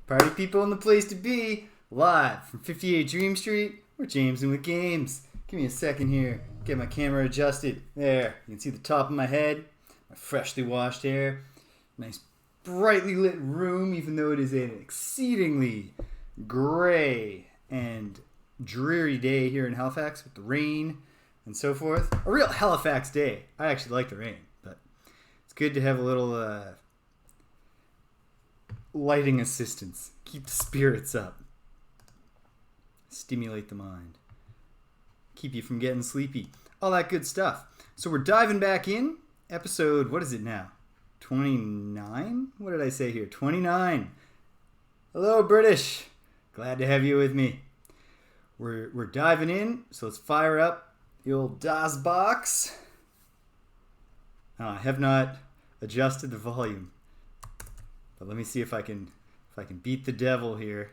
Party people in the place to be. Live from 58 Dream Street. We're James and with Games. Give me a second here. Get my camera adjusted. There. You can see the top of my head. My freshly washed hair. Nice brightly lit room, even though it is an exceedingly gray and dreary day here in Halifax with the rain and so forth. A real Halifax day. I actually like the rain, but it's good to have a little lighting assistance. Keep the spirits up. Stimulate the mind. Keep you from getting sleepy. All that good stuff. So we're diving back in. Episode, what is it now? 29? What did I say here? 29. Hello, British. Glad to have you with me. We're diving in, so let's fire up the old DOS box. I have not adjusted the volume, but let me see if I can beat the devil here.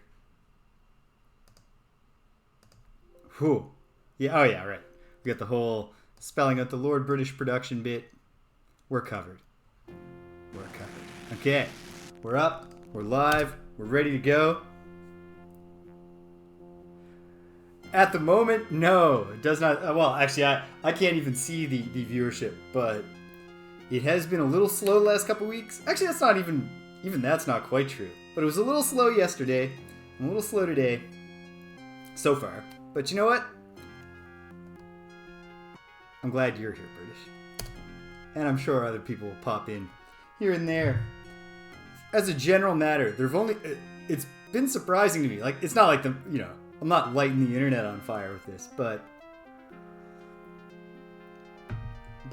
Whew. Yeah. Oh yeah. Right. We got the whole spelling out the Lord British production bit. We're covered. We're covered. Okay. We're up. We're live. We're ready to go. At the moment, no, it does not. Well, actually, I can't even see the viewership, but it has been a little slow the last couple weeks. Actually, that's not even that's not quite true. But it was a little slow yesterday, and a little slow today, so far. But you know what? I'm glad you're here, British. And I'm sure other people will pop in here and there. As a general matter, it's been surprising to me. Like, it's not like I'm not lighting the internet on fire with this, but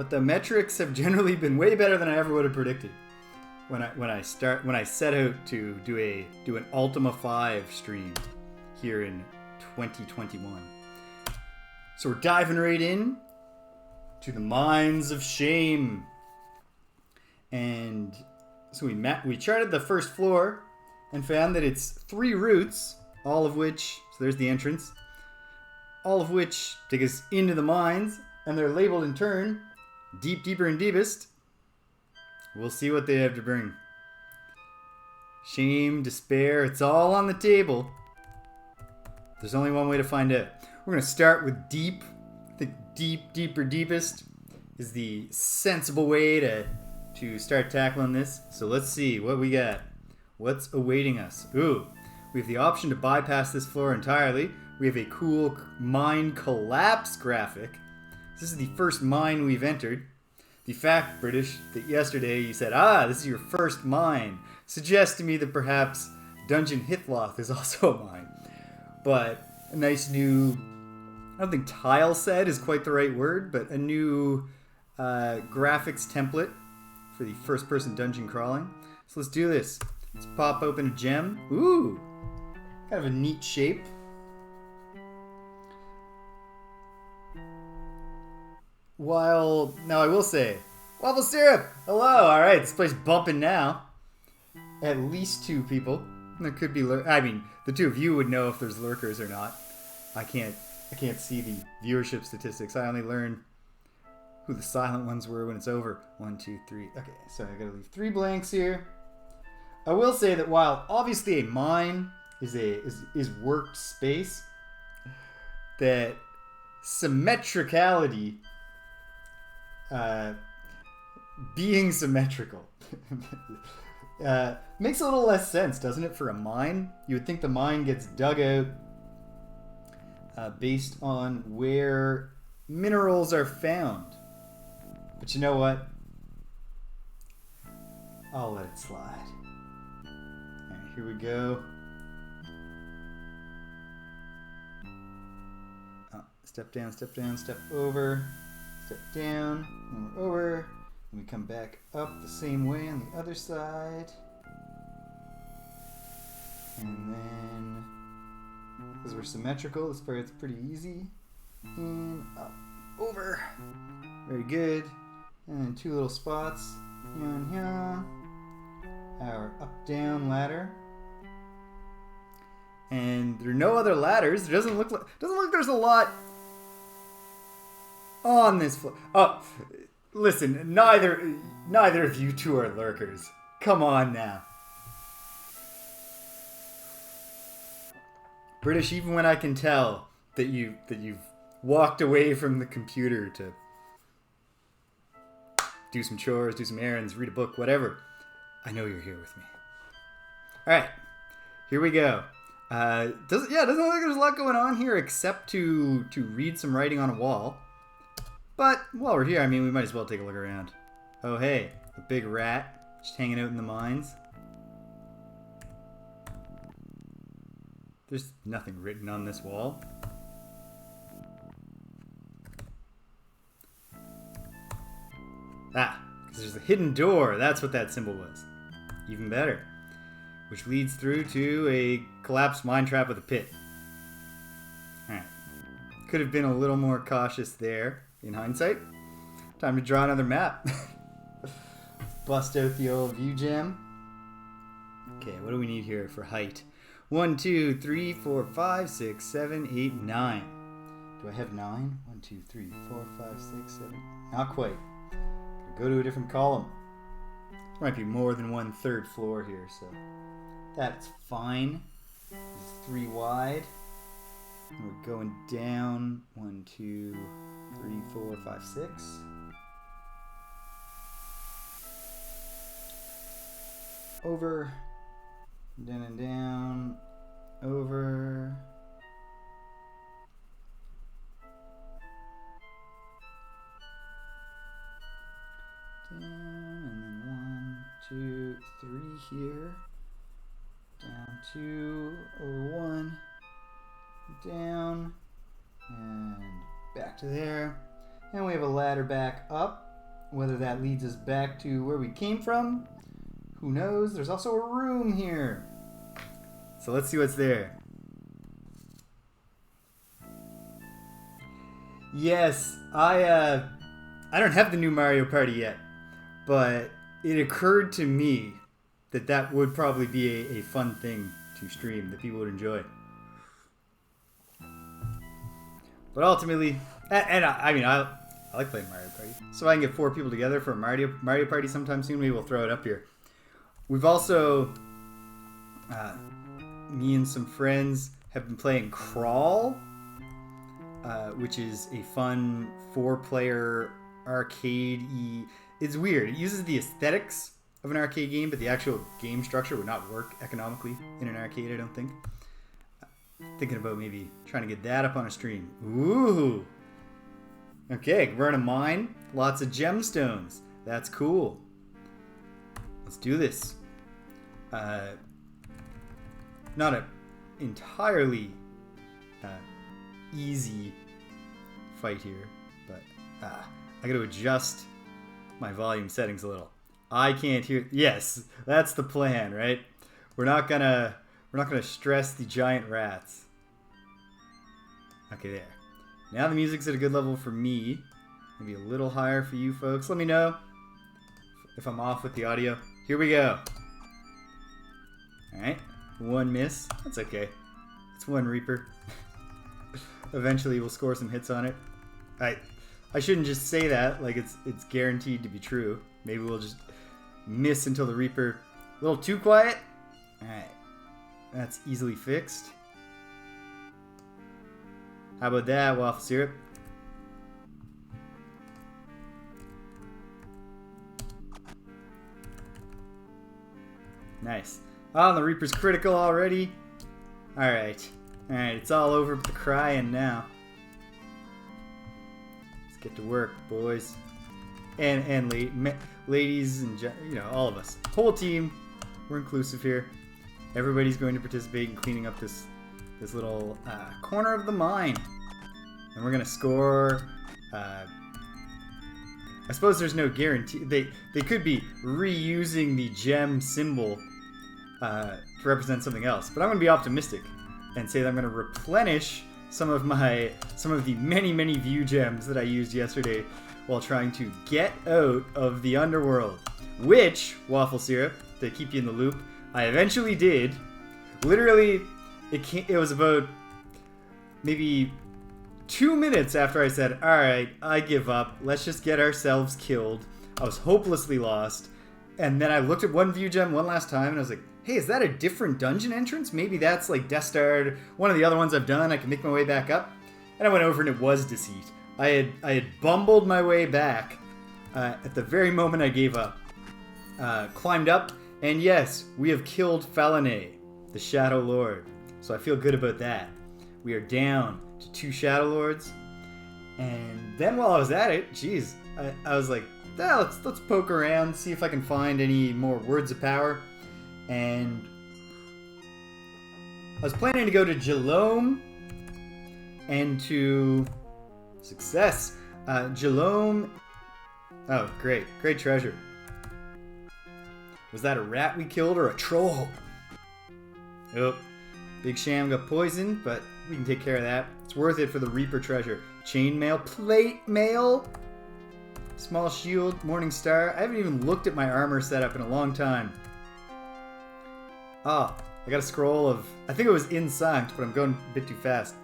the metrics have generally been way better than I ever would have predicted when I set out to do an Ultima 5 stream here in 2021. So we're diving right in to the mines of shame, and so we charted the first floor and found that it's 3 routes, all of which, so there's the entrance, all of which take us into the mines, and they're labeled in turn deep, deeper, and deepest. We'll see what they have to bring. Shame, despair, it's all on the table. There's only one way to find out. We're going to start with deep. I think deep, deeper, deepest is the sensible way to start tackling this. So let's see what we got. What's awaiting us? Ooh, we have the option to bypass this floor entirely. We have a cool mine collapse graphic. This is the first mine we've entered. The fact, British, that yesterday you said, this is your first mine, suggests to me that perhaps Dungeon Hitloth is also a mine. But a nice new, I don't think tile set is quite the right word, but a new graphics template for the first-person dungeon crawling. So let's do this. Let's pop open a gem. Ooh, kind of a neat shape. Now I will say, waffle syrup, hello. All right, this place bumping now. At least 2 people. There could be the 2 of you would know if there's lurkers or not. I can't see the viewership statistics. I only learn who the silent ones were when it's over. 1, 2, 3. Okay, so I gotta leave 3 blanks here. I will say that while obviously a mine is worked space, that symmetricality, being symmetrical, makes a little less sense, doesn't it, for a mine? You would think the mine gets dug out based on where minerals are found. But you know what? I'll let it slide. Alright, here we go. Step down, step over, step down, and we're over. And we come back up the same way on the other side. And then, because we're symmetrical, this part's pretty easy. In, up, over. Very good. And then 2 little spots. Here and here. Our up-down ladder. And there are no other ladders. It doesn't look there's a lot on this floor. Oh, listen, neither of you 2 are lurkers. Come on now. British, even when I can tell that you've walked away from the computer to do some chores, do some errands, read a book, whatever. I know you're here with me. All right, here we go. Doesn't look like there's a lot going on here except to read some writing on a wall. But while we're here, I mean, we might as well take a look around. Oh, hey, a big rat just hanging out in the mines. There's nothing written on this wall. Ah, because there's a hidden door. That's what that symbol was. Even better. Which leads through to a collapsed mine trap with a pit. Alright. Could have been a little more cautious there, in hindsight. Time to draw another map. Bust out the old view gem. Okay, what do we need here for height? 1, 2, 3, 4, 5, 6, 7, 8, 9. Do I have 9? 1, 2, 3, 4, 5, 6, 7. Not quite. Gotta go to a different column. There might be more than 1/3 floor here, so that's fine. It's 3 wide. And we're going down 1, 2, 3, 4, 5, 6. Over. Down and down. Over. Down, and then 1, 2, 3 here. Down 2, over 1. Down. And back to there. And we have a ladder back up. Whether that leads us back to where we came from, who knows? There's also a room here. So let's see what's there. Yes, I don't have the new Mario Party yet, but it occurred to me that that would probably be a fun thing to stream that people would enjoy. But ultimately, I like playing Mario Party. So if I can get 4 people together for a Mario Party sometime soon, maybe we'll throw it up here. We've also, me and some friends have been playing Crawl, which is a fun 4-player arcade-y. It's weird. It uses the aesthetics of an arcade game, but the actual game structure would not work economically in an arcade, I don't think. Thinking about maybe trying to get that up on a stream. Ooh! Okay, we're in a mine. Lots of gemstones. That's cool. Let's do this. Not an entirely easy fight here, but I gotta adjust my volume settings a little. I can't hear. Yes, that's the plan, right? We're not gonna stress the giant rats. Okay, there. Now the music's at a good level for me. Maybe a little higher for you folks. Let me know if I'm off with the audio. Here we go. Alright. 1 miss. That's okay. It's 1 Reaper. Eventually we'll score some hits on it. I shouldn't just say that like it's guaranteed to be true. Maybe we'll just miss until the Reaper... A little too quiet? Alright. That's easily fixed. How about that, waffle syrup? Nice. Oh, the Reaper's critical already. Alright. Alright, it's all over but the crying now. Let's get to work, boys. And ladies and, you know, all of us. Whole team. We're inclusive here. Everybody's going to participate in cleaning up this little corner of the mine. And we're going to score... I suppose there's no guarantee. They could be reusing the gem symbol to represent something else. But I'm going to be optimistic and say that I'm going to replenish some of the many view gems that I used yesterday while trying to get out of the Underworld. Which, waffle syrup, to keep you in the loop, I eventually did. Literally, it was about maybe 2 minutes after I said, alright, I give up. Let's just get ourselves killed. I was hopelessly lost. And then I looked at one view gem one last time and I was like, hey, is that a different dungeon entrance? Maybe that's like Death Star, one of the other ones I've done. I can make my way back up. And I went over and it was Deceit. I had bumbled my way back at the very moment I gave up. Climbed up, and yes, we have killed Falanay, the Shadowlord. So I feel good about that. We are down to 2 Shadowlords. And then while I was at it, geez, I was like, let's poke around, see if I can find any more words of power. And I was planning to go to Jalome and to success. Jalome. Oh, great treasure. Was that a rat we killed or a troll? Oh, Big Sham got poisoned, but we can take care of that. It's worth it for the Reaper treasure. Chainmail, plate mail, small shield, Morning Star. I haven't even looked at my armor setup in a long time. I got a scroll of, I think it was Insanct, but I'm going a bit too fast.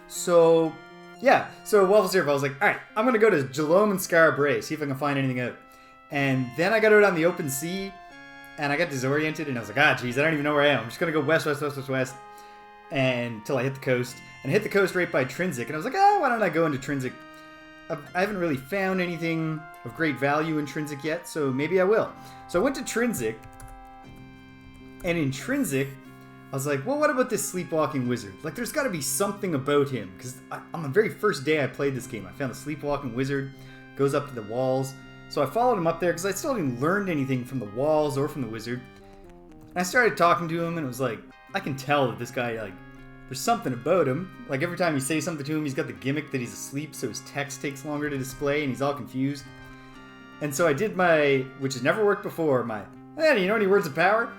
So, yeah. So while I was here, I was like, all right, I'm going to go to Jalome and Scarbray, see if I can find anything out. And then I got out on the open sea, and I got disoriented, and I was like, geez, I don't even know where I am. I'm just going to go west, and until I hit the coast. And I hit the coast right by Trinsic, and I was like, why don't I go into Trinsic? I haven't really found anything of great value in Trinsic yet, so maybe I will. So I went to Trinsic, and in Trinsic, I was like, well, what about this sleepwalking wizard? Like, there's got to be something about him, because on the very first day I played this game, I found the sleepwalking wizard, goes up to the walls. So I followed him up there, because I still hadn't learned anything from the walls or from the wizard. And I started talking to him, and it was like, I can tell that this guy, like, there's something about him. Like, every time you say something to him, he's got the gimmick that he's asleep, so his text takes longer to display, and he's all confused. And so I did my, which has never worked before, do you know any words of power?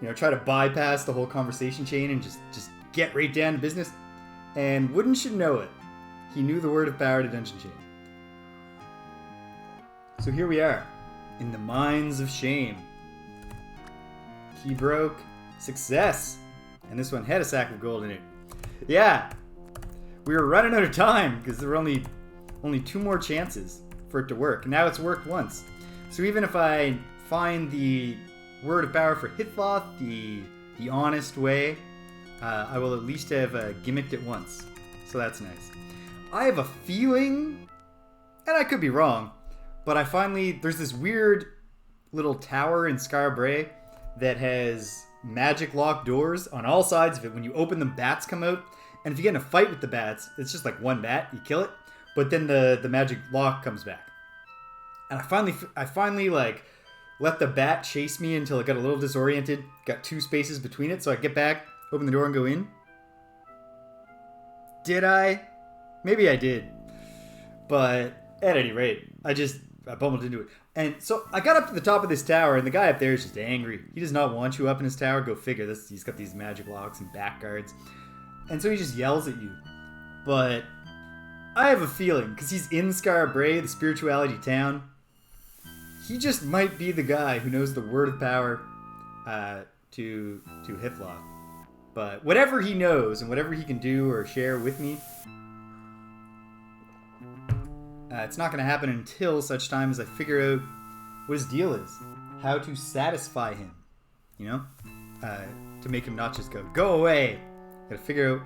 You know, try to bypass the whole conversation chain and just get right down to business. And wouldn't you know it, he knew the word of power to Dungeon Chain. So here we are, in the Mines of Shame. Key broke. Success! And this one had a sack of gold in it. Yeah! We were running out of time, because there were only 2 more chances for it to work. Now it's worked once. So even if I find the word of power for Hitloth the honest way, I will at least have gimmicked it once. So that's nice. I have a feeling, and I could be wrong, but there's this weird little tower in Scarbray that has magic locked doors on all sides of it. When you open them, bats come out. And if you get in a fight with the bats, it's just like one bat, you kill it. But then the magic lock comes back. And I finally like let the bat chase me until it got a little disoriented. Got 2 spaces between it, so I get back, open the door, and go in. Did I? Maybe I did. But at any rate, I bumbled into it. And so I got up to the top of this tower, and the guy up there is just angry. He does not want you up in his tower. Go figure. He's got these magic locks and back guards. And so he just yells at you. But I have a feeling, because he's in Scarbray, the spirituality town, he just might be the guy who knows the word of power to Hitloth. But whatever he knows and whatever he can do or share with me, it's not going to happen until such time as I figure out what his deal is. How to satisfy him. You know? To make him not just go away. Got to figure out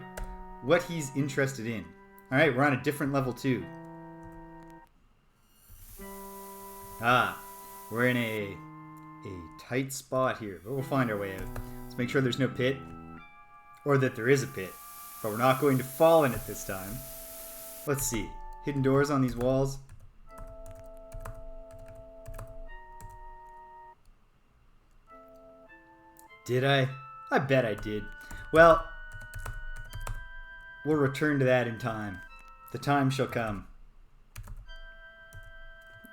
what he's interested in. Alright, we're on a different level 2. We're in a tight spot here. But we'll find our way out. Let's make sure there's no pit. Or that there is a pit. But we're not going to fall in it this time. Let's see. Hidden doors on these walls. Did I? I bet I did. Well, we'll return to that in time. The time shall come.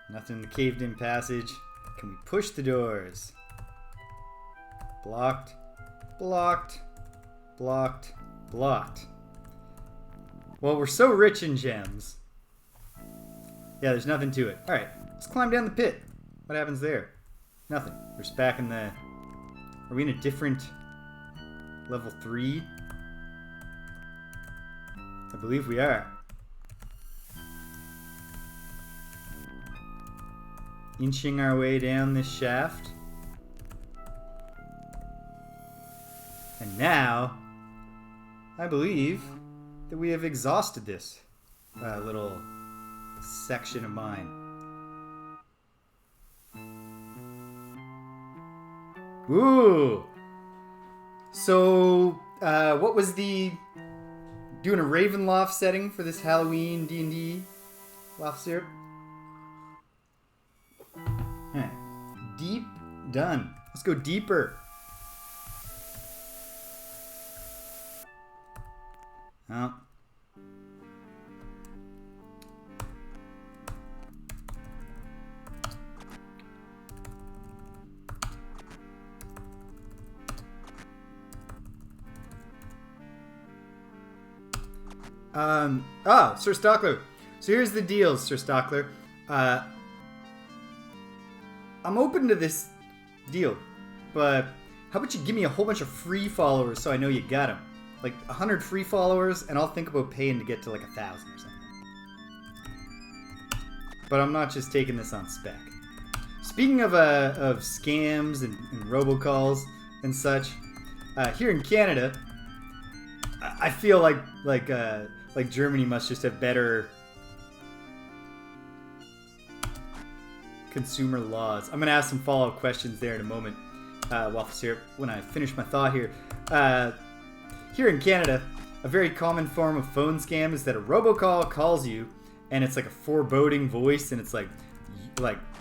Nothing in the caved-in passage. Can we push the doors? Blocked. Blocked. Blocked. Blocked. Well, we're so rich in gems. Yeah, there's nothing to it. Alright, let's climb down the pit. What happens there? Nothing. We're just back in the... Are we in a different... level 3? I believe we are. Inching our way down this shaft. And now, I believe that we have exhausted this little section of mine. Ooh! So, what was the... doing a Ravenloft setting for this Halloween D&D Loft Syrup? Alright. Deep, done. Let's go deeper. Oh. Sir Stockler. So here's the deal, Sir Stockler. I'm open to this deal, but how about you give me a whole bunch of free followers so I know you got them? Like 100 free followers, and I'll think about paying to get to like 1,000 or something. But I'm not just taking this on spec. Speaking of scams and robocalls and such, here in Canada, I feel like Germany must just have better consumer laws. I'm gonna ask some follow-up questions there in a moment, Waffle Syrup, when I finish my thought here. Here in Canada, a very common form of phone scam is that a robocall calls you, and it's like a foreboding voice, and it's like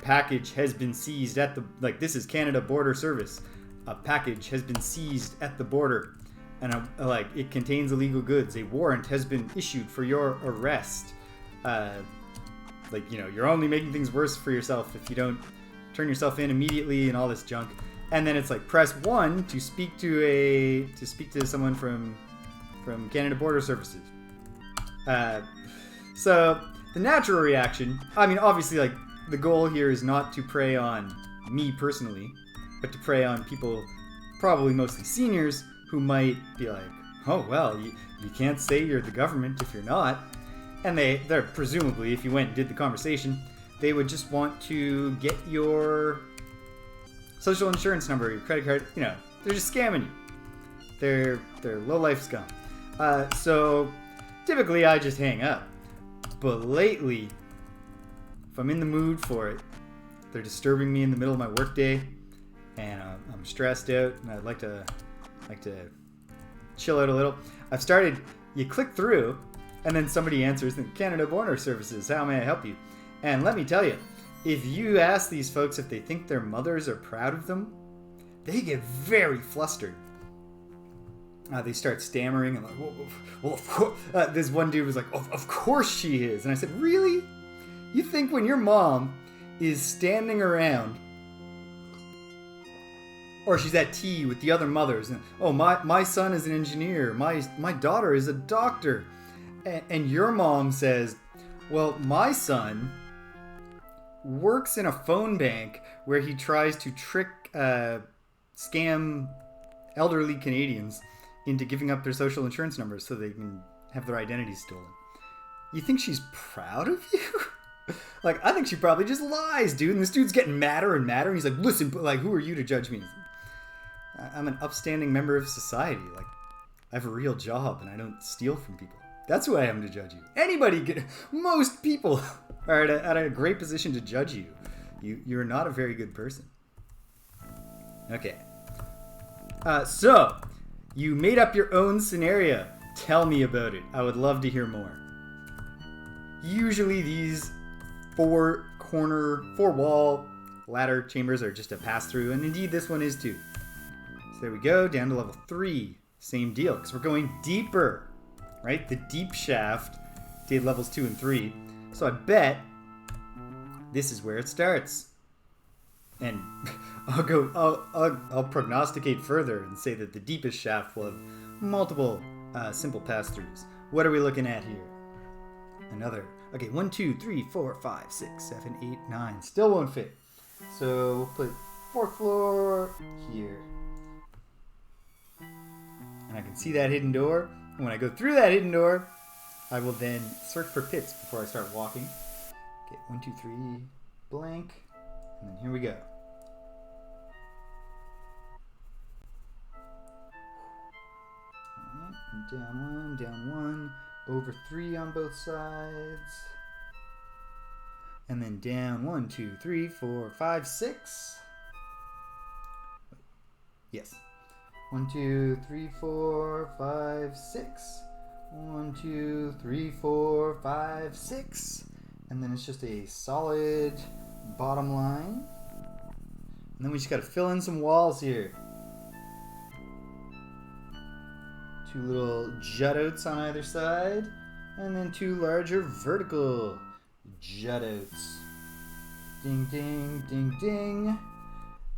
package has been seized at the, like, this is Canada Border Service. A package has been seized at the border, and like it contains illegal goods. A warrant has been issued for your arrest. Like, you know, you're only making things worse for yourself if you don't turn yourself in immediately and all this junk. And then it's like press 1 to speak to someone from Canada Border Services. So the natural reaction, I mean, obviously, like, the goal here is not to prey on me personally, but to prey on people, probably mostly seniors, who might be like, oh, well, you can't say you're the government if you're not. And they're presumably, if you went and did the conversation, they would just want to get your social insurance number, your credit card. You know, they're just scamming you. They're low-life scum. So typically I just hang up. But lately, if I'm in the mood for it, they're disturbing me in the middle of my workday, and I'm stressed out, and I'd like to chill out a little. I've started. You click through, and then somebody answers, Canada Border Services, how may I help you? And let me tell you, if you ask these folks if they think their mothers are proud of them, they get very flustered. They start stammering and like, well, of course. This one dude was like, of course she is. And I said, really? You think when your mom is standing around, or she's at tea with the other mothers, and my son is an engineer, my daughter is a doctor, and your mom says, well, my son works in a phone bank where he tries to trick, scam elderly Canadians into giving up their social insurance numbers so they can have their identities stolen. You think she's proud of you? Like, I think she probably just lies, dude. And this dude's getting madder and madder. And he's like, listen, like, who are you to judge me? I'm an upstanding member of society. Like, I have a real job and I don't steal from people. That's who I am to judge you. Most people are at a great position to judge you. You're not a very good person. Okay. So, you made up your own scenario. Tell me about it. I would love to hear more. Usually these four-wall ladder chambers are just a pass-through, and indeed this one is too. So there we go, down to level 3. Same deal, because we're going deeper, right? The deep shaft did levels 2 and 3. So I bet this is where it starts. And I'll prognosticate further and say that the deepest shaft will have multiple simple pass-throughs. What are we looking at here? Another. Okay, 1, 2, 3, 4, 5, 6, 7, 8, 9. Still won't fit. So we'll put 4th floor here. And I can see that hidden door. And when I go through that hidden door, I will then search for pits before I start walking. Okay, 1, 2, 3, blank. And then here we go. Down one, over 3 on both sides. And then down 1, 2, 3, 4, 5, 6. Yes. 1, 2, 3, 4, 5, 6. 1, 2, 3, 4, 5, 6. And then it's just a solid bottom line. And then we just got to fill in some walls here. 2 little jutouts on either side. And then 2 larger vertical jutouts. Ding, ding, ding, ding.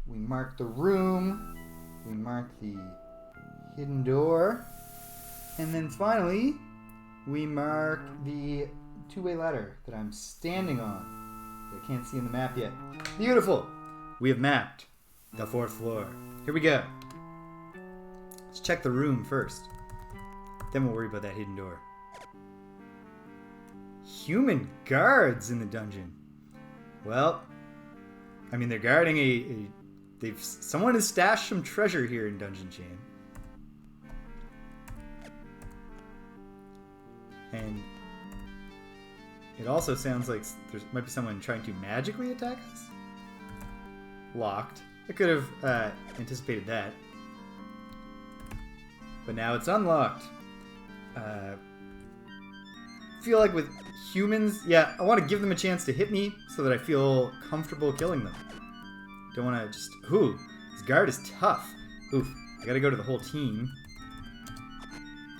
We mark the room. We mark the hidden door. And then finally, we mark the 2-way ladder that I'm standing on. That I can't see in the map yet. Beautiful! We have mapped the 4th floor. Here we go. Let's check the room first. Then we'll worry about that hidden door. Human guards in the dungeon. Well, I mean, they're guarding someone has stashed some treasure here in Dungeon Chain. And it also sounds like there might be someone trying to magically attack us. Locked. I could have anticipated that. But now it's unlocked. Feel like with humans, yeah, I want to give them a chance to hit me so that I feel comfortable killing them. Don't want to just... Ooh, this guard is tough. Oof, I gotta go to the whole team.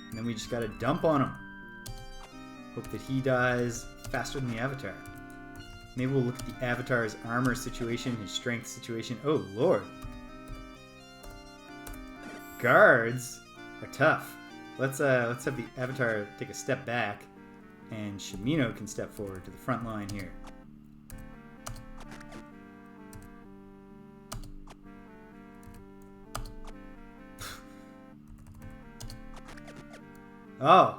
And then we just gotta dump on him. Hope that he dies faster than the Avatar. Maybe we'll look at the Avatar's armor situation, his strength situation. Oh, Lord. Guards are tough. Let's have the Avatar take a step back, and Shamino can step forward to the front line here. Oh,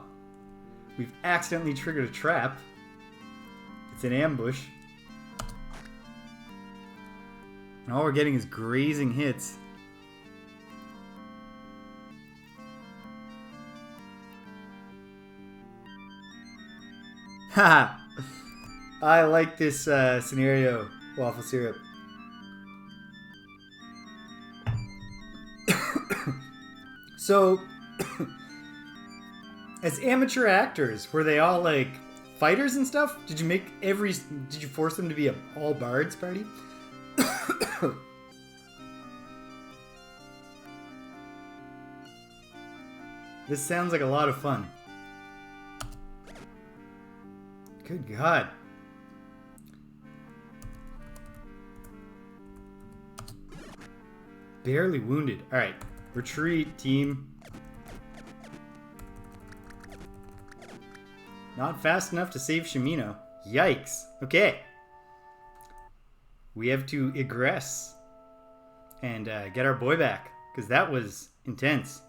we've accidentally triggered a trap. It's an ambush. And all we're getting is grazing hits. Haha! I like this scenario, Waffle Syrup. So, as amateur actors, were they all like fighters and stuff? Did you force them to be an all bards party? This sounds like a lot of fun. Good God. Barely wounded. Alright. Retreat, team. Not fast enough to save Shamino. Yikes. Okay. We have to egress. And get our boy back. Because that was intense.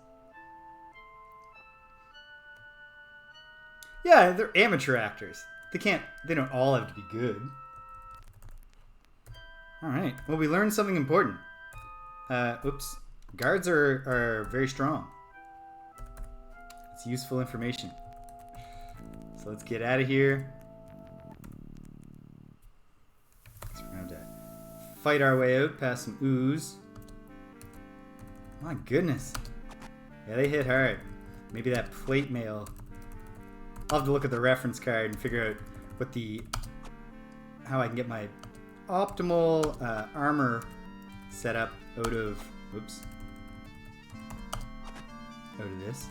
Yeah, they're amateur actors. They don't all have to be good. Alright, well, we learned something important. Oops. Guards are very strong. It's useful information. So let's get out of here. So we're going to have to fight our way out past some ooze. My goodness. Yeah, they hit hard. Maybe that plate mail. I'll have to look at the reference card and figure out how I can get my optimal armor set up out of this.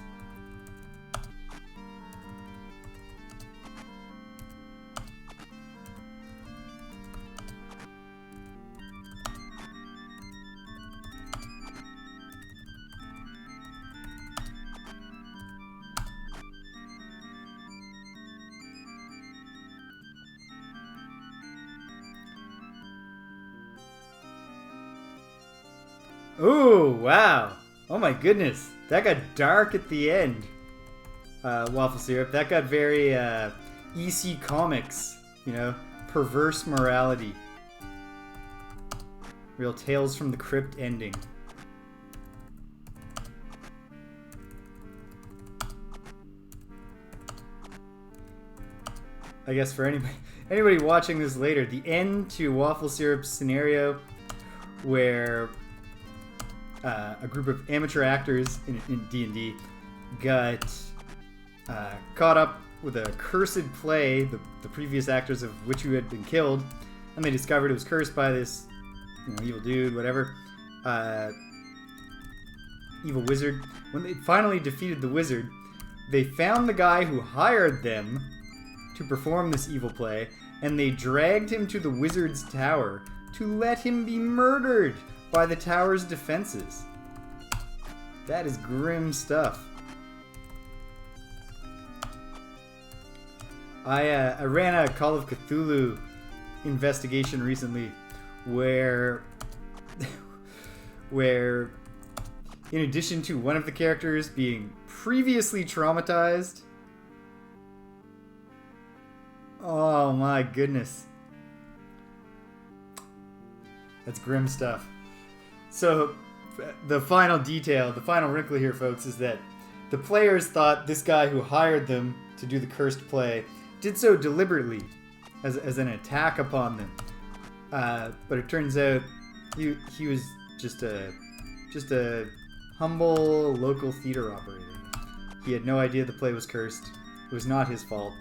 Oh, wow. Oh my goodness. That got dark at the end. Waffle Syrup. That got very EC Comics, perverse morality. Real Tales from the Crypt ending. I guess for anybody watching this later, the end to Waffle Syrup's scenario where a group of amateur actors in D&D got caught up with a cursed play, the previous actors of which who had been killed, and they discovered it was cursed by this evil dude, whatever, evil wizard. When they finally defeated the wizard, they found the guy who hired them to perform this evil play, and they dragged him to the wizard's tower to let him be murdered by the tower's defenses. That is grim stuff. I ran a Call of Cthulhu investigation recently where in addition to one of the characters being previously traumatized, oh my goodness, that's grim stuff. So the final detail, the final wrinkle here, folks, is that the players thought this guy who hired them to do the cursed play did so deliberately as an attack upon them. But it turns out he was just a humble local theater operator. He had no idea the play was cursed. It was not his fault.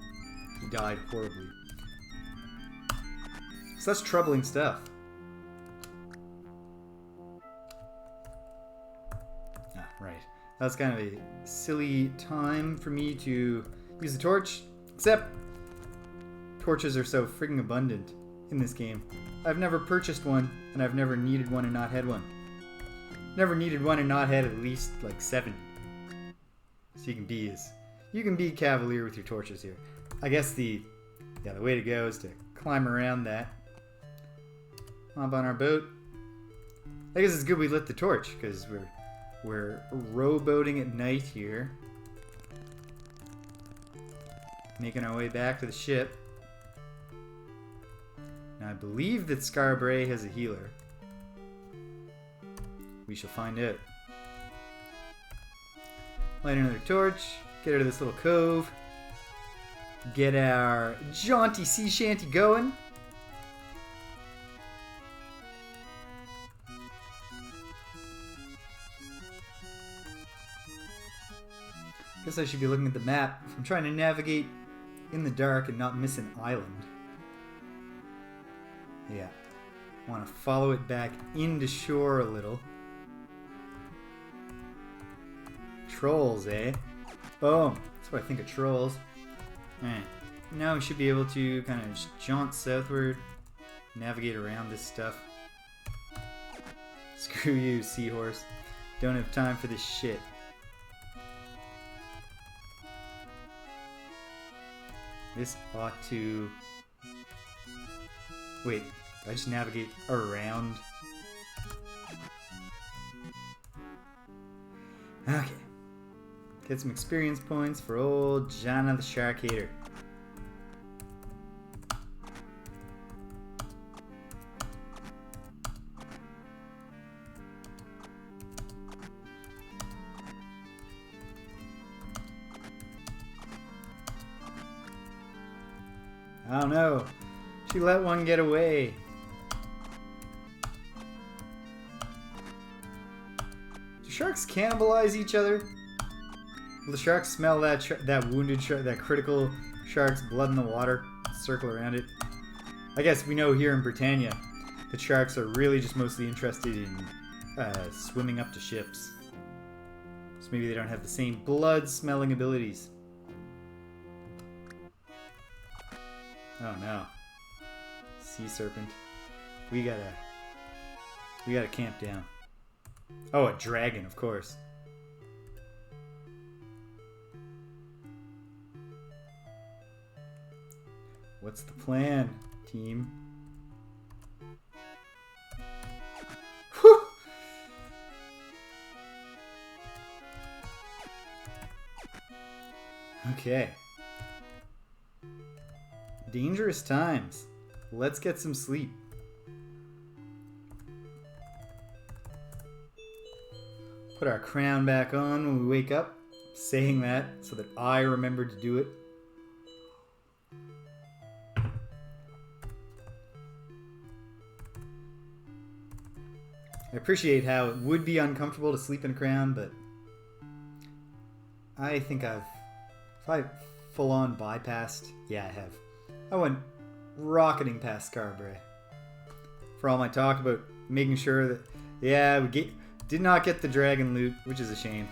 He died horribly. So that's troubling stuff. Right. That's kind of a silly time for me to use the torch, except torches are so friggin' abundant in this game. I've never purchased one, and I've never needed one and not had one. Never needed one and not had at least like 7. So you can be cavalier with your torches here. I guess the way to go is to climb around that. Hop on our boat. I guess it's good we lit the torch because we're rowboating at night here, making our way back to the ship. Now I believe that Scarbray has a healer. We shall find out. Light another torch, get out of this little cove, get our jaunty sea shanty going. Guess I should be looking at the map. I'm trying to navigate in the dark and not miss an island. Yeah. Want to follow it back into shore a little. Trolls, eh? Boom. That's what I think of trolls. Alright. Now we should be able to kind of jaunt southward, navigate around this stuff. Screw you, seahorse. Don't have time for this shit. This ought to... Wait, do I just navigate around? Okay. Get some experience points for old Jana the Shark Hater. I don't know. She let one get away. Do sharks cannibalize each other? Will the sharks smell that wounded shark, that critical shark's blood in the water, circle around it? I guess we know here in Britannia that sharks are really just mostly interested in swimming up to ships. So maybe they don't have the same blood-smelling abilities. Oh no. Sea serpent. We gotta camp down. Oh, a dragon, of course. What's the plan, team? Whew! Okay. Dangerous times. Let's get some sleep. Put our crown back on when we wake up, saying that so that I remember to do it. I appreciate how it would be uncomfortable to sleep in a crown, but I think if I full-on bypassed, yeah, I have. I went rocketing past Scarborough. For all my talk about making sure that, yeah, did not get the dragon loot, which is a shame.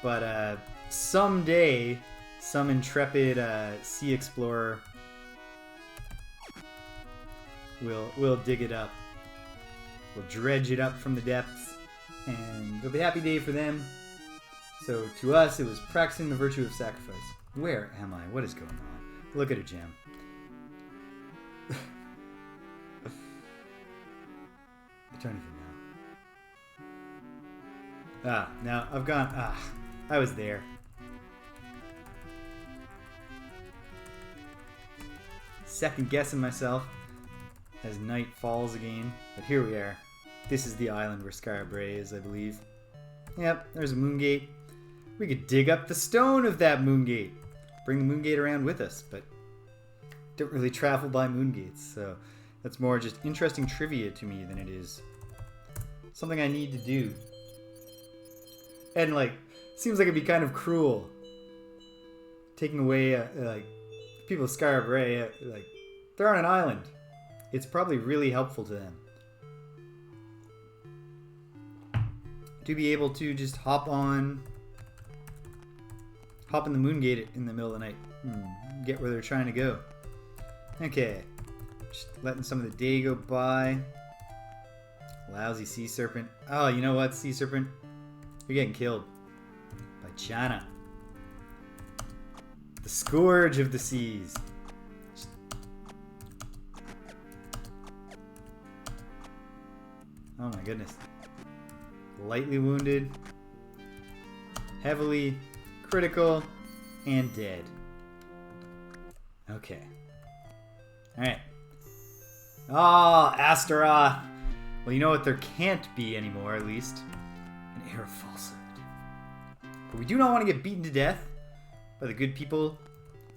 But someday, some intrepid sea explorer will dig it up. We'll dredge it up from the depths, and it'll be a happy day for them. So to us, it was practicing the virtue of sacrifice. Where am I? What is going on? Look at a gem. I don't even know. Now I've gone. I was there. Second guessing myself as night falls again. But here we are. This is the island where Scarborough is, I believe. Yep, there's a moon gate. We could dig up the stone of that moon gate. Bring the moon gate around with us, but don't really travel by moon gates, so that's more just interesting trivia to me than it is something I need to do. And seems like it'd be kind of cruel taking away people of Scarborough. They're on an island. It's probably really helpful to them to be able to just hop in the moon gate in the middle of the night, get where they're trying to go. Okay, just letting some of the day go by. Lousy sea serpent. Oh, you know what, sea serpent? You're getting killed by Chana, the scourge of the seas. Oh my goodness. Lightly wounded, heavily critical, and dead. Okay. Alright. Oh, Astaroth. Well, you know what there can't be anymore, at least? An air of falsehood. But we do not want to get beaten to death by the good people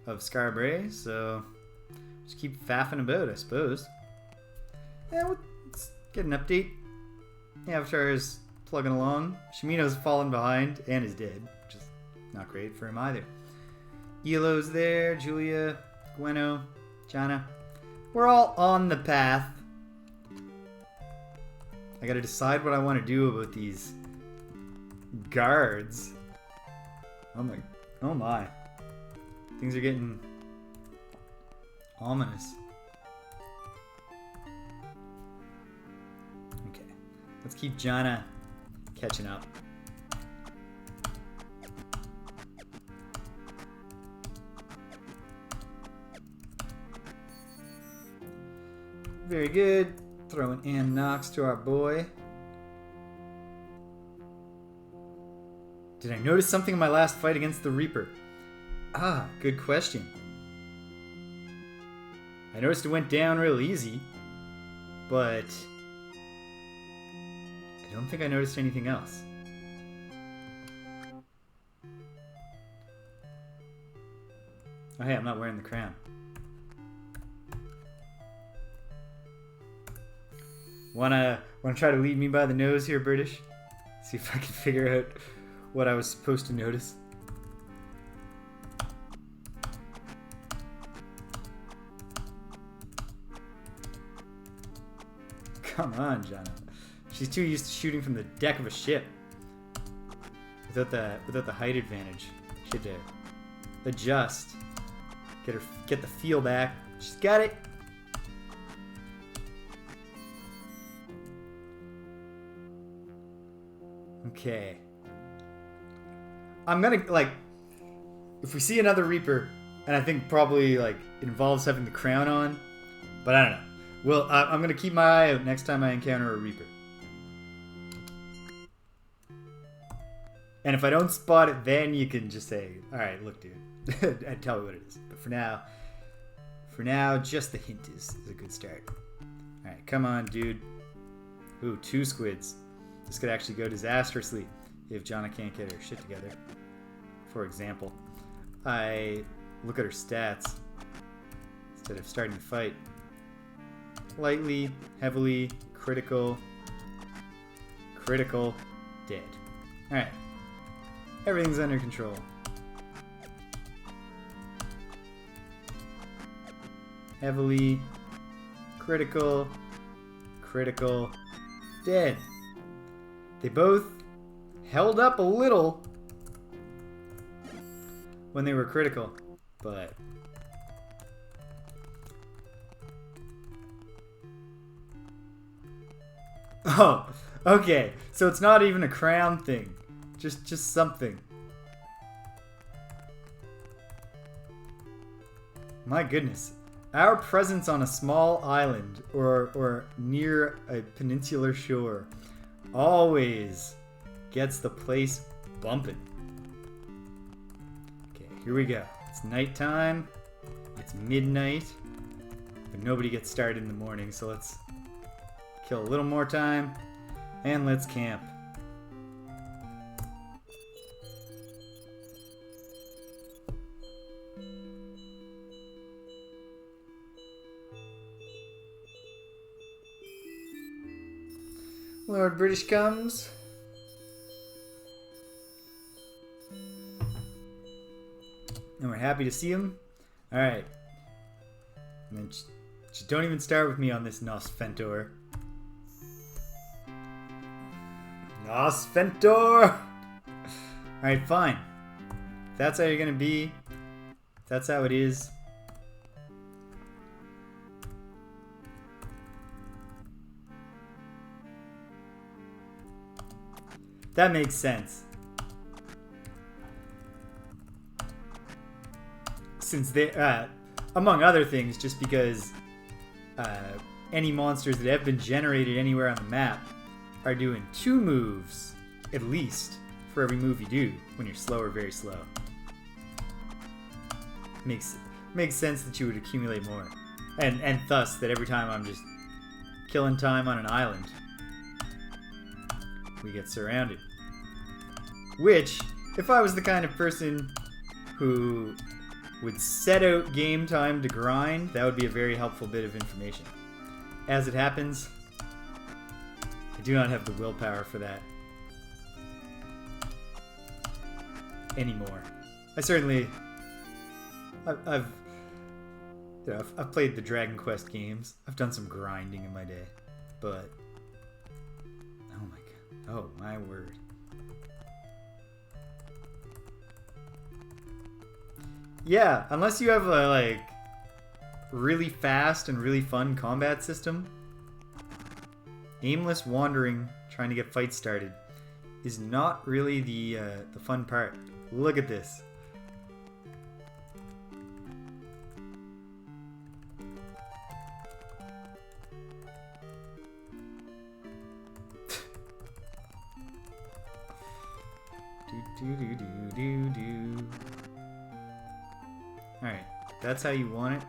of Scarborough, so just keep faffing about, I suppose. Yeah, let's get an update. The Avatar is plugging along. Shamino's fallen behind and is dead, which is not great for him either. Elo's there, Julia, Gweno, Jana. We're all on the path. I gotta decide what I want to do about these guards. Oh my. Things are getting ominous. Okay, let's keep Jana catching up. Very good. Throwing Ann Knox to our boy. Did I notice something in my last fight against the Reaper? Good question. I noticed it went down real easy, but I don't think I noticed anything else. Oh hey, I'm not wearing the crown. Wanna try to lead me by the nose here, British? See if I can figure out what I was supposed to notice. Come on, Jana. She's too used to shooting from the deck of a ship without the height advantage. She had to adjust, get the feel back. She's got it. Okay. I'm gonna, if we see another Reaper, and I think probably, it involves having the crown on, but I don't know. Well, I'm gonna keep my eye out next time I encounter a Reaper. And if I don't spot it, then you can just say, alright, look, dude, and tell me what it is. But for now, just the hint is a good start. Alright, come on, dude. Ooh, 2 squids. This could actually go disastrously if Jana can't get her shit together. For example, I look at her stats instead of starting the fight. Lightly, heavily, critical, critical, dead. Alright. Everything's under control. Heavily, critical, critical, dead. They both held up a little when they were critical, but oh, okay. So it's not even a crown thing. Just something. My goodness. Our presence on a small island or near a peninsular shore always gets the place bumping. Okay, here we go. It's nighttime. It's midnight. But nobody gets started in the morning, so let's kill a little more time and let's camp. Lord British comes. And we're happy to see him. Alright. And then just don't even start with me on this Nosfentor. Nosfentor! Alright, fine. If that's how you're gonna be, if that's how it is. That makes sense. Since they, among other things, just because any monsters that have been generated anywhere on the map are doing 2 moves, at least, for every move you do when you're slow or very slow. Makes sense that you would accumulate more. And thus, that every time I'm just killing time on an island, we get surrounded. Which, if I was the kind of person who would set out game time to grind, that would be a very helpful bit of information. As it happens, I do not have the willpower for that anymore. I certainly, I've played the Dragon Quest games. I've done some grinding in my day, but oh my god, oh my word. Yeah, unless you have a, like, really fast and really fun combat system, aimless wandering trying to get fights started is not really the fun part. Look at this. do. Alright, that's how you want it.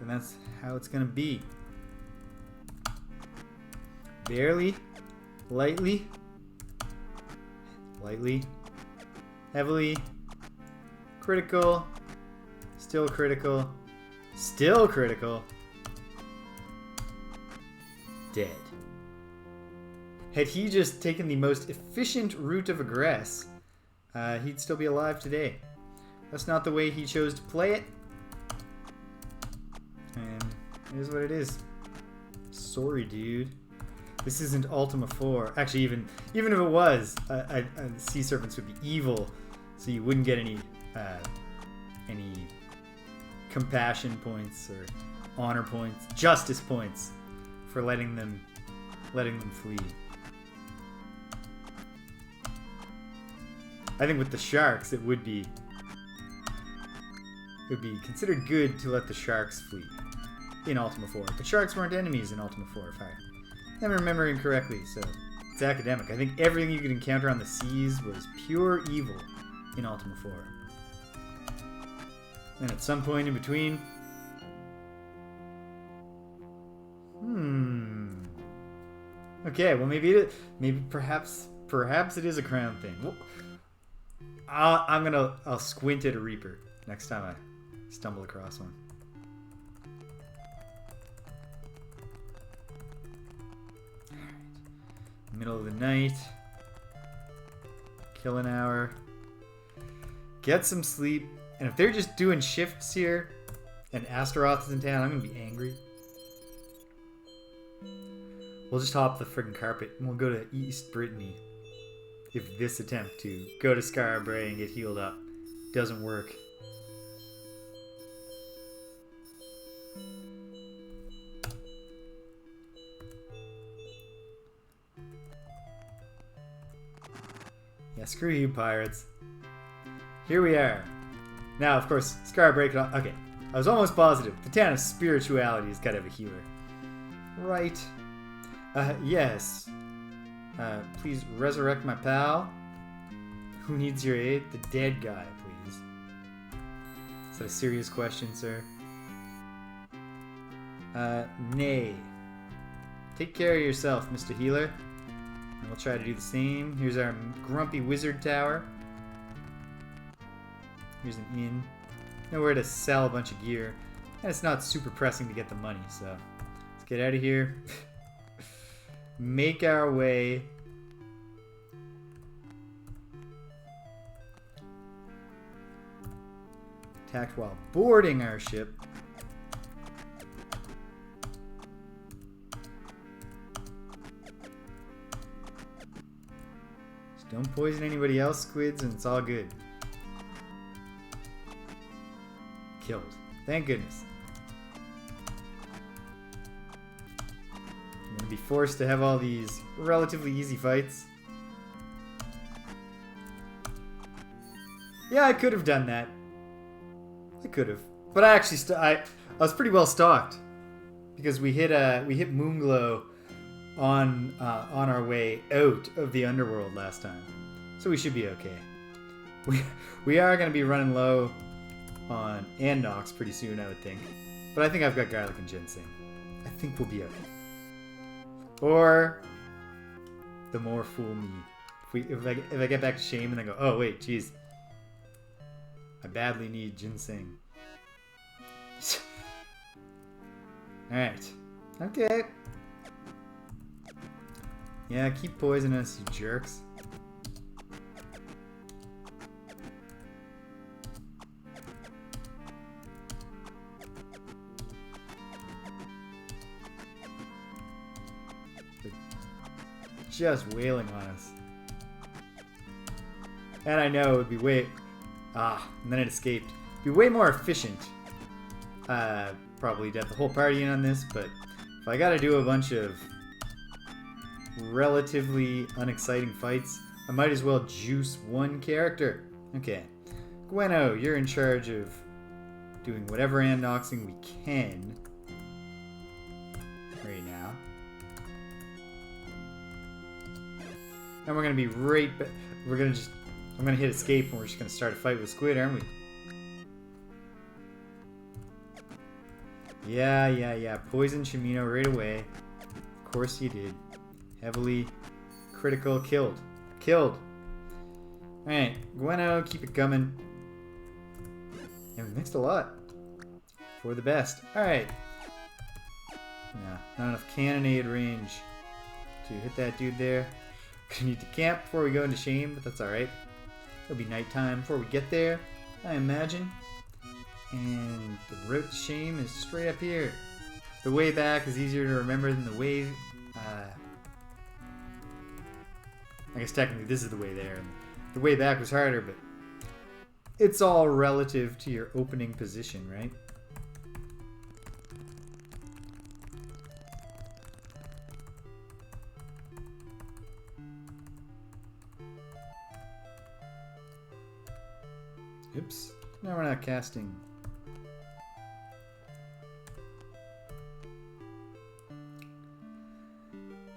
And that's how it's gonna be. Barely, lightly, heavily, critical, still critical, dead. Had he just taken the most efficient route of Egress, he'd still be alive today. That's not the way he chose to play it. And it is what it is. Sorry, dude. This isn't Ultima 4. Actually, even if it was, sea serpents would be evil, so you wouldn't get any compassion points or honor points, justice points for letting them flee. I think with the sharks, it would be considered good to let the sharks flee in Ultima 4. But sharks weren't enemies in Ultima 4, if I'm remembering correctly, so it's academic. I think everything you could encounter on the seas was pure evil in Ultima 4. And at some point in between... Okay, well perhaps it is a crown thing. Well, I'll squint at a Reaper next time I stumble across one. Middle of the night. Kill an hour. Get some sleep. And if they're just doing shifts here, and Astaroth is in town, I'm gonna be angry. We'll just hop the friggin' carpet and we'll go to East Brittany. If this attempt to go to Scarborough and get healed up doesn't work. Yeah, screw you, pirates. Here we are. Now, of course, Scarborough. Okay, I was almost positive. The town of spirituality has got to have a healer. Right. Yes. Please resurrect my pal. Who needs your aid? The dead guy, please. Is that a serious question, sir? Nay. Take care of yourself, Mr. Healer. And we'll try to do the same. Here's our grumpy wizard tower. Here's an inn. Nowhere to sell a bunch of gear. And it's not super pressing to get the money, so let's get out of here. Make our way. Attacked while boarding our ship. Just don't poison anybody else, squids, and it's all good. Killed. Thank goodness. I'm gonna be forced to have all these relatively easy fights. Yeah, I could have done that. I could have, but I actually I was pretty well stocked because we hit Moonglow on our way out of the Underworld last time, so we should be okay. We are gonna be running low on Annox pretty soon, I would think, but I think I've got garlic and ginseng. I think we'll be okay. Or the more fool me. If I get back to shame and then go, oh wait, jeez, I badly need ginseng. Alright. Okay. Yeah, keep poisoning us, you jerks. They're just wailing on us. And I know it would be and then it escaped. Be way more efficient. Probably get the whole party in on this, but if I gotta do a bunch of relatively unexciting fights, I might as well juice one character. Okay. Gweno, you're in charge of doing whatever Annoxing we can right now. And we're gonna be right back. I'm gonna hit escape and we're just gonna start a fight with Squid, aren't we? Yeah. Poison Shamino right away. Of course you did. Heavily critical. Killed. Alright, Gweno, keep it coming. And we mixed a lot. For the best. Alright. Nah, not enough cannonade range to hit that dude there. Gonna need to camp before we go into shame, but that's alright. It'll be nighttime before we get there, I imagine. And the route to shame is straight up here. The way back is easier to remember than the way... I guess technically this is the way there. The way back was harder, but it's all relative to your opening position, right? Oops. No, we're not casting.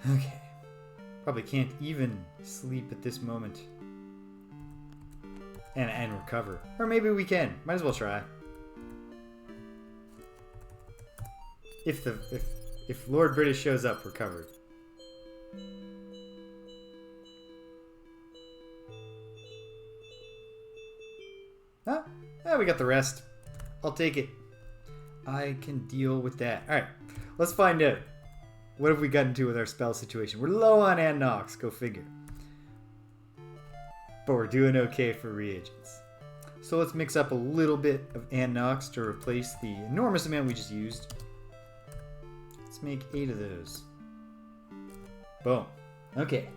Okay. Probably can't even sleep at this moment. And recover. Or maybe we can. Might as well try. If Lord British shows up, we're covered. We got the rest. I'll take it. I can deal with that. Alright, let's find out. What have we gotten to with our spell situation? We're low on Ann Nox, go figure. But we're doing okay for reagents. So let's mix up a little bit of Ann Nox to replace the enormous amount we just used. Let's make 8 of those. Boom. Okay.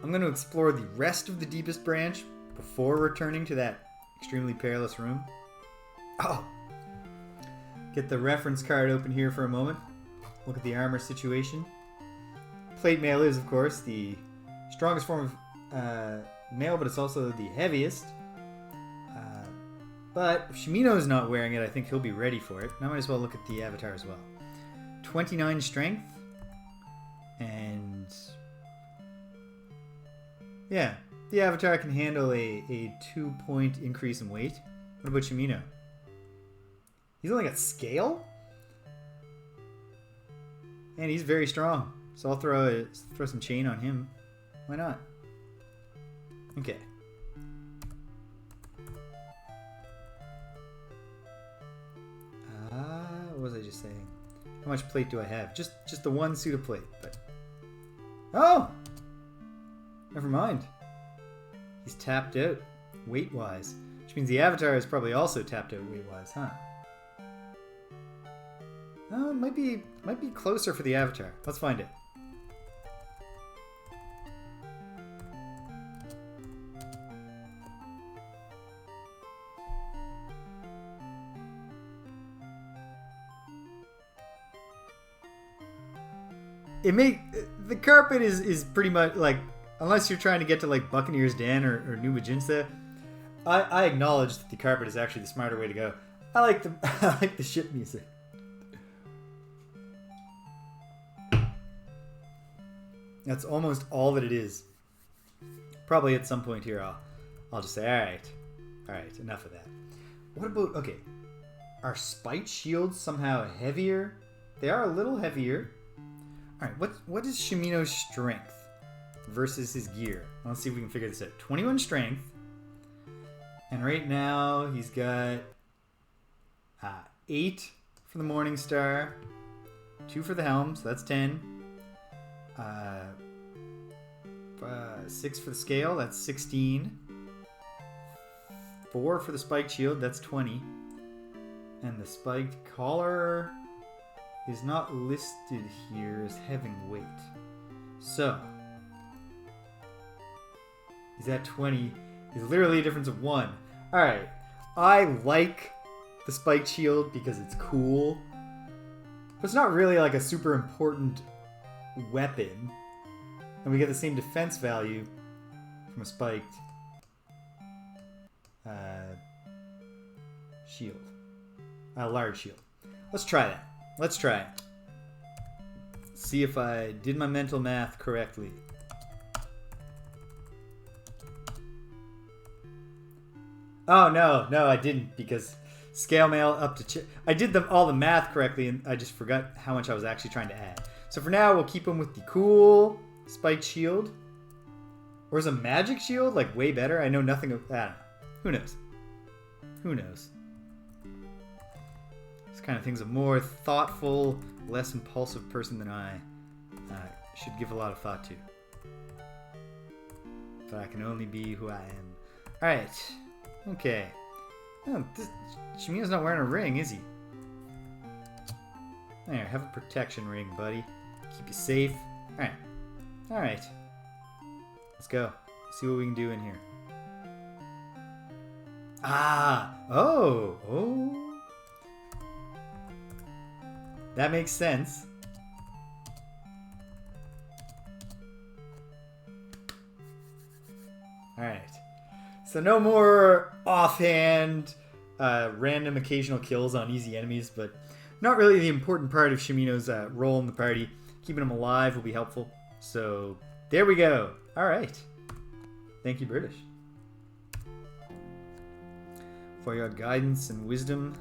I'm going to explore the rest of the deepest branch before returning to that extremely perilous room. Oh! Get the reference card open here for a moment. Look at the armor situation. Plate mail is, of course, the strongest form of mail, but it's also the heaviest. But if Shamino's not wearing it, I think he'll be ready for it. And I might as well look at the avatar as well. 29 strength. And yeah, the avatar can handle a 2-point increase in weight. What about Shamino? He's only got scale? And he's very strong. So I'll throw some chain on him. Why not? Okay. What was I just saying? How much plate do I have? Just the one suit of plate, but... Oh! Never mind. He's tapped out, weight-wise. Which means the avatar is probably also tapped out weight-wise, huh? Oh, it might be closer for the avatar. Let's find it. The carpet is pretty much like, unless you're trying to get to like Buccaneer's Den or New Majinsa, I acknowledge that the carpet is actually the smarter way to go. I like the ship music. That's almost all that it is. Probably at some point here I'll just say, all right, enough of that. What about, okay, are spite shields somehow heavier? They are a little heavier. All right, what is Shamino's strength versus his gear? Let's see if we can figure this out. 21 strength, and right now he's got 8 for the Morning Star, 2 for the helm, so that's 10. 6 for the scale, that's 16. 4 for the spiked shield, that's 20. And the spiked collar is not listed here as having weight. So, he's at 20. He's literally a difference of 1. Alright, I like the spiked shield because it's cool. But it's not really like a super important weapon. And we get the same defense value from a spiked shield. A large shield. Let's try that. Let's try it. See if I did my mental math correctly. Oh, no, I didn't, because scale mail up to... I did all the math correctly, and I just forgot how much I was actually trying to add. So for now, we'll keep him with the cool spiked shield. Or is a magic shield, like, way better? I know nothing of that. Who knows? Who knows? This kind of thing's a more thoughtful, less impulsive person than I should give a lot of thought to. But I can only be who I am. Alright. Okay. Oh, Shamino's not wearing a ring, is he? There, have a protection ring, buddy. Keep you safe. Alright. Alright. Let's go. See what we can do in here. Oh. That makes sense. Alright. So no more offhand, random occasional kills on easy enemies, but not really the important part of Shamino's role in the party. Keeping him alive will be helpful. So there we go. Alright. Thank you, British, for your guidance and wisdom.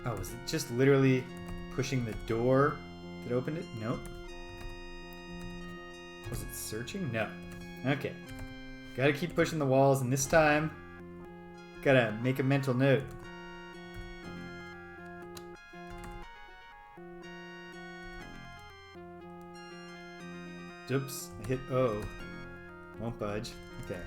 Oh, was it just literally pushing the door that opened it? Nope. Was it searching? No. Okay. Gotta keep pushing the walls, and this time, gotta make a mental note. Oops, I hit O. Won't budge. Okay.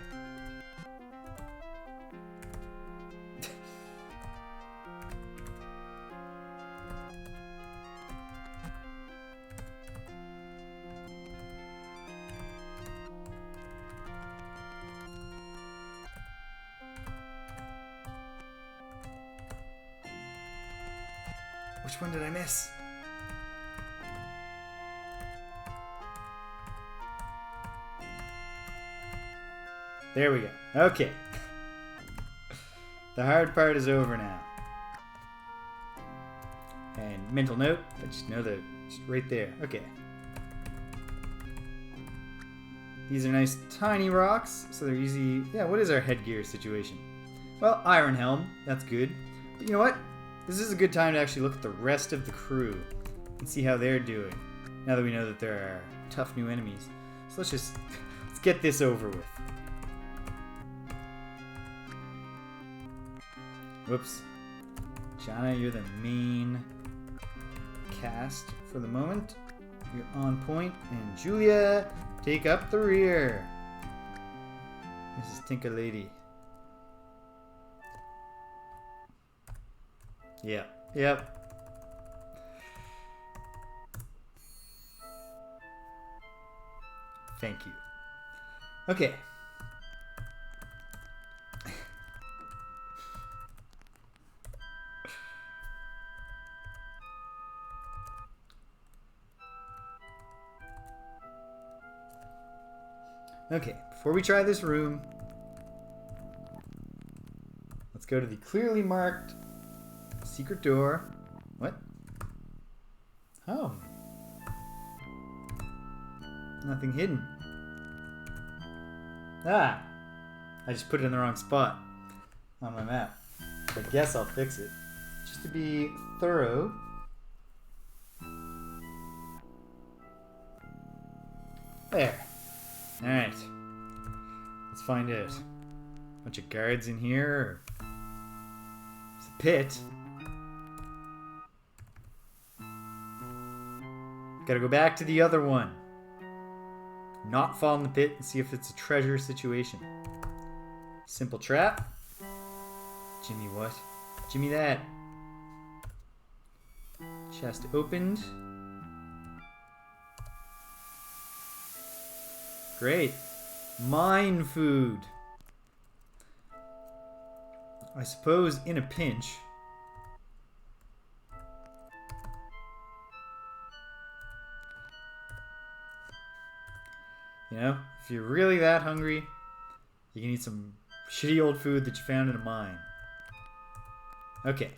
Which one did I miss? There we go. Okay. The hard part is over now. And mental note, I just know that it's right there. Okay. These are nice tiny rocks, so they're easy. Yeah, what is our headgear situation? Well, iron helm. That's good. But you know what? This is a good time to actually look at the rest of the crew and see how they're doing. Now that we know that there are tough new enemies. So let's get this over with. Whoops. Jana, you're the main cast for the moment. You're on point. And Julia, take up the rear. Mrs. Tinker Lady. Yep. Thank you. Okay. Okay, before we try this room, let's go to the clearly marked secret door. What? Oh. Nothing hidden. Ah! I just put it in the wrong spot on my map. I guess I'll fix it. Just to be thorough. There. Alright. Let's find out. Bunch of guards in here. There's a pit. Gotta go back to the other one. Not fall in the pit and see if it's a treasure situation. Simple trap. Gimme what? Gimme that. Chest opened. Great. Mine food. I suppose in a pinch. You know, if you're really that hungry, you can eat some shitty old food that you found in a mine. Okay,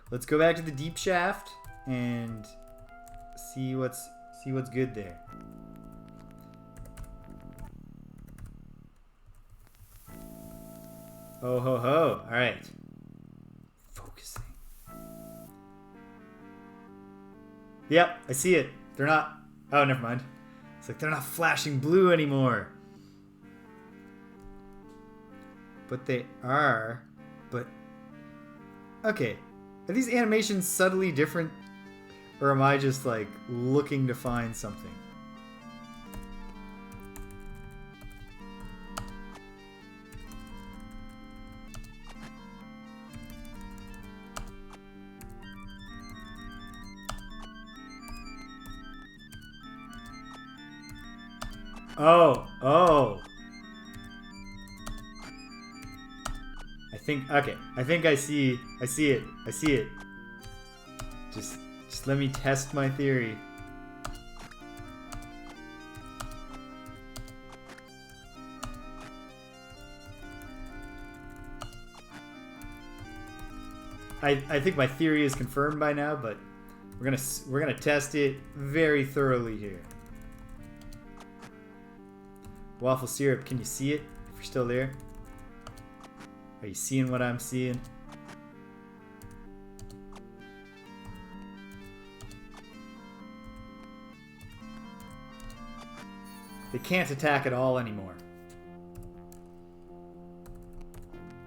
let's go back to the deep shaft and see what's good there. Oh ho ho! All right, focusing. Yep, I see it. They're not. Oh, never mind. It's like they're not flashing blue anymore. But they are. But okay, are these animations subtly different, or am I just like looking to find something? Oh. I think I see it. Just let me test my theory. I think my theory is confirmed by now, but we're gonna test it very thoroughly here. Waffle syrup, can you see it? If you're still there. Are you seeing what I'm seeing? They can't attack at all anymore.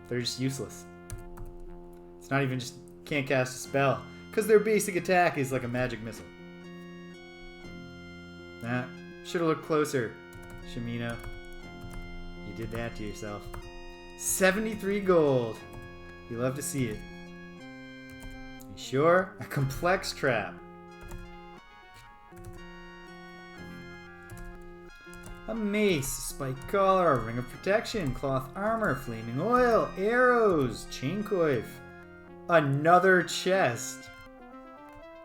They're just useless. It's not even just can't cast a spell. Because their basic attack is like a magic missile. Nah, should have looked closer, Shamino. You did that to yourself. 73 gold. You love to see it. You sure? A complex trap. A mace, a spike collar, a ring of protection, cloth armor, flaming oil, arrows, chain coif. Another chest.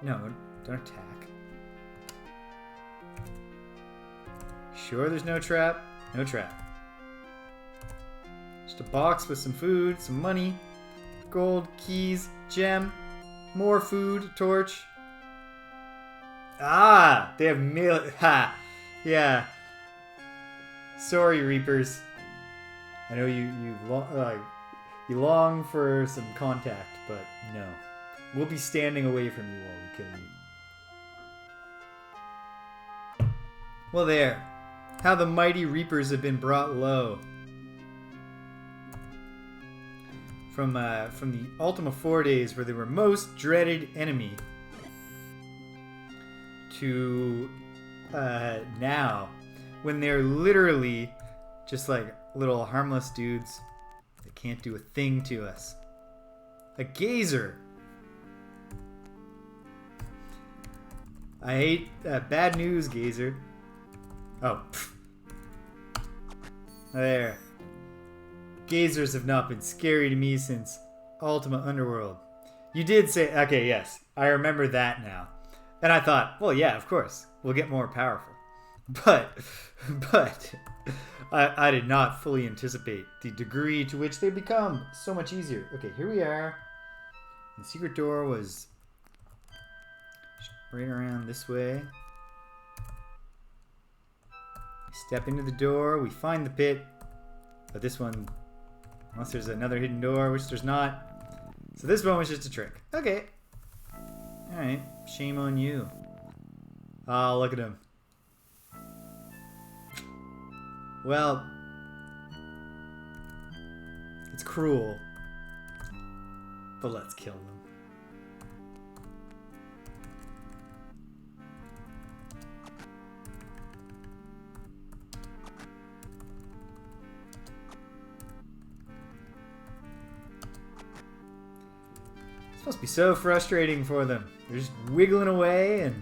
No, don't attack. Sure there's no trap? No trap. Just a box with some food, some money, gold, keys, gem, more food, torch. Ah! They have ha! Yeah. Sorry, Reapers. I know you long for some contact, but no. We'll be standing away from you while we kill you. Well, there. How the mighty Reapers have been brought low. From the Ultima 4 days, where they were most dreaded enemy, to now, when they're literally just like little harmless dudes that can't do a thing to us. A gazer. I hate bad news, gazer. Oh. There. Gazers have not been scary to me since Ultima Underworld. You did say... Okay, yes. I remember that now. And I thought, well, yeah, of course. We'll get more powerful. But I did not fully anticipate the degree to which they become so much easier. Okay, here we are. The secret door was right around this way. We step into the door, we find the pit, but this one, unless there's another hidden door, which there's not. So this one was just a trick. Okay. Alright, shame on you. Oh, look at him. Well, it's cruel, but let's kill them. This must be so frustrating for them. They're just wiggling away and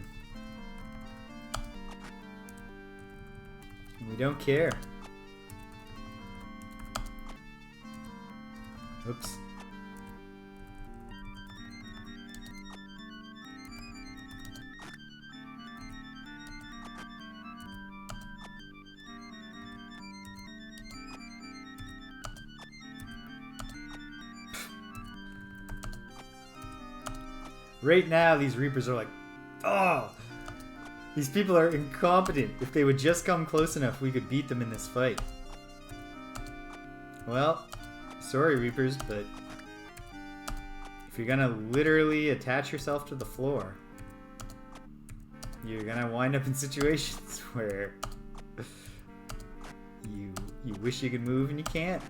we don't care. Oops. Right now, these Reapers are like, oh, these people are incompetent. If they would just come close enough, we could beat them in this fight. Well, sorry, Reapers, but if you're gonna literally attach yourself to the floor, you're gonna wind up in situations where you wish you could move and you can't.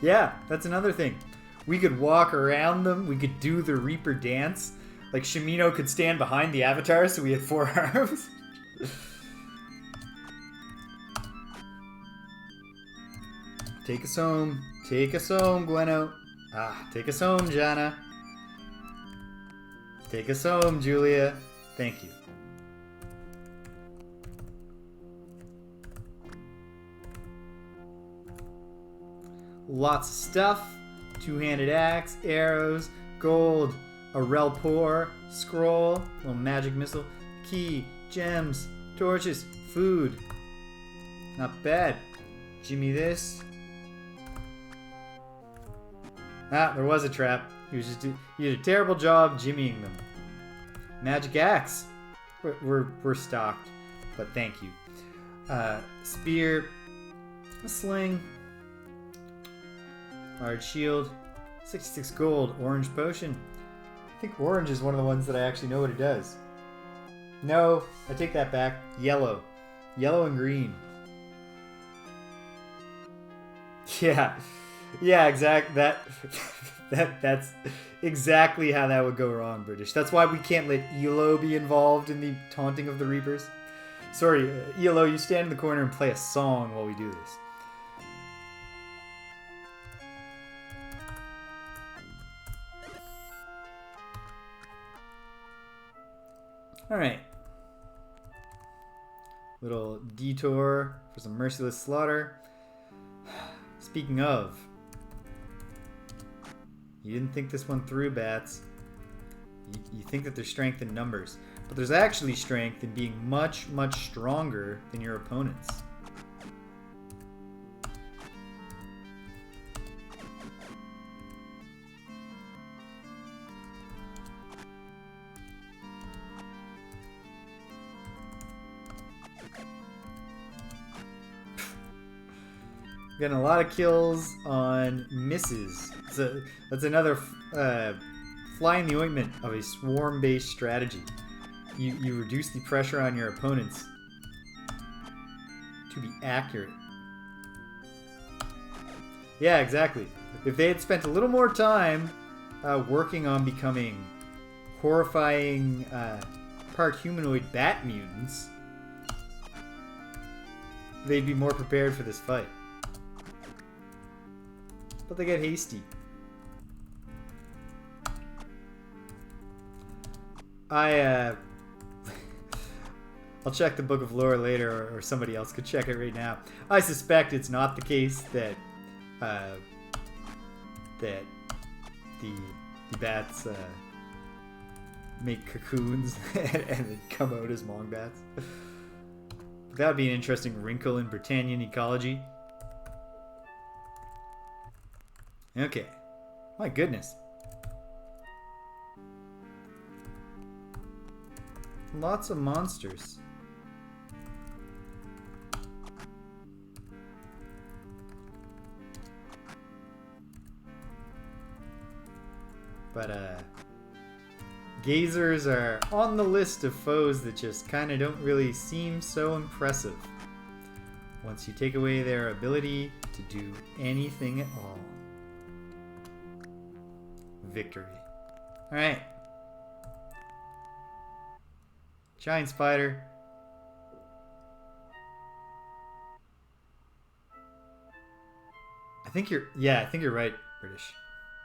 Yeah, that's another thing. We could walk around them. We could do the Reaper dance. Like Shamino could stand behind the avatar so we had 4 arms. Take us home. Take us home, Gweno. Ah, take us home, Jana. Take us home, Julia. Thank you. Lots of stuff. 2-handed axe, arrows, gold, a relpor, scroll, little magic missile, key, gems, torches, food. Not bad. Jimmy this. Ah, there was a trap. You did a terrible job jimmying them. Magic axe. We're stocked, but thank you. Spear. A sling. Large shield. 66 gold. Orange potion. I think orange is one of the ones that I actually know what it does. No, I take that back. Yellow. Yellow and green. Yeah. Yeah, that's exactly how that would go wrong, British. That's why we can't let ELO be involved in the taunting of the Reapers. Sorry, ELO, you stand in the corner and play a song while we do this. Alright. Little detour for some merciless slaughter. Speaking of, you didn't think this one through, Bats. You think that there's strength in numbers, but there's actually strength in being much, much stronger than your opponents. Getting a lot of kills on misses. So that's another fly in the ointment of a swarm-based strategy. You reduce the pressure on your opponents to be accurate. Yeah, exactly. If they had spent a little more time working on becoming horrifying part humanoid bat mutants, they'd be more prepared for this fight. But they get hasty. I'll check the Book of Lore later, or somebody else could check it right now. I suspect it's not the case that that the bats make cocoons and then come out as Mong bats. But that would be an interesting wrinkle in Britannian ecology. Okay. My goodness. Lots of monsters. But, gazers are on the list of foes that just kind of don't really seem so impressive once you take away their ability to do anything at all. Victory. Alright. Giant spider. I think you're right, British.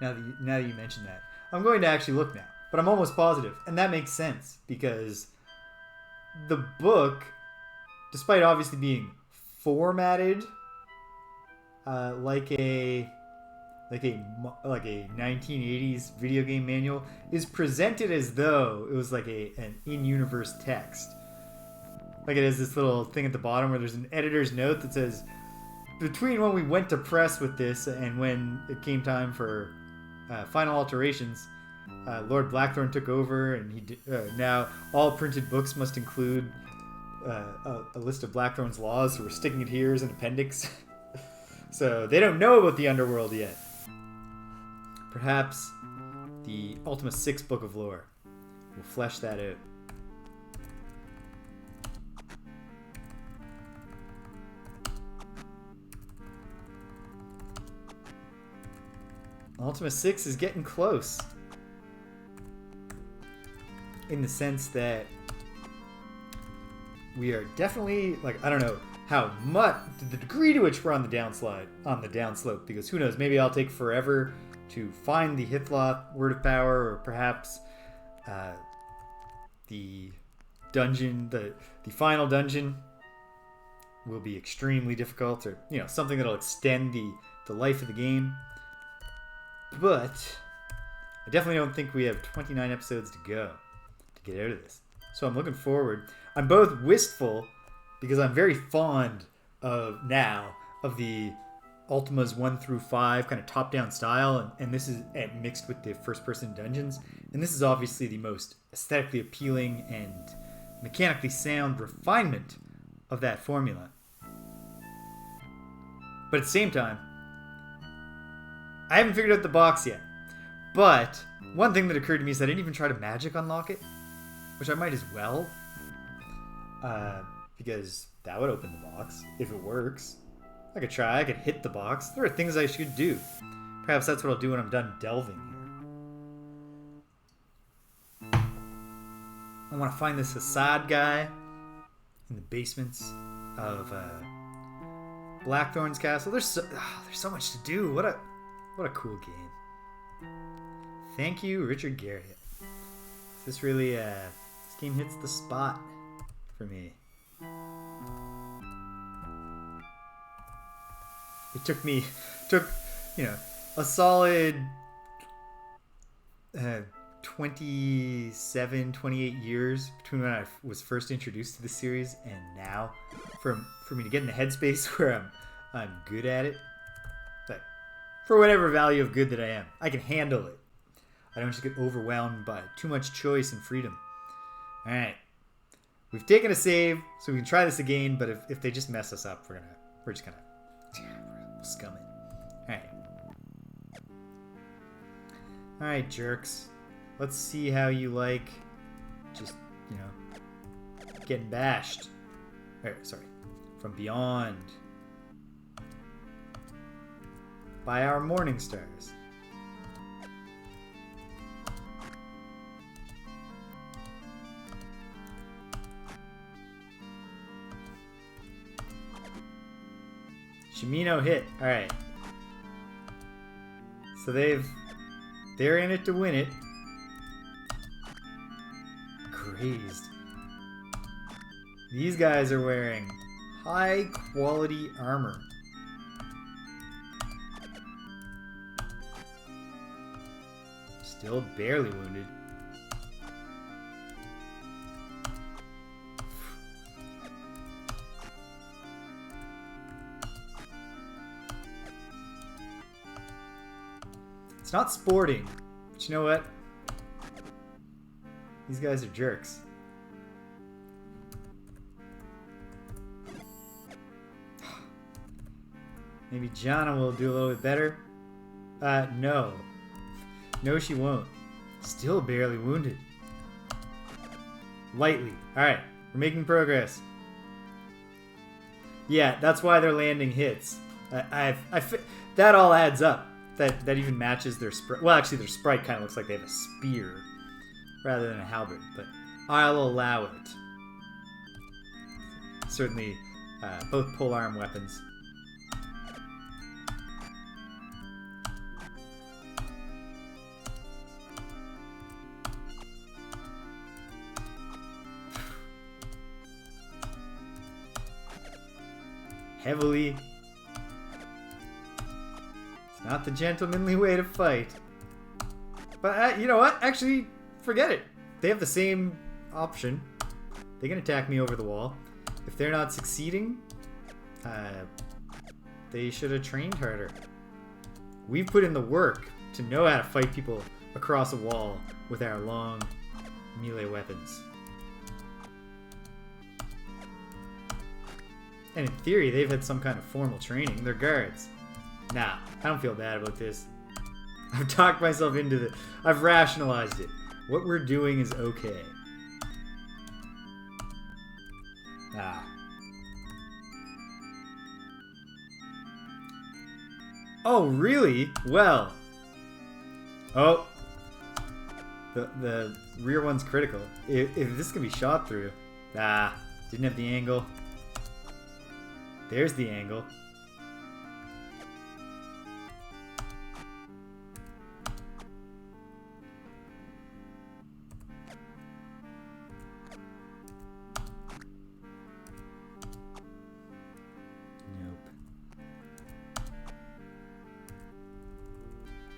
Now that you mention that. I'm going to actually look now, but I'm almost positive. And that makes sense because the book, despite obviously being formatted like a 1980s video game manual, is presented as though it was like an in-universe text. Like it has this little thing at the bottom where there's an editor's note that says, between when we went to press with this and when it came time for final alterations, Lord Blackthorn took over, and now all printed books must include a list of Blackthorn's laws, so we're sticking it here as an appendix. So they don't know about the Underworld yet. Perhaps the Ultima 6 Book of Lore will flesh that out. Ultima 6 is getting close. In the sense that we are definitely, like, I don't know how much, the degree to which we're on the downslope, because who knows, maybe I'll take forever to find the Hithloth Word of Power, or perhaps the dungeon, the final dungeon will be extremely difficult, or something that'll extend the life of the game. But I definitely don't think we have 29 episodes to go to get out of this. So I'm looking forward. I'm both wistful because I'm very fond of the Ultimas 1 through 5 kind of top-down style, and this is mixed with the first-person dungeons. And this is obviously the most aesthetically appealing and mechanically sound refinement of that formula. But at the same time, I haven't figured out the box yet. But one thing that occurred to me is that I didn't even try to magic unlock it, which I might as well. Because that would open the box, if it works. I could try, I could hit the box. There are things I should do. Perhaps that's what I'll do when I'm done delving here. I want to find this Assad guy in the basements of Blackthorn's castle. There's so much to do. What a cool game. Thank you, Richard Garriott. This really this game hits the spot for me. It took a solid 27, 28 years between when I was first introduced to the series and now for me to get in the headspace where I'm good at it. But for whatever value of good that I am, I can handle it. I don't just get overwhelmed by too much choice and freedom. Alright. We've taken a save, so we can try this again, but if they just mess us up, we're just gonna scum it. Alright. Alright, jerks. Let's see how you like just, getting bashed. Sorry. From beyond. By our morning stars. Shamino hit. Alright. So they're in it to win it. Crazed. These guys are wearing high quality armor. Still barely wounded. It's not sporting, but you know what? These guys are jerks. Maybe Jana will do a little bit better. No. No, she won't. Still barely wounded. Lightly. Alright, we're making progress. Yeah, that's why they're landing hits. That all adds up. That even matches their sprite. Well, actually, their sprite kind of looks like they have a spear rather than a halberd, but I'll allow it. Certainly, both polearm weapons. Heavily. It's not the gentlemanly way to fight. But you know what? Actually, forget it. They have the same option. They can attack me over the wall. If they're not succeeding, they should have trained harder. We've put in the work to know how to fight people across a wall with our long melee weapons. And in theory, they've had some kind of formal training. They're guards. Nah, I don't feel bad about this. I've talked myself into it. I've rationalized it. What we're doing is okay. Ah. Oh, really? Well. Oh. The rear one's critical. If this can be shot through. Ah. Didn't have the angle. There's the angle.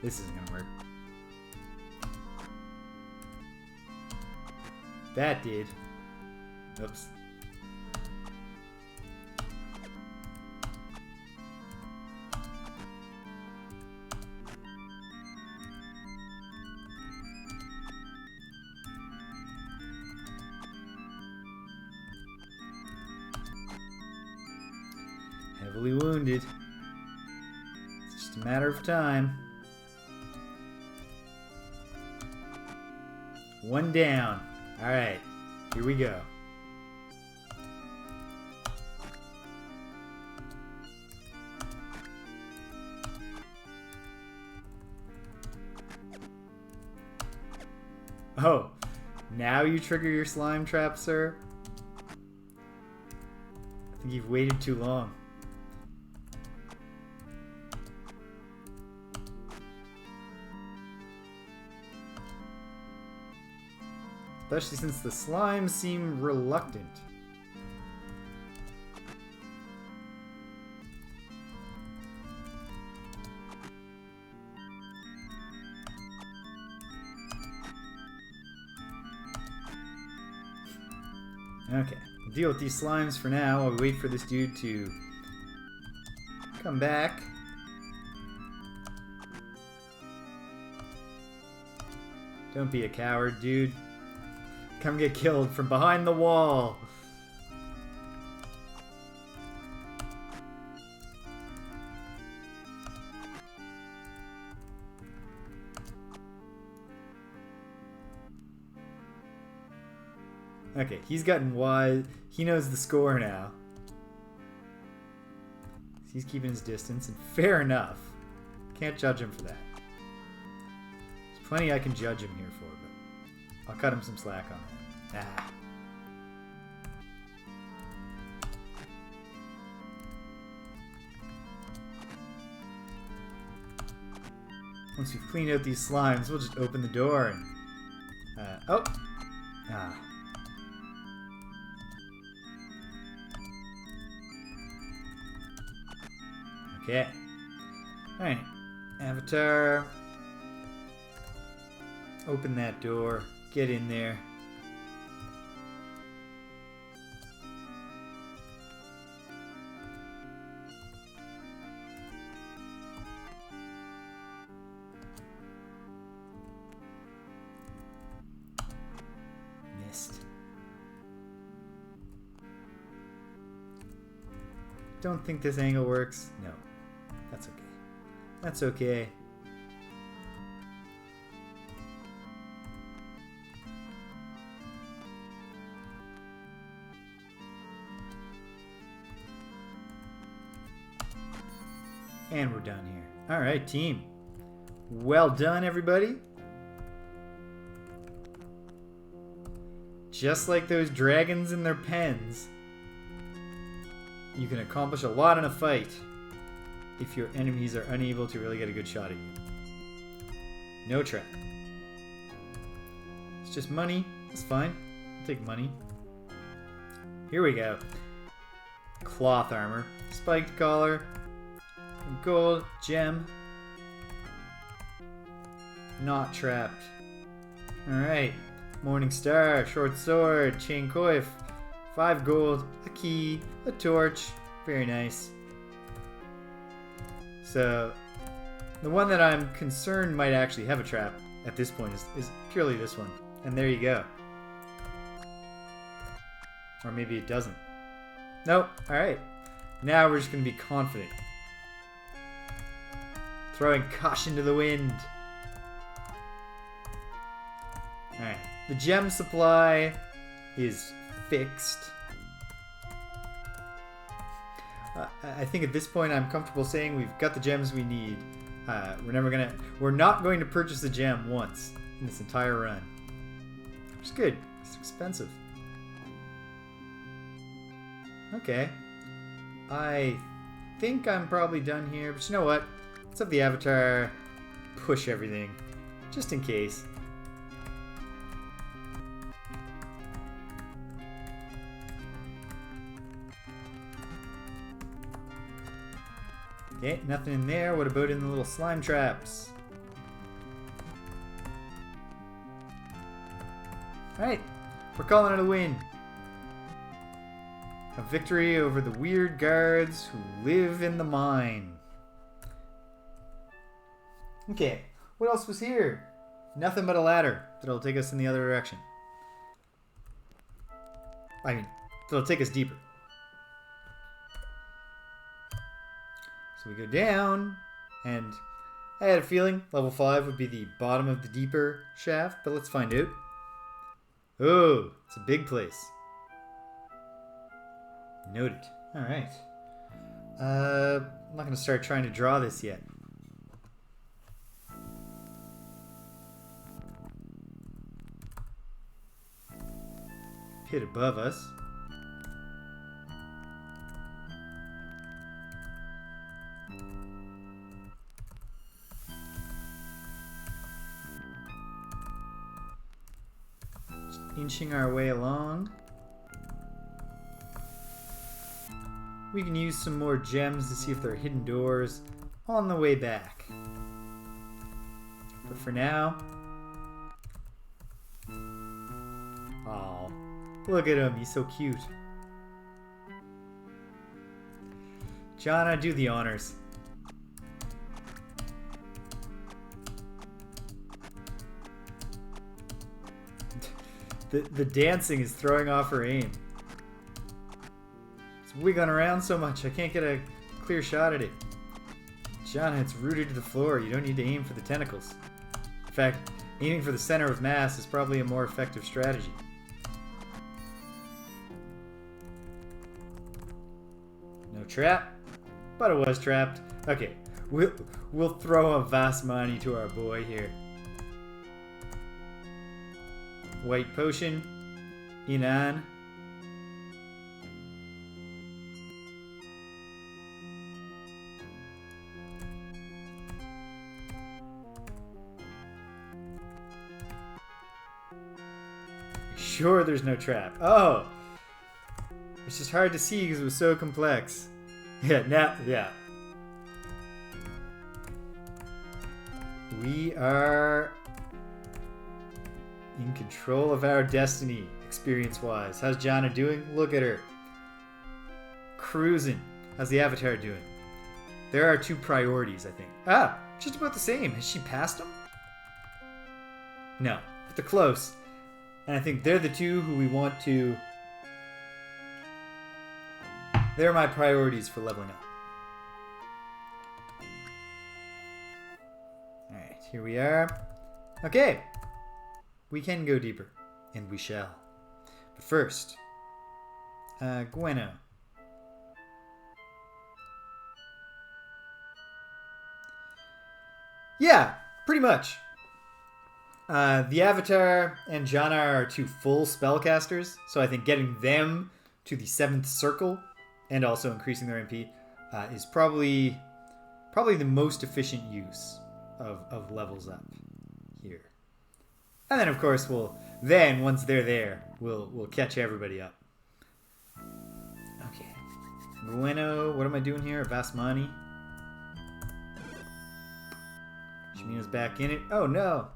This isn't gonna work. That did. Oops. Heavily wounded. a matter of time. One down. Alright, here we go. Oh, now you trigger your slime trap, sir? I think you've waited too long. Especially since the slimes seem reluctant. Okay, we'll deal with these slimes for now while we wait for this dude to come back. Don't be a coward, dude. Come get killed from behind the wall. Okay, he's gotten wise. He knows the score now. He's keeping his distance, and fair enough. Can't judge him for that. There's plenty I can judge him here for, but I'll cut him some slack on that. Ah. Once we've cleaned out these slimes, we'll just open the door and... oh! Ah. Okay. Alright. Avatar. Open that door. Get in there. Missed. Don't think this angle works? No. That's okay. That's okay. And we're done here. Alright, team. Well done, everybody. Just like those dragons in their pens, you can accomplish a lot in a fight if your enemies are unable to really get a good shot at you. No trap. It's just money. It's fine. I'll take money. Here we go. Cloth armor. Spiked collar. Gold. Gem. Not trapped. Alright. Morning Star. Short sword. Chain coif. 5 gold. A key. A torch. Very nice. So, the one that I'm concerned might actually have a trap at this point is purely this one. And there you go. Or maybe it doesn't. Nope. Alright. Now we're just going to be confident. Throwing caution to the wind. Alright. The gem supply is fixed. I think at this point I'm comfortable saying we've got the gems we need. We're not going to purchase a gem once in this entire run. Which is good. It's expensive. Okay. I think I'm probably done here, but you know what? Let's have the avatar push everything. Just in case. Okay, nothing in there. What about in the little slime traps? Alright, we're calling it a win. A victory over the weird guards who live in the mine. Okay, what else was here? Nothing but a ladder that'll take us in the other direction. I mean, that'll take us deeper. So we go down, And I had a feeling level 5 would be the bottom of the deeper shaft, but let's find out. Oh, it's a big place. Noted. Alright. I'm not going to start trying to draw this yet. Pit above us. Just inching our way along. We can use some more gems to see if there are hidden doors on the way back. But for now... Oh, look at him. He's so cute. Jana, do the honors. The dancing is throwing off her aim. Wiggling around so much, I can't get a clear shot at it. Jana, it's rooted to the floor. You don't need to aim for the tentacles. In fact, aiming for the center of mass is probably a more effective strategy. No trap, but it was trapped. Okay, we'll throw a Vasmani to our boy here. White potion, Inan. Sure, there's no trap. Oh! It's just hard to see because it was so complex. Yeah, now, yeah. We are in control of our destiny, experience-wise. How's Jana doing? Look at her. Cruising. How's the Avatar doing? There are 2 priorities, I think. Ah, just about the same. Has she passed them? No, but they're close. And I think they're the 2 who we want to... They're my priorities for leveling up. Alright, here we are. Okay. We can go deeper. And we shall. But first... Gweno. Yeah, pretty much. The Avatar and Jana are 2 full spellcasters, so I think getting them to the 7th circle and also increasing their MP is probably the most efficient use of levels up here. And then of course once they're there, we'll catch everybody up. Okay. Gweno, what am I doing here? Vasmani. Shamino's back in it. Oh no!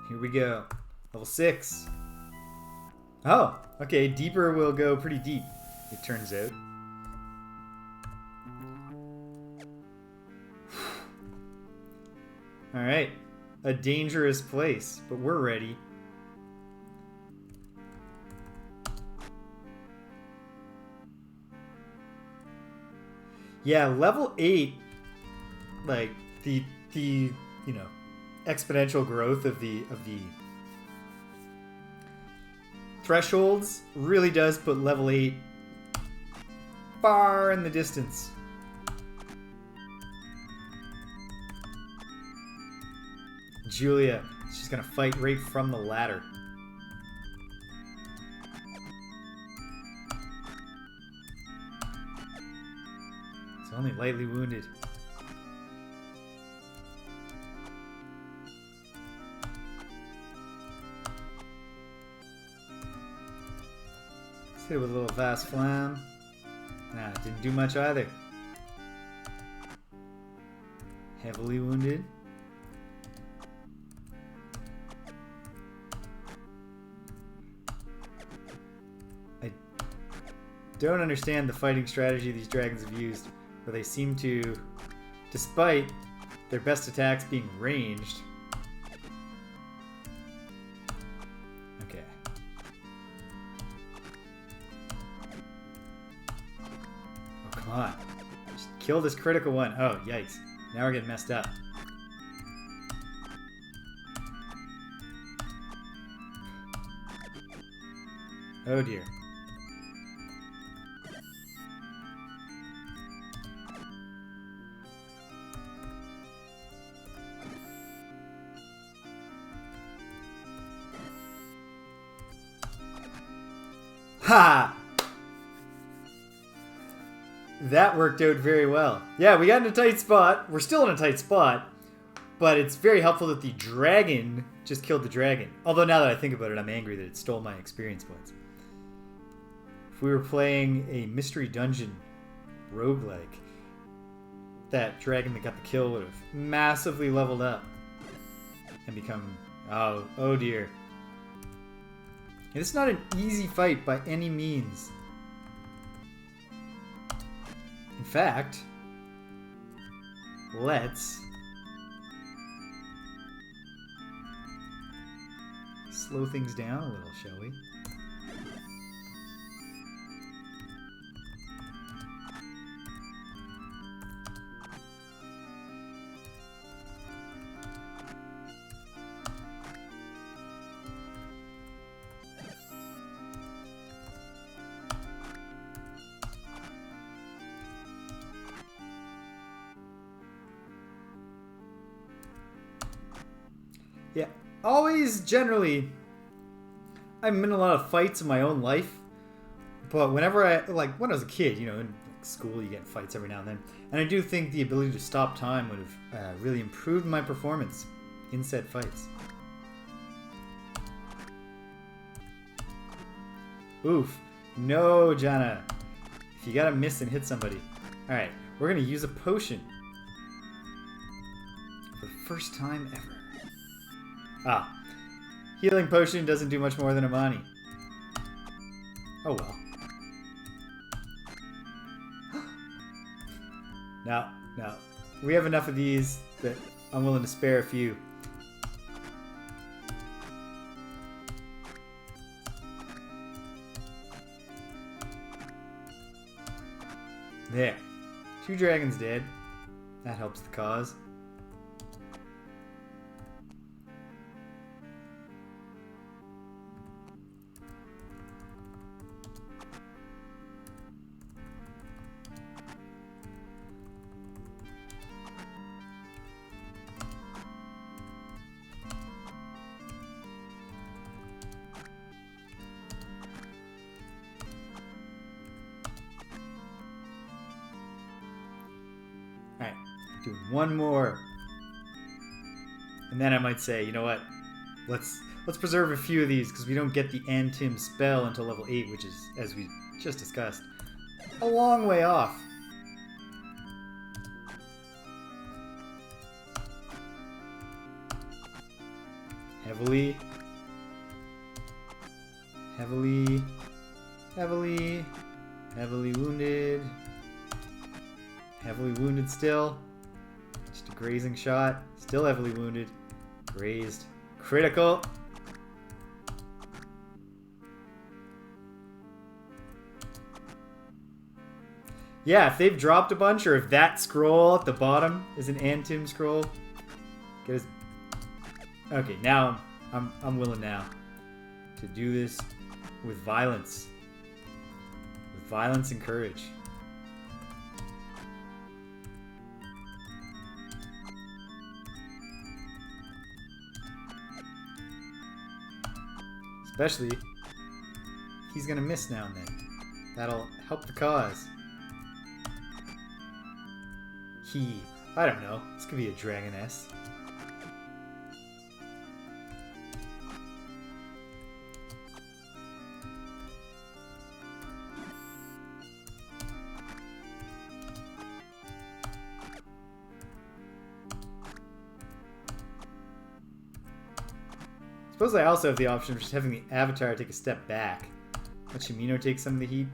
Here we go. Level 6. Oh, okay. Deeper will go pretty deep, it turns out. Alright. A dangerous place, but we're ready. Yeah, level 8, like, the you know, exponential growth of the thresholds really does put level 8 far in the distance. Julia, she's gonna fight right from the ladder. It's only lightly wounded. Hit it with a little fast flam. Nah, it didn't do much either. Heavily wounded. I don't understand the fighting strategy these dragons have used, where they seem to, despite their best attacks being ranged. Okay. Oh, come on. kill this critical one. Oh, yikes. Now we're getting messed up. Oh dear. Ha! That worked out very well. Yeah, we got in a tight spot. We're still in a tight spot. But it's very helpful that the dragon just killed the dragon. Although now that I think about it, I'm angry that it stole my experience points. If we were playing a mystery dungeon roguelike, that dragon that got the kill would have massively leveled up and become... Oh dear. And it's not an easy fight by any means. In fact, let's slow things down a little, shall we? Yeah, always, generally, I'm in a lot of fights in my own life, but whenever when I was a kid, you know, in school you get in fights every now and then, and I do think the ability to stop time would have really improved my performance in said fights. Oof. No, Jana. If you gotta miss and hit somebody. Alright, we're gonna use a potion. For the first time ever. Ah. Healing potion doesn't do much more than a money. Oh well. No. We have enough of these that I'm willing to spare a few. There. 2 dragons dead. That helps the cause. Alright, do one more. And then I might say, you know what? Let's preserve a few of these because we don't get the Antim spell until level 8, which is, as we just discussed, a long way off. Heavily wounded. Heavily wounded still. Just a grazing shot. Still heavily wounded. Grazed. Critical. Yeah, if they've dropped a bunch, or if that scroll at the bottom is an Antim scroll, get us. Okay, now I'm willing now to do this with violence. With violence and courage. Especially, he's gonna miss now and then. That'll help the cause. I don't know. This could be a dragoness. Suppose I also have the option of just having the avatar take a step back. Let Shamino take some of the heat.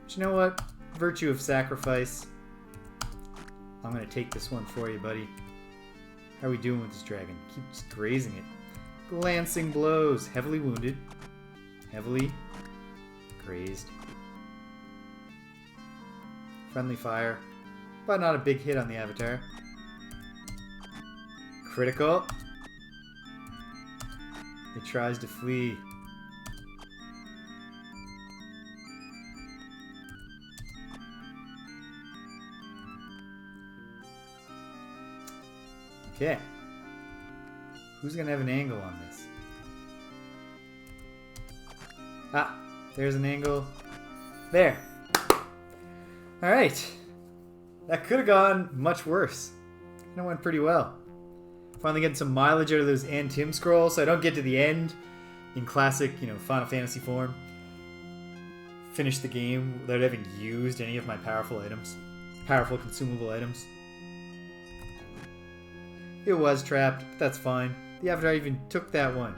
But you know what? Virtue of sacrifice. I'm going to take this one for you, buddy. How are we doing with this dragon? Keep just grazing it. Glancing blows. Heavily wounded. Heavily grazed. Friendly fire. but not a big hit on the avatar. Critical. He tries to flee. Okay. Who's gonna have an angle on this? Ah, there's an angle. There. Alright. That could have gone much worse. It went pretty well. Finally getting some mileage out of those and Tim scrolls, so I don't get to the end in classic, Final Fantasy form. Finish the game without having used any of my powerful items. Powerful consumable items. It was trapped, but that's fine. The avatar even took that one.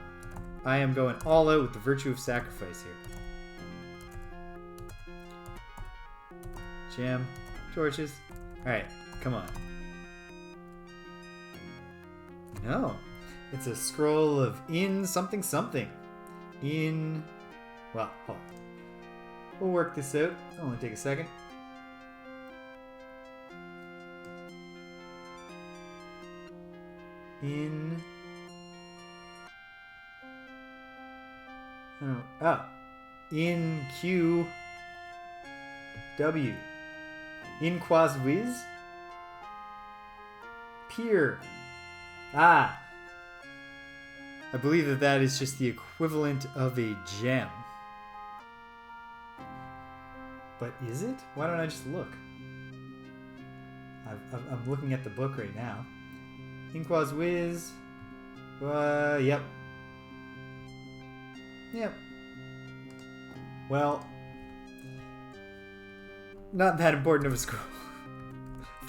I am going all out with the virtue of sacrifice here. Gem. Torches. Alright, come on. No. It's a scroll of in something something. In... Well, hold on. We'll work this out. It'll only take a second. In... Oh. Ah. In Q... W. In quas viz? Peer. Ah. I believe that is just the equivalent of a gem. But is it? Why don't I just look? I'm looking at the book right now. In quas viz. Yep. Yep. Well, not that important of a scroll.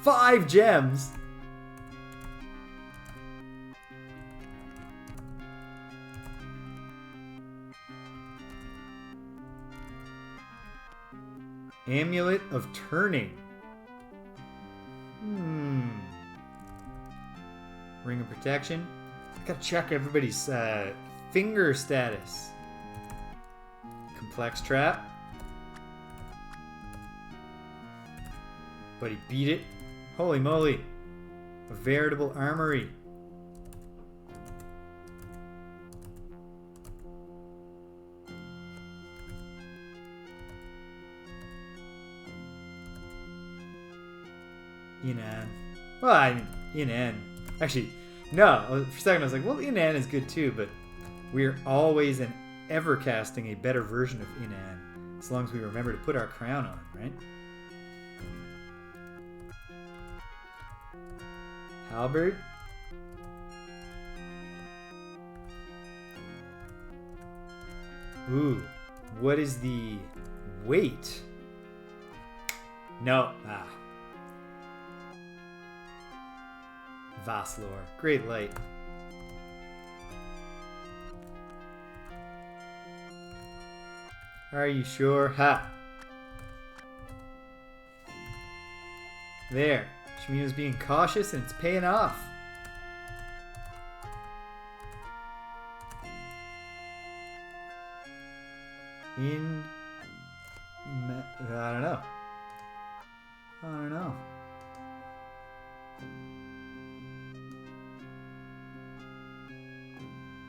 5 gems! Amulet of Turning. Ring of Protection. I gotta check everybody's finger status. Complex Trap. But he beat it. Holy moly. A veritable armory. Inan. Well, Inan. Actually, no. For a second I was like, well, Inan is good too, but we're always and ever casting a better version of Inan. As long as we remember to put our crown on, right? Halberd. Ooh. What is the weight? No. Ah. Vaslor. Great light. Are you sure? Ha! There. Shamino's being cautious and it's paying off. I don't know. I don't know.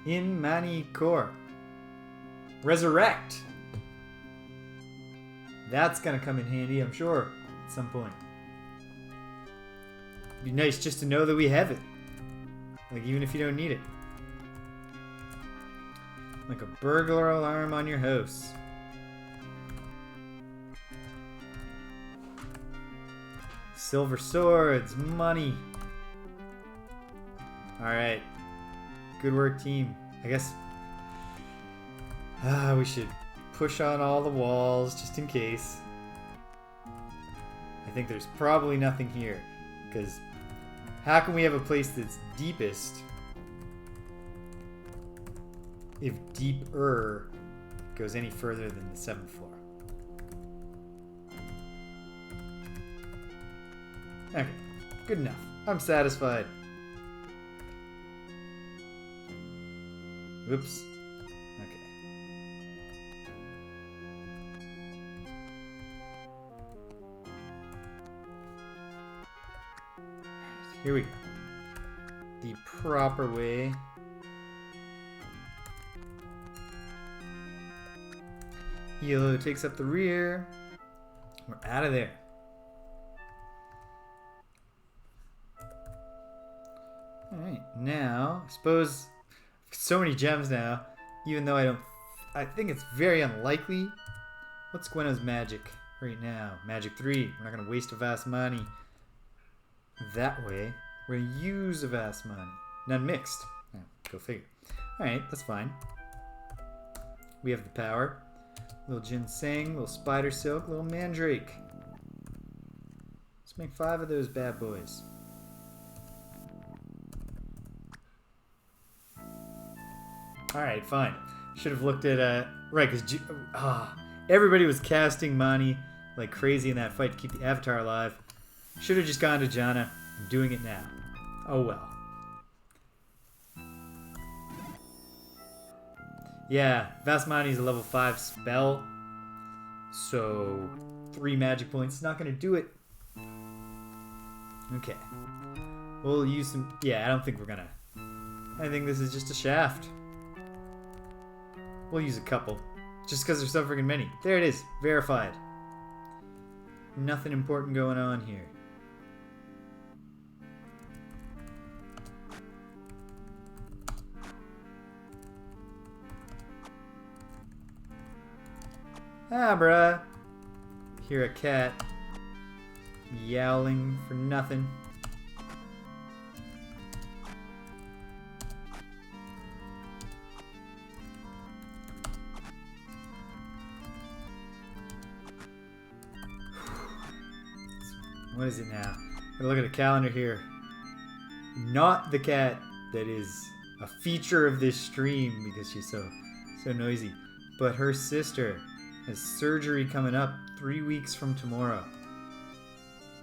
In Mani Core. Resurrect. That's gonna come in handy, I'm sure, at some point. It'd be nice just to know that we have it. Like, even if you don't need it. Like a burglar alarm on your house. Silver swords, money. Alright. Good work, team. I guess we should push on all the walls just in case. I think there's probably nothing here. Because how can we have a place that's deepest if deeper goes any further than the 7th floor? Okay, good enough. I'm satisfied. Whoops. Okay. Here we go. The proper way. Yellow takes up the rear. We're out of there. Alright, now, I suppose, so many gems now, even though I think it's very unlikely. What's Gweno's magic right now? Magic 3. We're not going to waste a vast money that way. We're going to use a vast money. None mixed. Oh, go figure. Alright, that's fine. We have the power. Little ginseng, little spider silk, little mandrake. Let's make 5 of those bad boys. Alright, fine. Should have looked at, right, because everybody was casting money like crazy in that fight to keep the Avatar alive. Should have just gone to Janna. I'm doing it now. Oh well. Yeah, Vasmani is a level 5 spell. So, 3 magic points is not going to do it. Okay. We'll use some... Yeah, I don't think we're going to... I think this is just a shaft. We'll use a couple. Just because there's so freaking many. There it is. Verified. Nothing important going on here. Ah, bruh. Hear a cat yowling for nothing. What is it now? Gotta look at a calendar here. Not the cat that is a feature of this stream because she's so noisy, but her sister has surgery coming up 3 weeks from tomorrow.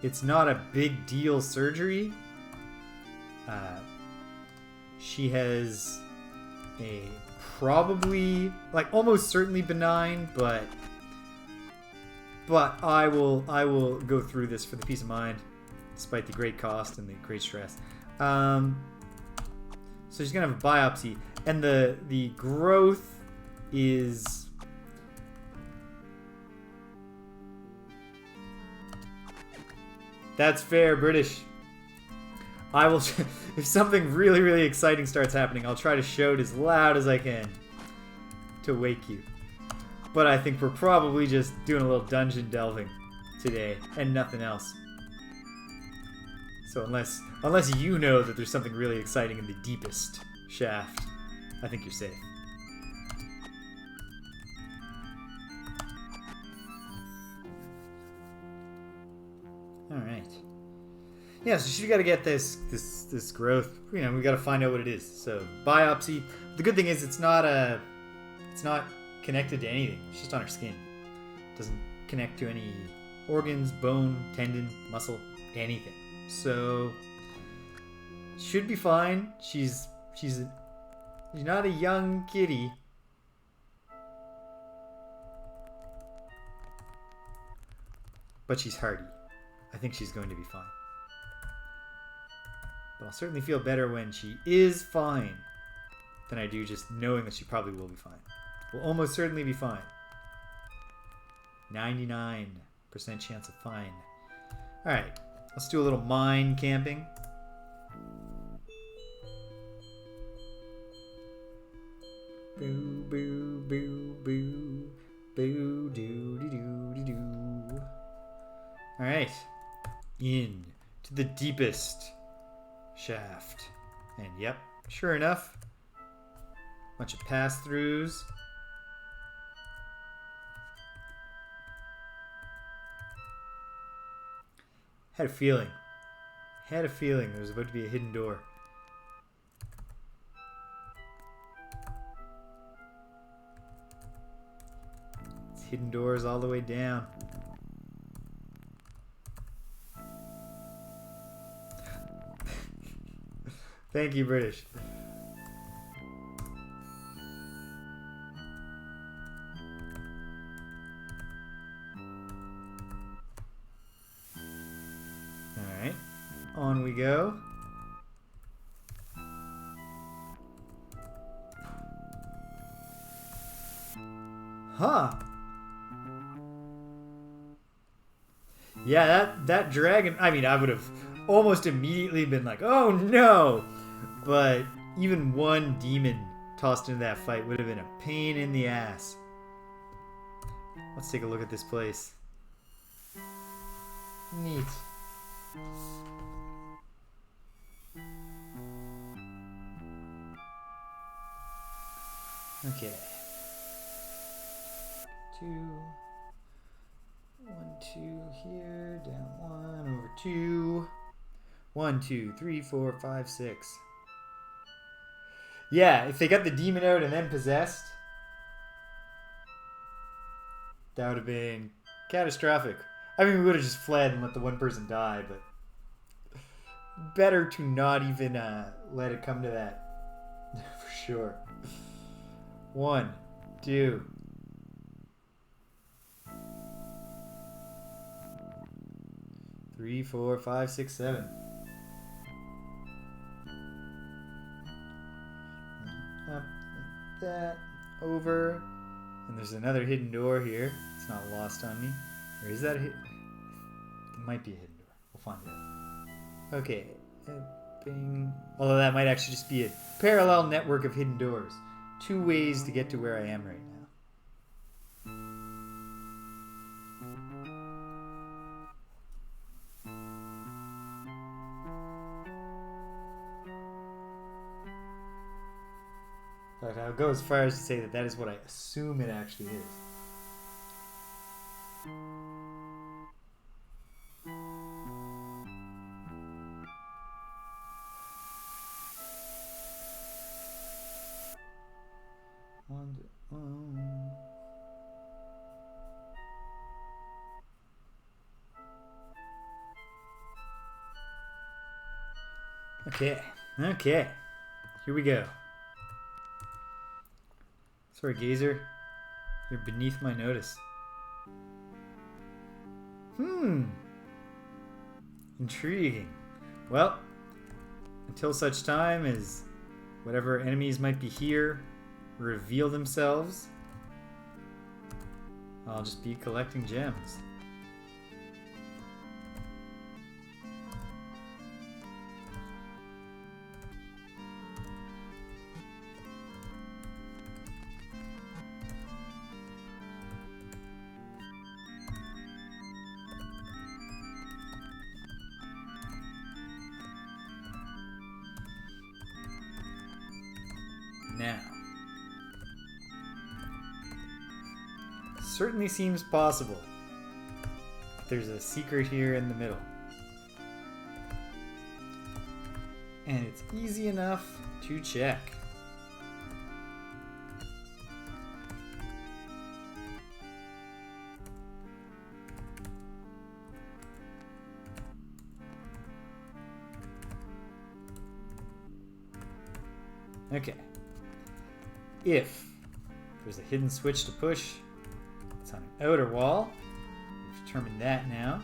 It's not a big deal surgery. She has a probably, like almost certainly benign, but I will go through this for the peace of mind, despite the great cost and the great stress. So she's gonna have a biopsy, and the growth is... That's fair, British. I will... If something really, really exciting starts happening, I'll try to shout as loud as I can to wake you. But I think we're probably just doing a little dungeon delving today and nothing else. So unless you know that there's something really exciting in the deepest shaft, I think you're safe. Alright. Yeah, so she's got to get this growth. You know, we got to find out what it is. So biopsy. The good thing is it's not connected to anything. It's just on her skin. It doesn't connect to any organs, bone, tendon, muscle, anything. So should be fine. She's not a young kitty. But she's hardy. I think she's going to be fine. But I'll certainly feel better when she is fine than I do just knowing that she probably will be fine. Will almost certainly be fine. 99% chance of fine. Alright, let's do a little mine camping. Boo, boo, boo, boo. Boo, doo, doo, doo, doo, doo. Alright. In to the deepest shaft. And yep, sure enough, bunch of pass-throughs. Had a feeling there was about to be a hidden door. It's hidden doors all the way down. Thank you, British. Alright, on we go. Huh. Yeah, that dragon... I mean, I would have almost immediately been like, oh no! But even one demon tossed into that fight would have been a pain in the ass. Let's take a look at this place. Neat. Okay. 2, 1, 2 here, down 1, over 2. 1, 2, 3, 4, 5, 6. Yeah, if they got the demon out and then possessed, that would have been catastrophic. I mean, we would have just fled and let the one person die, but better to not even let it come to that. For sure. 1, 2. 3, 4, 5, 6, 7. Up like that. Over. And there's another hidden door here. It's not lost on me. Or is that a hidden? It might be a hidden door. We'll find out. Okay. Bing. Although that might actually just be a parallel network of hidden doors. 2 ways to get to where I am right now. In fact, I'll go as far as to say that that is what I assume it actually is. Okay. Here we go. Sorry, Gazer. You're beneath my notice. Intriguing. Well, until such time as whatever enemies might be here reveal themselves, I'll just be collecting gems. Now, certainly seems possible. There's a secret here in the middle. And it's easy enough to check. Okay. If there's a hidden switch to push, it's on an outer wall. We've determined that now.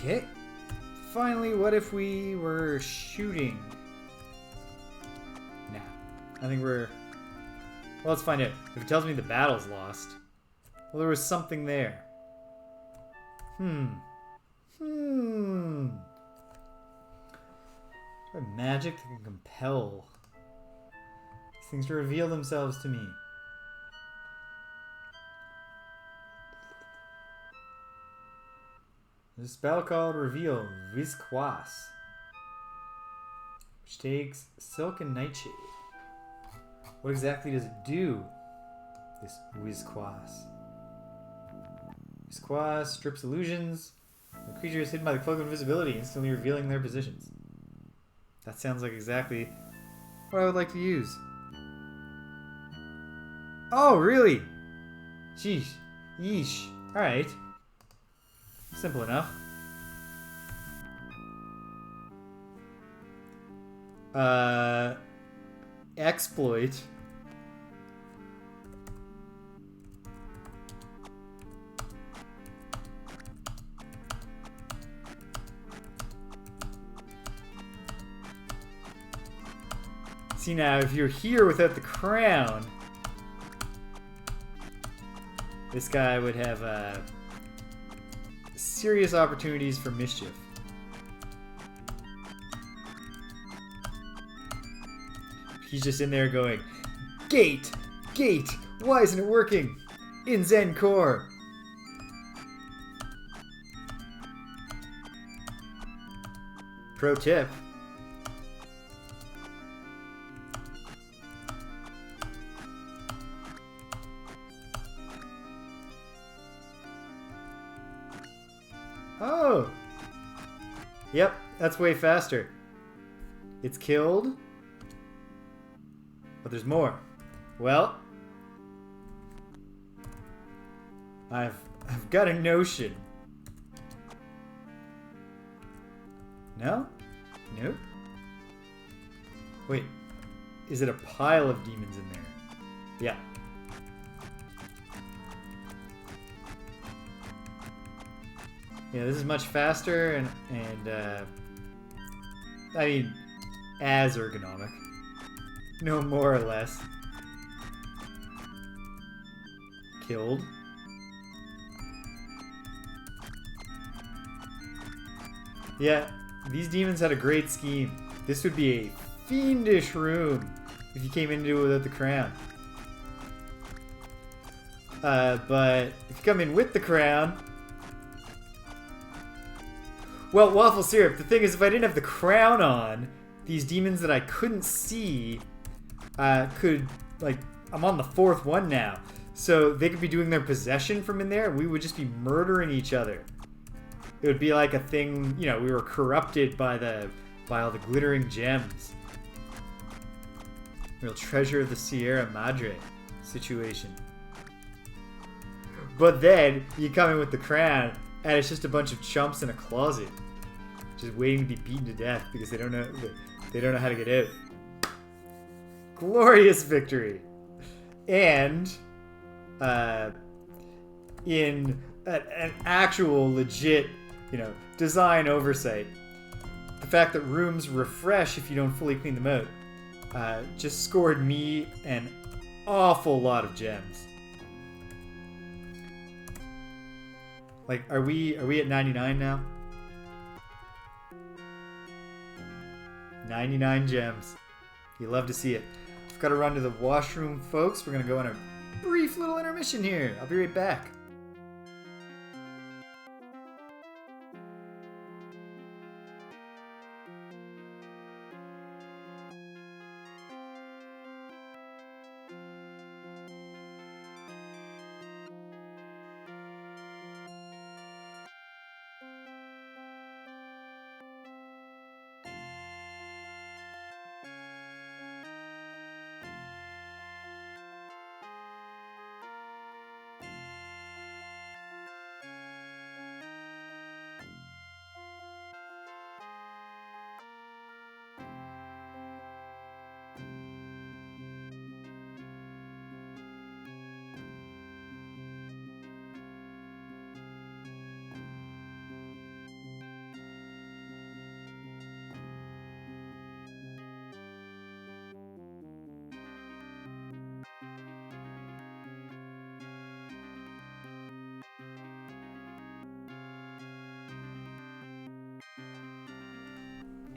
Okay. Finally, what if we were shooting? Nah. I think we're... Well, let's find out. If it tells me the battle's lost, well, there was something there. Magic that can compel these things to reveal themselves to me. There's a spell called Reveal Visquas, which takes Silk and Nightshade. What exactly does it do, this Visquas? Visquas strips illusions. The creature is hidden by the cloak of invisibility, instantly revealing their positions. That sounds like exactly what I would like to use. Oh, really? Jeez. Yeesh. Alright. Simple enough. Exploit. See now, if you're here without the crown, this guy would have serious opportunities for mischief. He's just in there going, Gate! Gate! Why isn't it working? In Zen Core! Pro tip. Oh! Yep, that's way faster. It's killed. But there's more. Well, I've got a notion. No? Nope. Wait, is it a pile of demons in there? Yeah. Yeah, this is much faster and I mean, as ergonomic. No more or less. Killed. Yeah, these demons had a great scheme. This would be a fiendish room if you came into it without the crown. But if you come in with the crown... Well, waffle syrup, the thing is, if I didn't have the crown on, these demons that I couldn't see could, like, I'm on the 4th one now. So they could be doing their possession from in there, and we would just be murdering each other. It would be like a thing, you know, we were corrupted by all the glittering gems. Real treasure of the Sierra Madre situation. But then you come in with the crown, and it's just a bunch of chumps in a closet, just waiting to be beaten to death because they don't know how to get out. Glorious victory, and in an actual legit, you know, design oversight, the fact that rooms refresh if you don't fully clean them out just scored me an awful lot of gems. Like, are we at 99 now? 99 gems. You love to see it. I've got to run to the washroom, folks. We're going to go on a brief little intermission here. I'll be right back.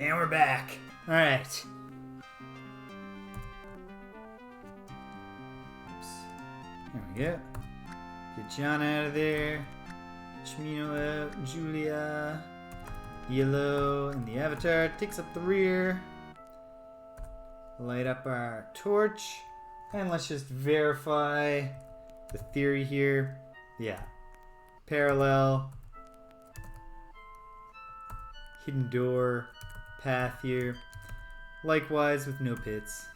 And we're back. All right. Oops. There we go. Get John out of there. Shamino out. Julia. Yellow. And the avatar takes up the rear. Light up our torch. And let's just verify the theory here. Yeah. Parallel. Hidden door. Path here. Likewise with no pits.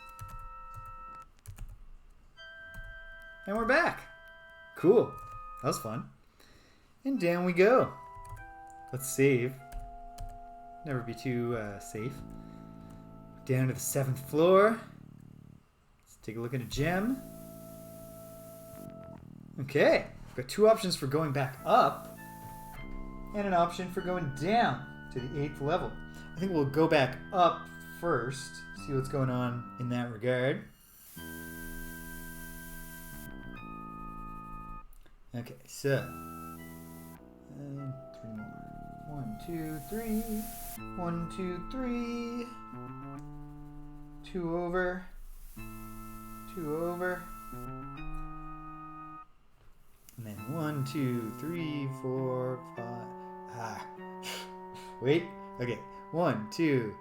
And we're back. Cool. That was fun. And down we go. Let's save. Never be too safe. Down to the 7th floor. Let's take a look at a gem. Okay. We've got 2 options for going back up. And an option for going down to the 8th level. I think we'll go back up first. See what's going on in that regard. Okay, so 3 more. 1, 2, 3. 1, 2, 3. 2 over. 2 over. And then 1, 2, 3, 4, 5. Wait. Okay. 1, 2,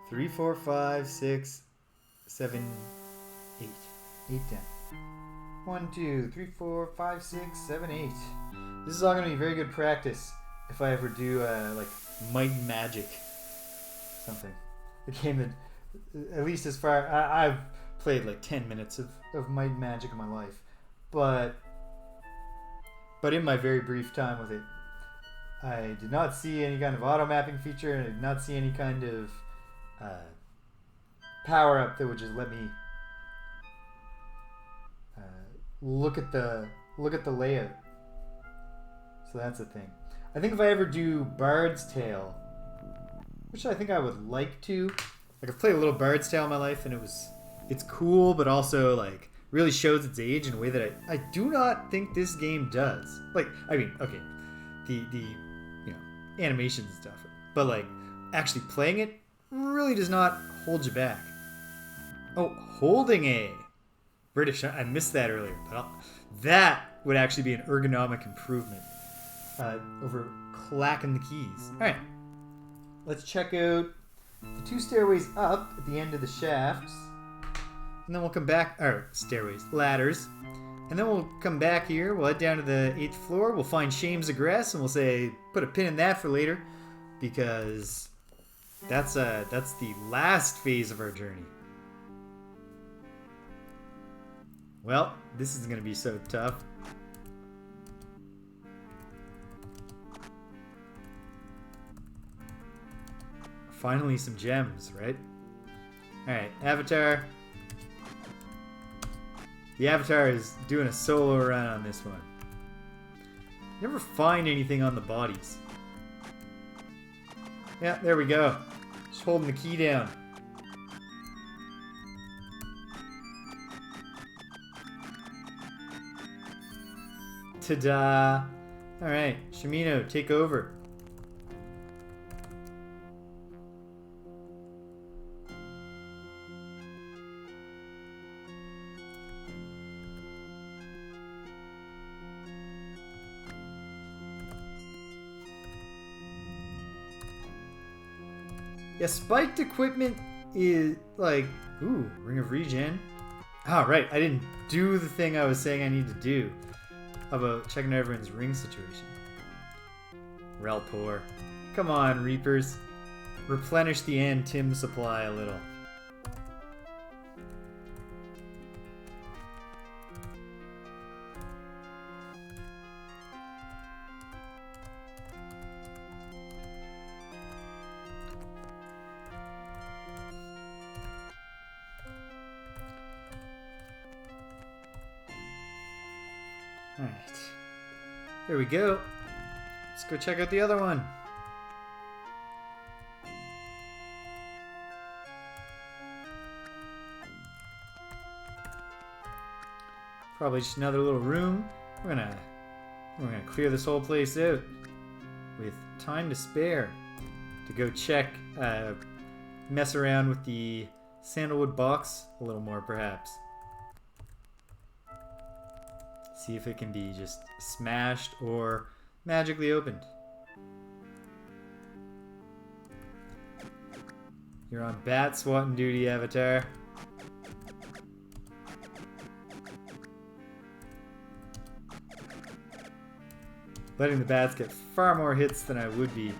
3, 4, 5, 6, 7, 8. 8 down. 1, 2, 3, 4, 5, 6, 7, 8. This is all going to be very good practice if I ever do like Might and Magic something. The game that, at least as far, I've played like 10 minutes of Might and Magic in my life. But in my very brief time with it, I did not see any kind of auto mapping feature, and I did not see any kind of power up that would just let me look at the layout. So that's a thing. I think if I ever do Bard's Tale, which I think I would like to, like I've played a little Bard's Tale in my life, and it's cool, but also like really shows its age in a way that I do not think this game does. Like, I mean, okay, the animations and stuff, but like actually playing it really does not hold you back. Oh, holding A. British, I missed that earlier, but that would actually be an ergonomic improvement over clacking the keys. Alright, let's check out the 2 stairways up at the end of the shafts, and then we'll come back, or stairways, ladders, and then we'll come back here, we'll head down to the 8th floor, we'll find Shame's Egress, and we'll say, put a pin in that for later, because that's the last phase of our journey. Well, this is going to be so tough. Finally some gems, right? Alright, Avatar. The Avatar is doing a solo run on this one. Never find anything on the bodies. Yeah, there we go. Just holding the key down. Ta-da! Alright, Shamino, take over. Yeah, spiked equipment is like, ooh, Ring of Regen. Oh, right, I didn't do the thing I was saying I need to do about checking everyone's ring situation. Relpor. Come on, Reapers. Replenish the Tim supply a little. Alright. There we go. Let's go check out the other one. Probably just another little room. We're gonna clear this whole place out with time to spare to go check, mess around with the sandalwood box a little more, perhaps. See if it can be just smashed or magically opened. You're on bat swatting duty, Avatar. Letting the bats get far more hits than I would be.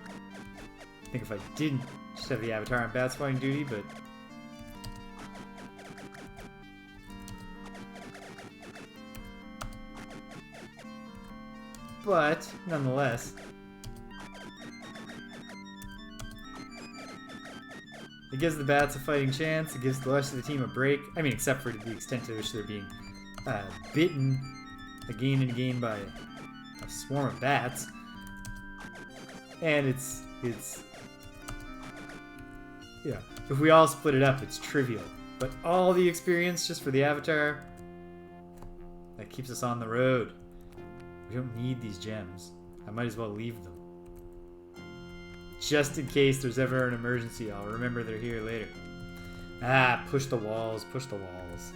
I think if I didn't just have the Avatar on bat swatting duty, but but nonetheless. It gives the bats a fighting chance. It gives the rest of the team a break. I mean, except for the extent to which they're being bitten again and again by a swarm of bats. And it's yeah. If we all split it up, it's trivial. But all the experience just for the avatar, that keeps us on the road. We don't need these gems. I might as well leave them. Just in case there's ever an emergency, I'll remember they're here later. Ah, push the walls, push the walls.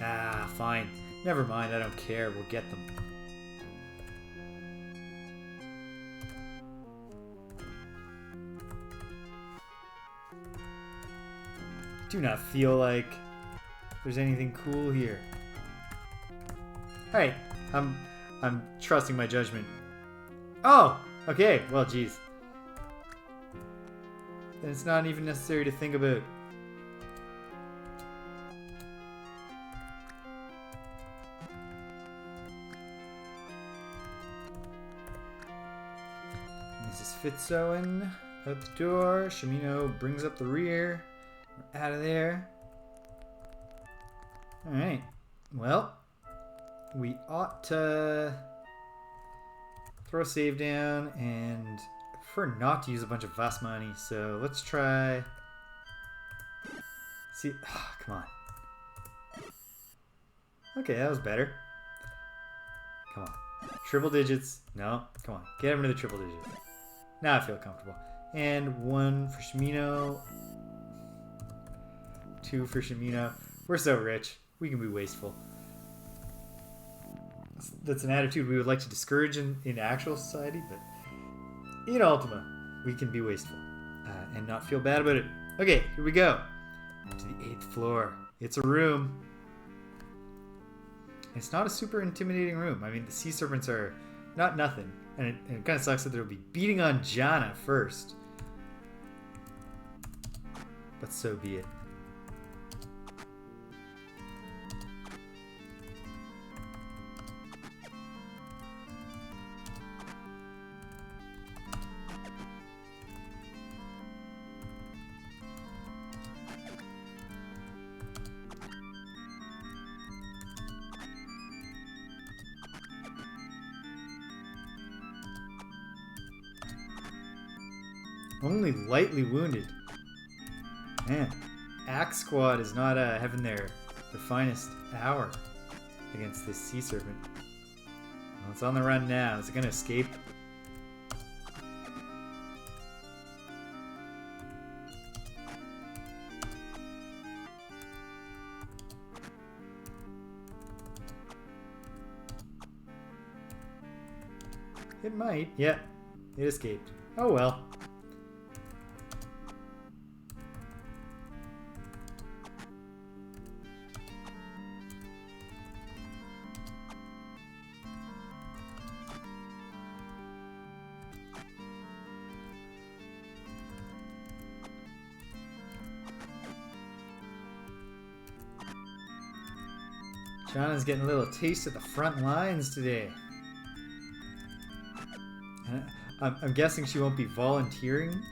Ah, fine. Never mind, I don't care. We'll get them. Do not feel like there's anything cool here. Alright, I'm trusting my judgment. Oh, okay, well, geez. Then it's not even necessary to think about. Mrs. Fitzowen out the door. Shamino brings up the rear. We're out of there. Alright. Well, we ought to throw a save down and prefer not to use a bunch of Vas money, so let's try. See, come on. Okay, that was better. Come on. Triple digits. No, come on. Get him into the triple digits. Now I feel comfortable. And 1 for Shamino. 2 for Shamino. We're so rich. We can be wasteful. That's an attitude we would like to discourage in actual society, but in Ultima, we can be wasteful and not feel bad about it. Okay, here we go. To the 8th floor. It's a room. It's not a super intimidating room. I mean, the sea serpents are not nothing. And it kind of sucks that they'll be beating on Jana first. But so be it. Only lightly wounded. Man, Axe Squad is not having their finest hour against this sea serpent. Well, it's on the run now. Is it going to escape? It might. Yeah, it escaped. Oh well. Jana's getting a little taste of the front lines today. I'm guessing she won't be volunteering,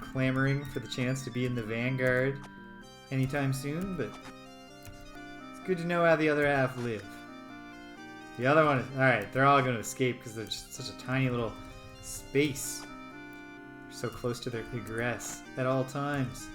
clamoring for the chance to be in the vanguard anytime soon, but it's good to know how the other half live. The other one is, alright, they're all going to escape because they're just such a tiny little space. They're so close to their egress at all times.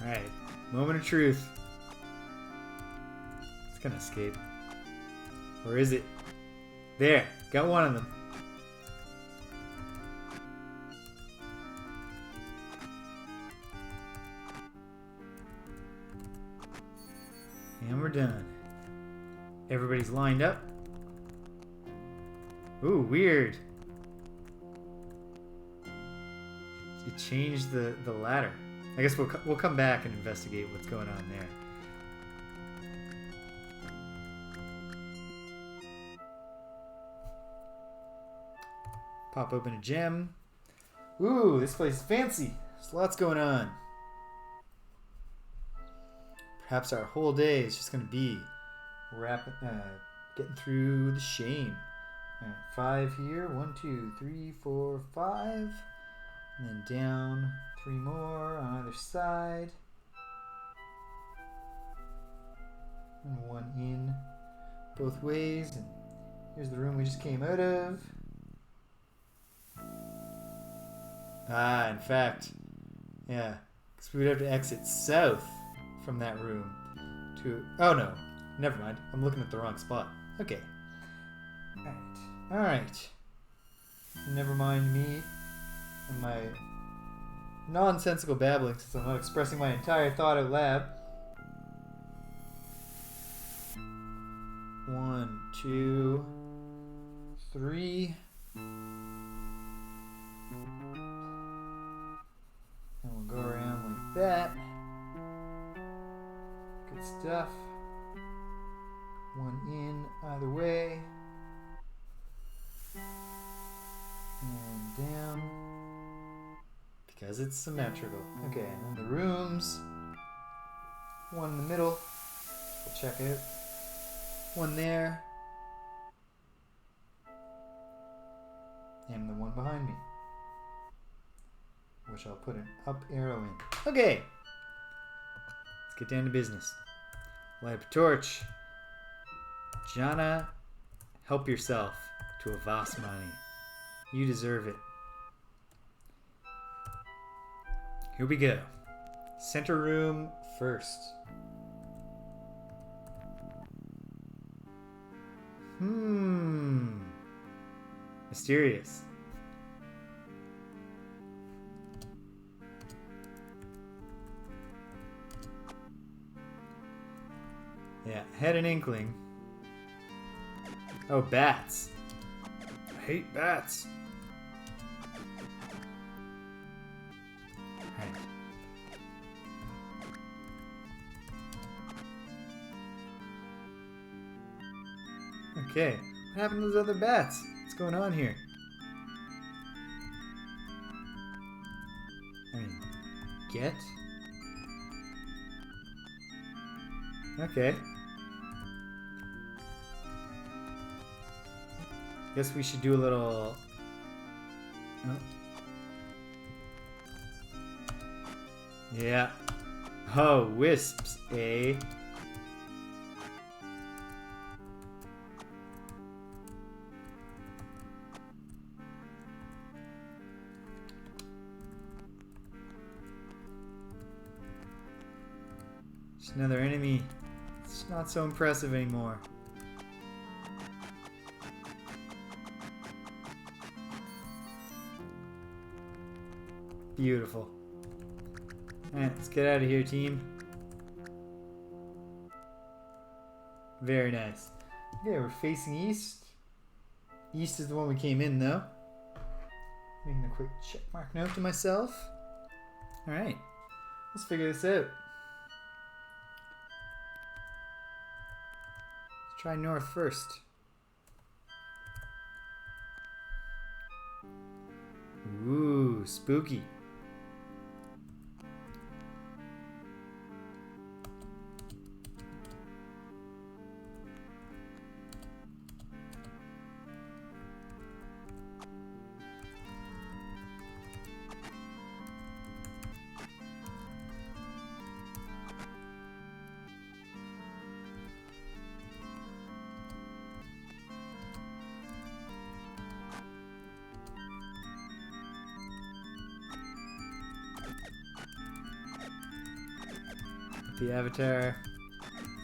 Alright, moment of truth. It's gonna escape. Or is it? There, got one of them. And we're done. Everybody's lined up. Ooh, weird. It changed the ladder. I guess we'll come back and investigate what's going on there. Pop open a gem. Ooh, this place is fancy. There's lots going on. Perhaps our whole day is just going to be getting through the shame. Alright, 5 here. 1, 2, 3, 4, 5. And then down 3 more on either side. And 1 in both ways. And here's the room we just came out of. Ah, in fact, yeah, because we would have to exit south from that room to... Oh, no. Never mind. I'm looking at the wrong spot. Okay. Alright. Never mind me and my nonsensical babbling, since I'm not expressing my entire thought out loud. 1, 2, 3. And we'll go around like that. Good stuff. 1 in either way. And down. Because it's symmetrical. Okay, and then the rooms. 1 in the middle. We'll check out. 1 there. And the 1 behind me. Which I'll put an up arrow in. Okay. Let's get down to business. Light up a torch. Jana, help yourself to a vast money. You deserve it. Here we go. Center room first. Mysterious. Yeah, had an inkling. Oh, bats. I hate bats. Right. Okay, what happened to those other bats? What's going on here? I mean, get? Okay. Guess we should do a little... Oh. Yeah. Oh, wisps, eh? Just another enemy. It's not so impressive anymore. Beautiful. Alright, let's get out of here, team. Very nice. Okay, we're facing east. East is the one we came in, though. Making a quick checkmark note to myself. Alright, let's figure this out. Let's try north first. Ooh, spooky. The avatar,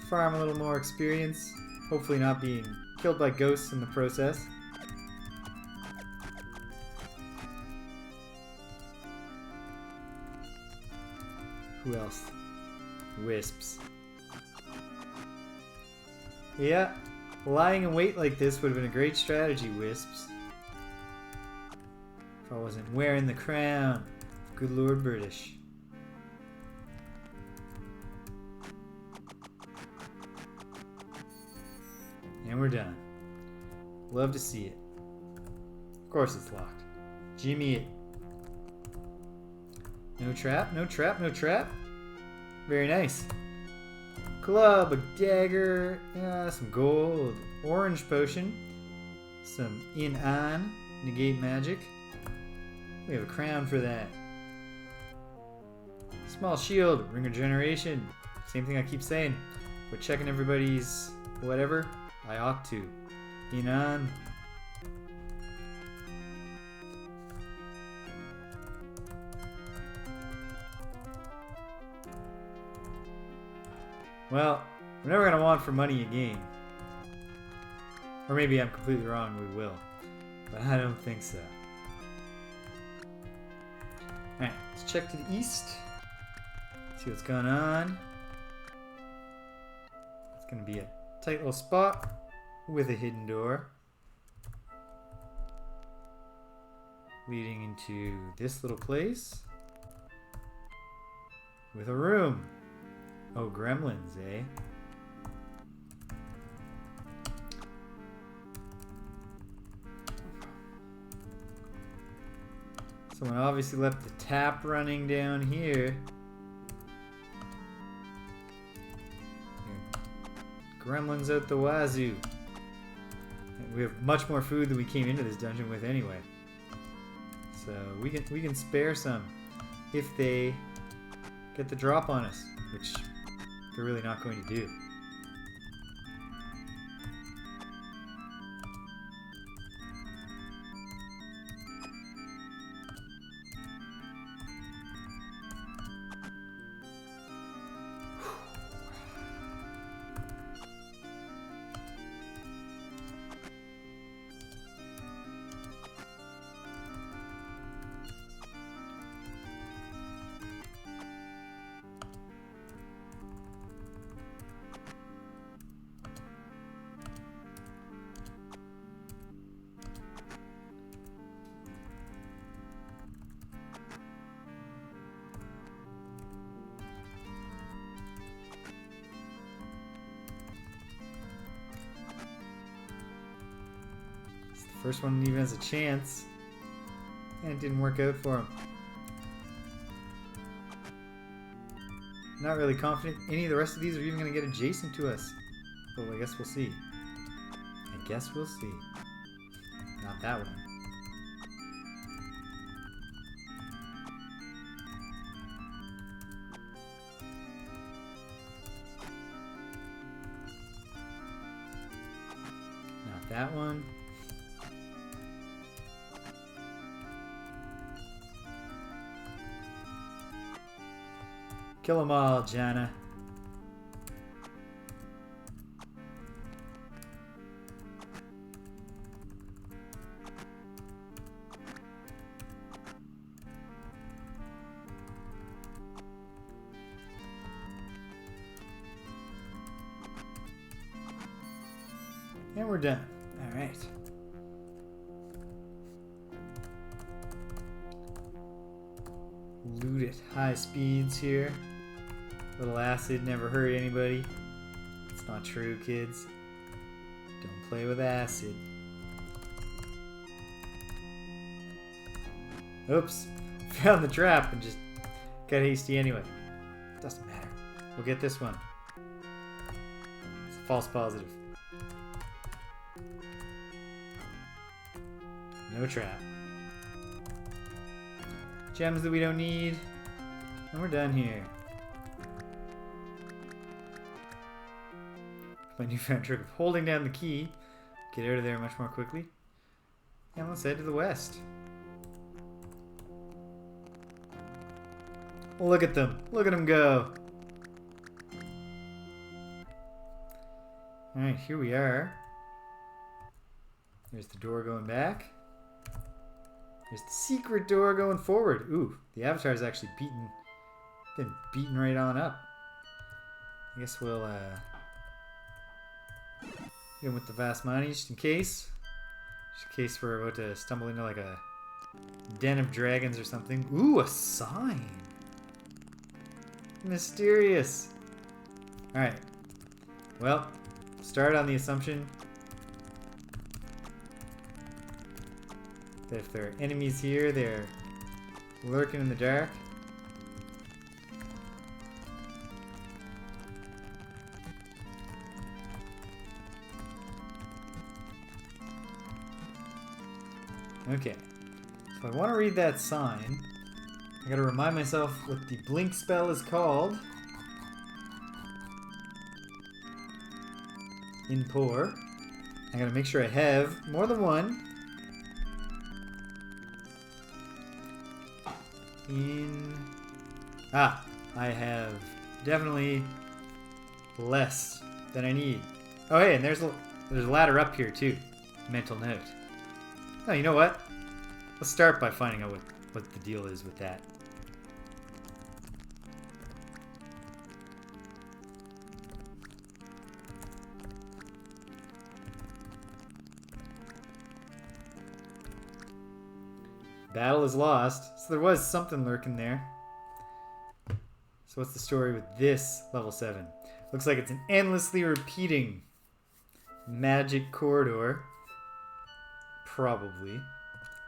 farm a little more experience, hopefully not being killed by ghosts in the process. Who else? Wisps. Yeah, lying in wait like this would have been a great strategy, Wisps. If I wasn't wearing the crown. Good Lord British. And we're done. Love to see it. Of course it's locked. Jimmy it. No trap, no trap, no trap. Very nice. Club, a dagger, some gold, orange potion, some in-on, negate magic. We have a crown for that. Small shield, ring of generation. Same thing I keep saying. We're checking everybody's whatever. I ought to. In-on. Well, we're never going to want for money again. Or maybe I'm completely wrong, we will. But I don't think so. Alright, let's check to the east. See what's going on. It's going to be a tight little spot with a hidden door. Leading into this little place. With a room. Oh, gremlins, eh? Someone obviously left the tap running down here. Gremlins out the wazoo. We have much more food than we came into this dungeon with anyway. So we can spare some if they get the drop on us, which they're really not going to do. First one even has a chance, and it didn't work out for him. Not really confident any of the rest of these are even going to get adjacent to us. Well, I guess we'll see. I guess we'll see. Not that one. Not that one. Kill them all, Jana. And we're done. All right. Loot at high speeds here. Little acid never hurt anybody. It's not true, kids. Don't play with acid. Oops. Found the trap and just got hasty anyway. Doesn't matter. We'll get this one. It's a false positive. No trap. Gems that we don't need. And we're done here. My newfound trick of holding down the key. Get out of there much more quickly. And let's head to the west. Look at them. Look at them go. Alright, here we are. There's the door going back. There's the secret door going forward. Ooh, the avatar's actually been beaten right on up. I guess we'll get in with the vast money just in case. Just in case we're about to stumble into like a den of dragons or something. Ooh, a sign. Mysterious. Alright. Well, start on the assumption that if there are enemies here, they're lurking in the dark. Okay, so I want to read that sign. I gotta remind myself what the blink spell is called. In pour. I gotta make sure I have more than one. I have definitely less than I need. Oh hey, and there's a ladder up here too. Mental note. Oh, you know what? Let's start by finding out what the deal is with that. Battle is lost. So there was something lurking there. So what's the story with this level 7? Looks like it's an endlessly repeating magic corridor. Probably.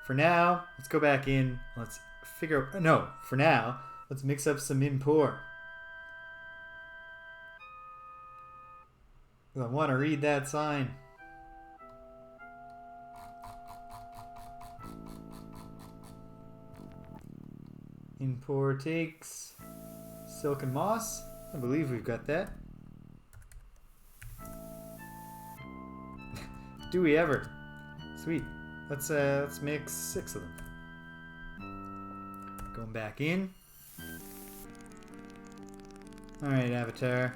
For now, let's go back in. Let's figure out... No, for now, let's mix up some import. I want to read that sign. Import takes silk and moss. I believe we've got that. Do we ever? Sweet. Let's make 6 of them. Going back in. Alright, Avatar.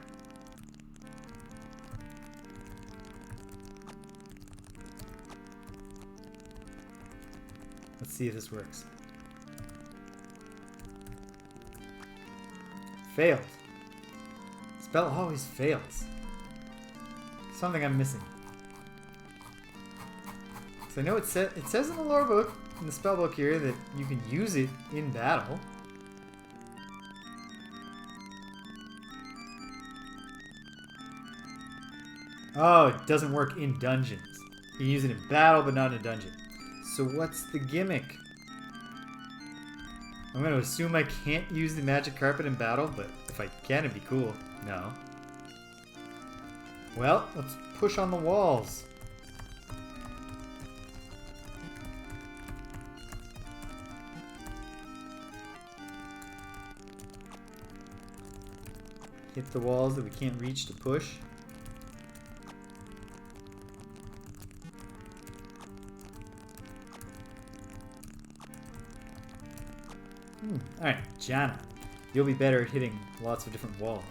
Let's see if this works. Failed. Spell always fails. Something I'm missing. So I know it says in the lore book, in the spell book here, that you can use it in battle. Oh, it doesn't work in dungeons. You can use it in battle, but not in a dungeon. So what's the gimmick? I'm going to assume I can't use the magic carpet in battle, but if I can, it'd be cool. No. Well, let's push on the walls. Hit the walls that we can't reach to push. Alright, Jana. You'll be better at hitting lots of different walls.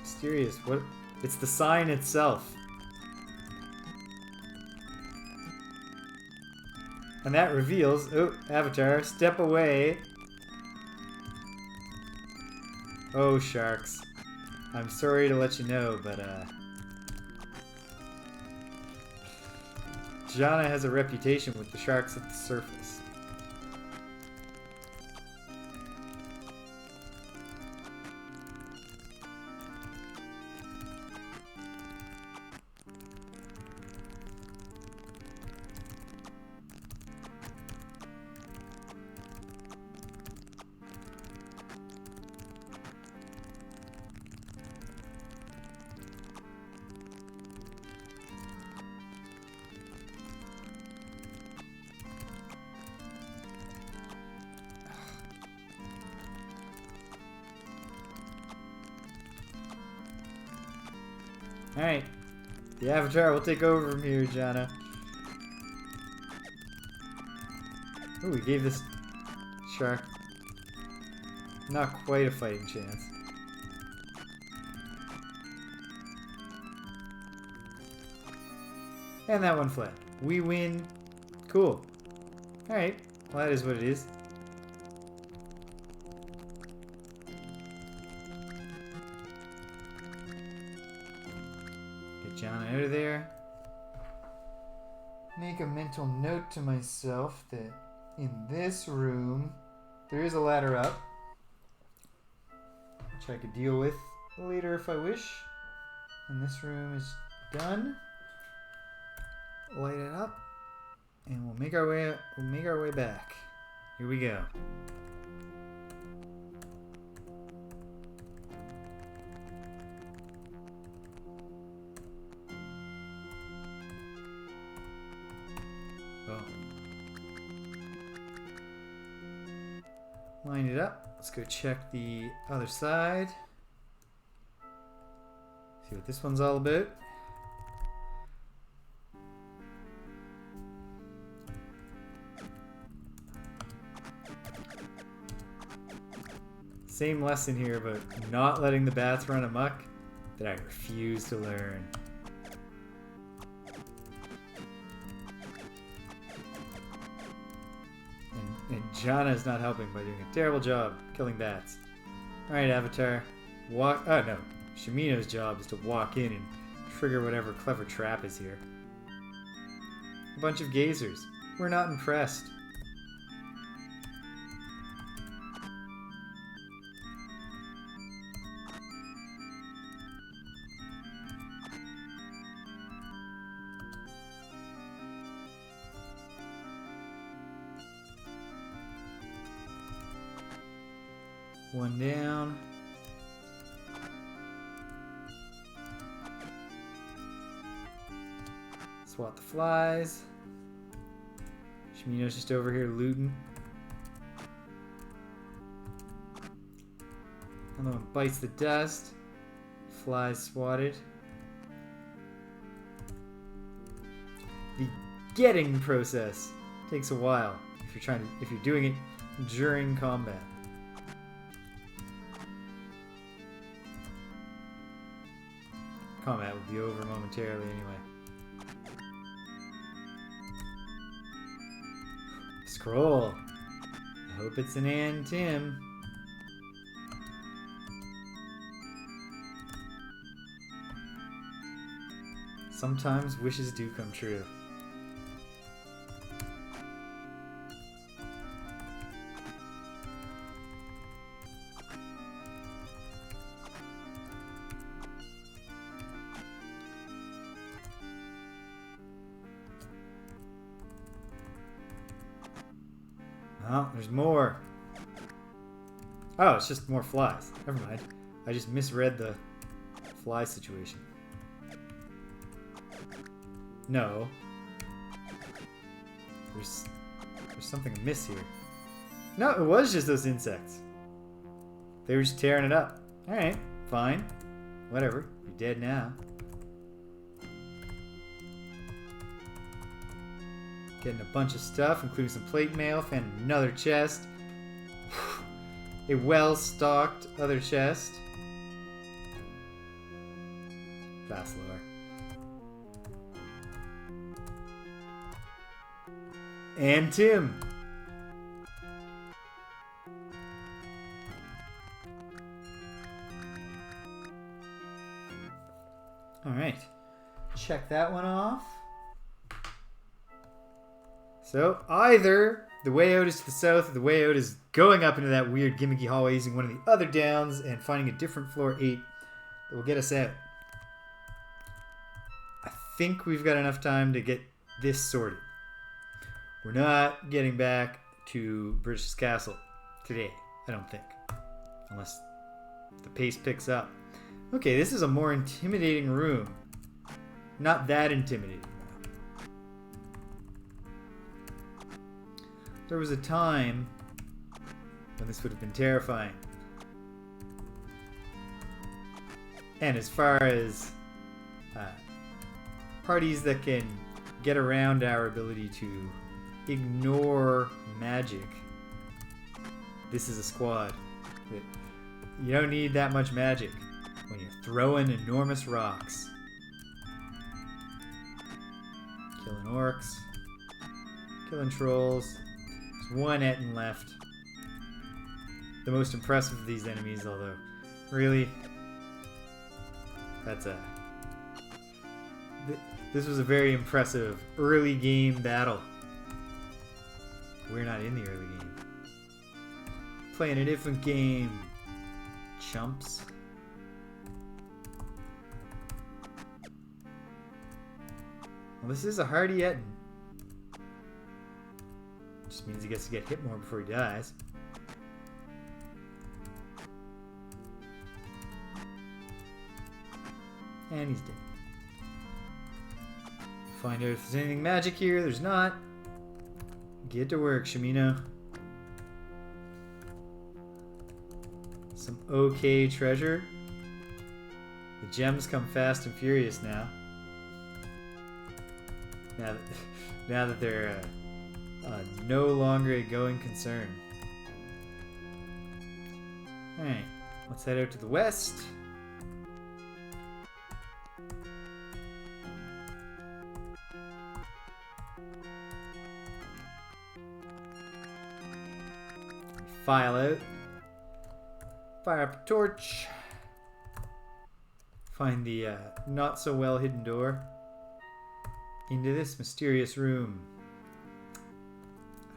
Mysterious. What? It's the sign itself. And that reveals... Oh, Avatar, step away. Oh, sharks. I'm sorry to let you know, but, Jana has a reputation with the sharks at the surface. Alright. The Avatar will take over from here, Jana. Ooh, we gave this shark Not quite a fighting chance. And that one fled. We win. Cool. Alright. Well, that is what it is. Get John out of there. Make a mental note to myself that in this room there is a ladder up, which I could deal with later if I wish. And this room is done. Light it up, and we'll make our way back. Here we go. Oh. Line it up. Let's go check the other side. See what this one's all about. Same lesson here about not letting the bats run amok that I refuse to learn. And Jana's not helping by doing a terrible job killing bats. Alright, Avatar. Oh no. Shamino's job is to walk in and trigger whatever clever trap is here. A bunch of gazers. We're not impressed. One down. Swat the flies. Shamino's just over here looting. Another one bites the dust. Flies swatted. The getting process takes a while if you're doing it during combat. Combat will be over momentarily anyway. Scroll. I hope it's an and Tim. Sometimes wishes do come true. Oh, there's more. Oh, it's just more flies. Never mind. I just misread the fly situation. No. There's something amiss here. No, it was just those insects. They were just tearing it up. Alright, fine. Whatever. You're dead now. Getting a bunch of stuff, including some plate mail. Found another chest. A well-stocked other chest. Fast lower. And Tim. Alright. Check that one off. So, either the way out is to the south, or the way out is going up into that weird gimmicky hallway using one of the other downs and finding a different floor 8 that will get us out. I think we've got enough time to get this sorted. We're not getting back to British Castle today, I don't think. Unless the pace picks up. Okay, this is a more intimidating room. Not that intimidating. There was a time when this would have been terrifying. And as far as parties that can get around our ability to ignore magic, this is a squad. You don't need that much magic when you're throwing enormous rocks. Killing orcs. Killing trolls. There's one Etten left. The most impressive of these enemies, although, really, that's a... This was a very impressive early game battle. We're not in the early game. Playing a different game. Chumps. Well, this is a hardy Etten. Just means he gets to get hit more before he dies. And he's dead. Find out if there's anything magic here. There's not. Get to work, Shamino. Some okay treasure. The gems come fast and furious now. Now that they're no longer a going concern. Alright, let's head out to the west. File out. Fire up a torch. Find the not so well hidden door into this mysterious room.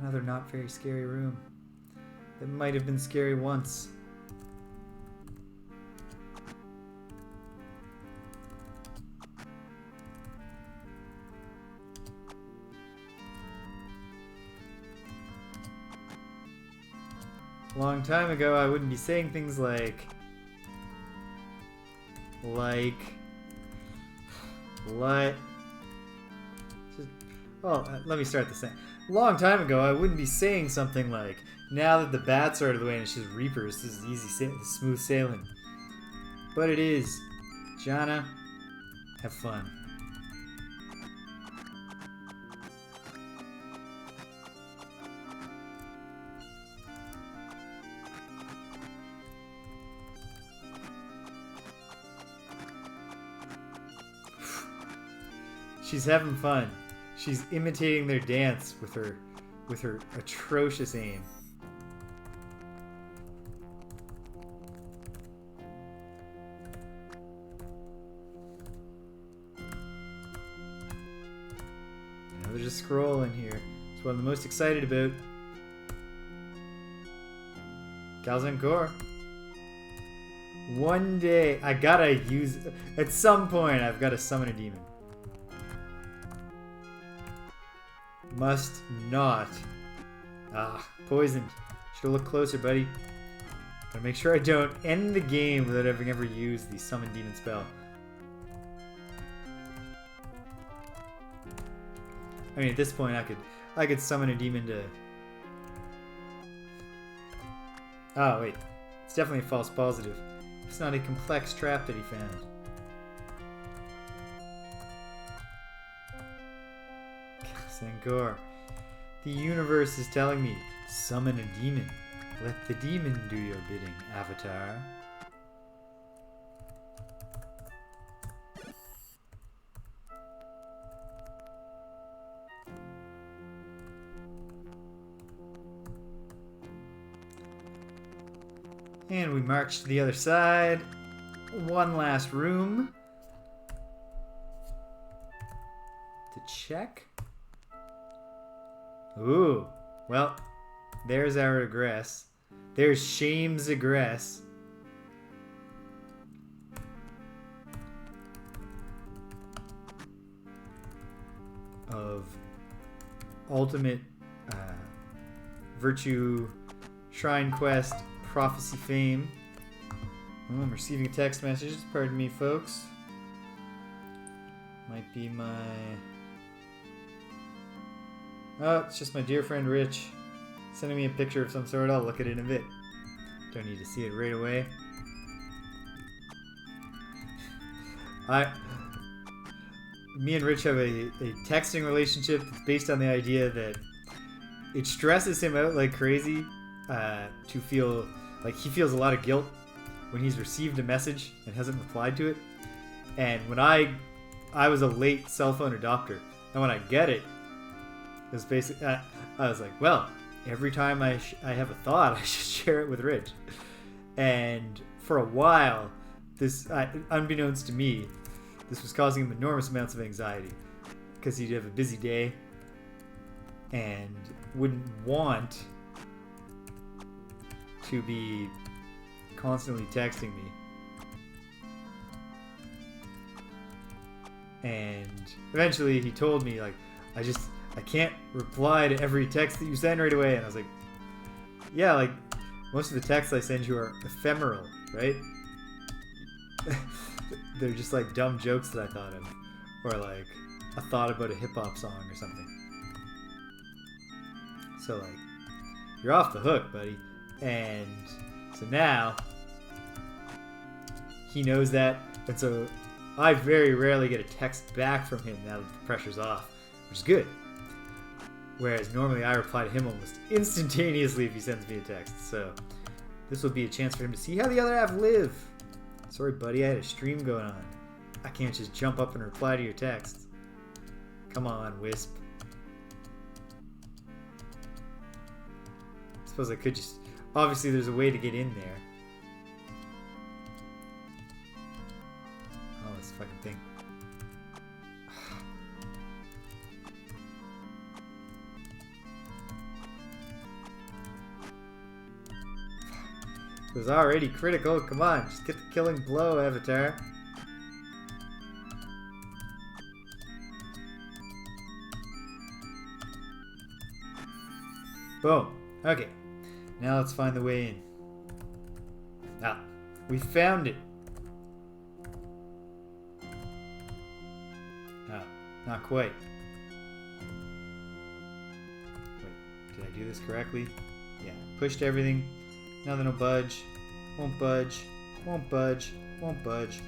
Another not very scary room that might have been scary once. A long time ago, I wouldn't be saying things like, let me start this thing. A long time ago, I wouldn't be saying something like, now that the bats are out of the way and it's just reapers, this is easy, smooth sailing. But it is. Jana, have fun. She's having fun. She's imitating their dance with her atrocious aim. Now there's a scroll in here. It's what I'm the most excited about. Galzankor. One day I gotta use. At some point I've gotta summon a demon. Must not. Poisoned. Should've looked closer, buddy. Gotta make sure I don't end the game without having ever used the summon demon spell. I mean, at this point, I could summon a demon to. Oh wait, it's definitely a false positive. It's not a complex trap that he found. Sangor. The universe is telling me, summon a demon. Let the demon do your bidding, Avatar. And we march to the other side. One last room to check. Ooh, well, there's our Egress. There's Shame's Egress. Of ultimate virtue, shrine quest, prophecy fame. Oh, I'm receiving a text message. Pardon me, folks. Might be my... Oh, it's just my dear friend Rich sending me a picture of some sort. I'll look at it in a bit. Don't need to see it right away. Me and Rich have a texting relationship that's based on the idea that it stresses him out like crazy to feel like he feels a lot of guilt when he's received a message and hasn't replied to it. And when I was a late cell phone adopter, and when I get it, it's basically I was like, well, every time I have a thought, I should share it with Rich. And for a while, this unbeknownst to me, this was causing him enormous amounts of anxiety because he'd have a busy day and wouldn't want to be constantly texting me. And eventually he told me, like, I can't reply to every text that you send right away. And I was like, yeah, like, most of the texts I send you are ephemeral, right? They're just like dumb jokes that I thought of. Or like a thought about a hip-hop song or something. So like, you're off the hook, buddy. And so now he knows that. And so I very rarely get a text back from him now that the pressure's off, which is good. Whereas normally I reply to him almost instantaneously if he sends me a text. So this will be a chance for him to see how the other half live. Sorry, buddy, I had a stream going on. I can't just jump up and reply to your texts. Come on, Wisp. I suppose I could just... Obviously, there's a way to get in there. Oh, this fucking thing. It was already critical. Come on, just get the killing blow, Avatar. Boom. Okay. Now let's find the way in. Ah, we found it. Ah, not quite. Wait, did I do this correctly? Yeah, pushed everything. Nothing will budge. Won't budge. Won't budge. Won't budge.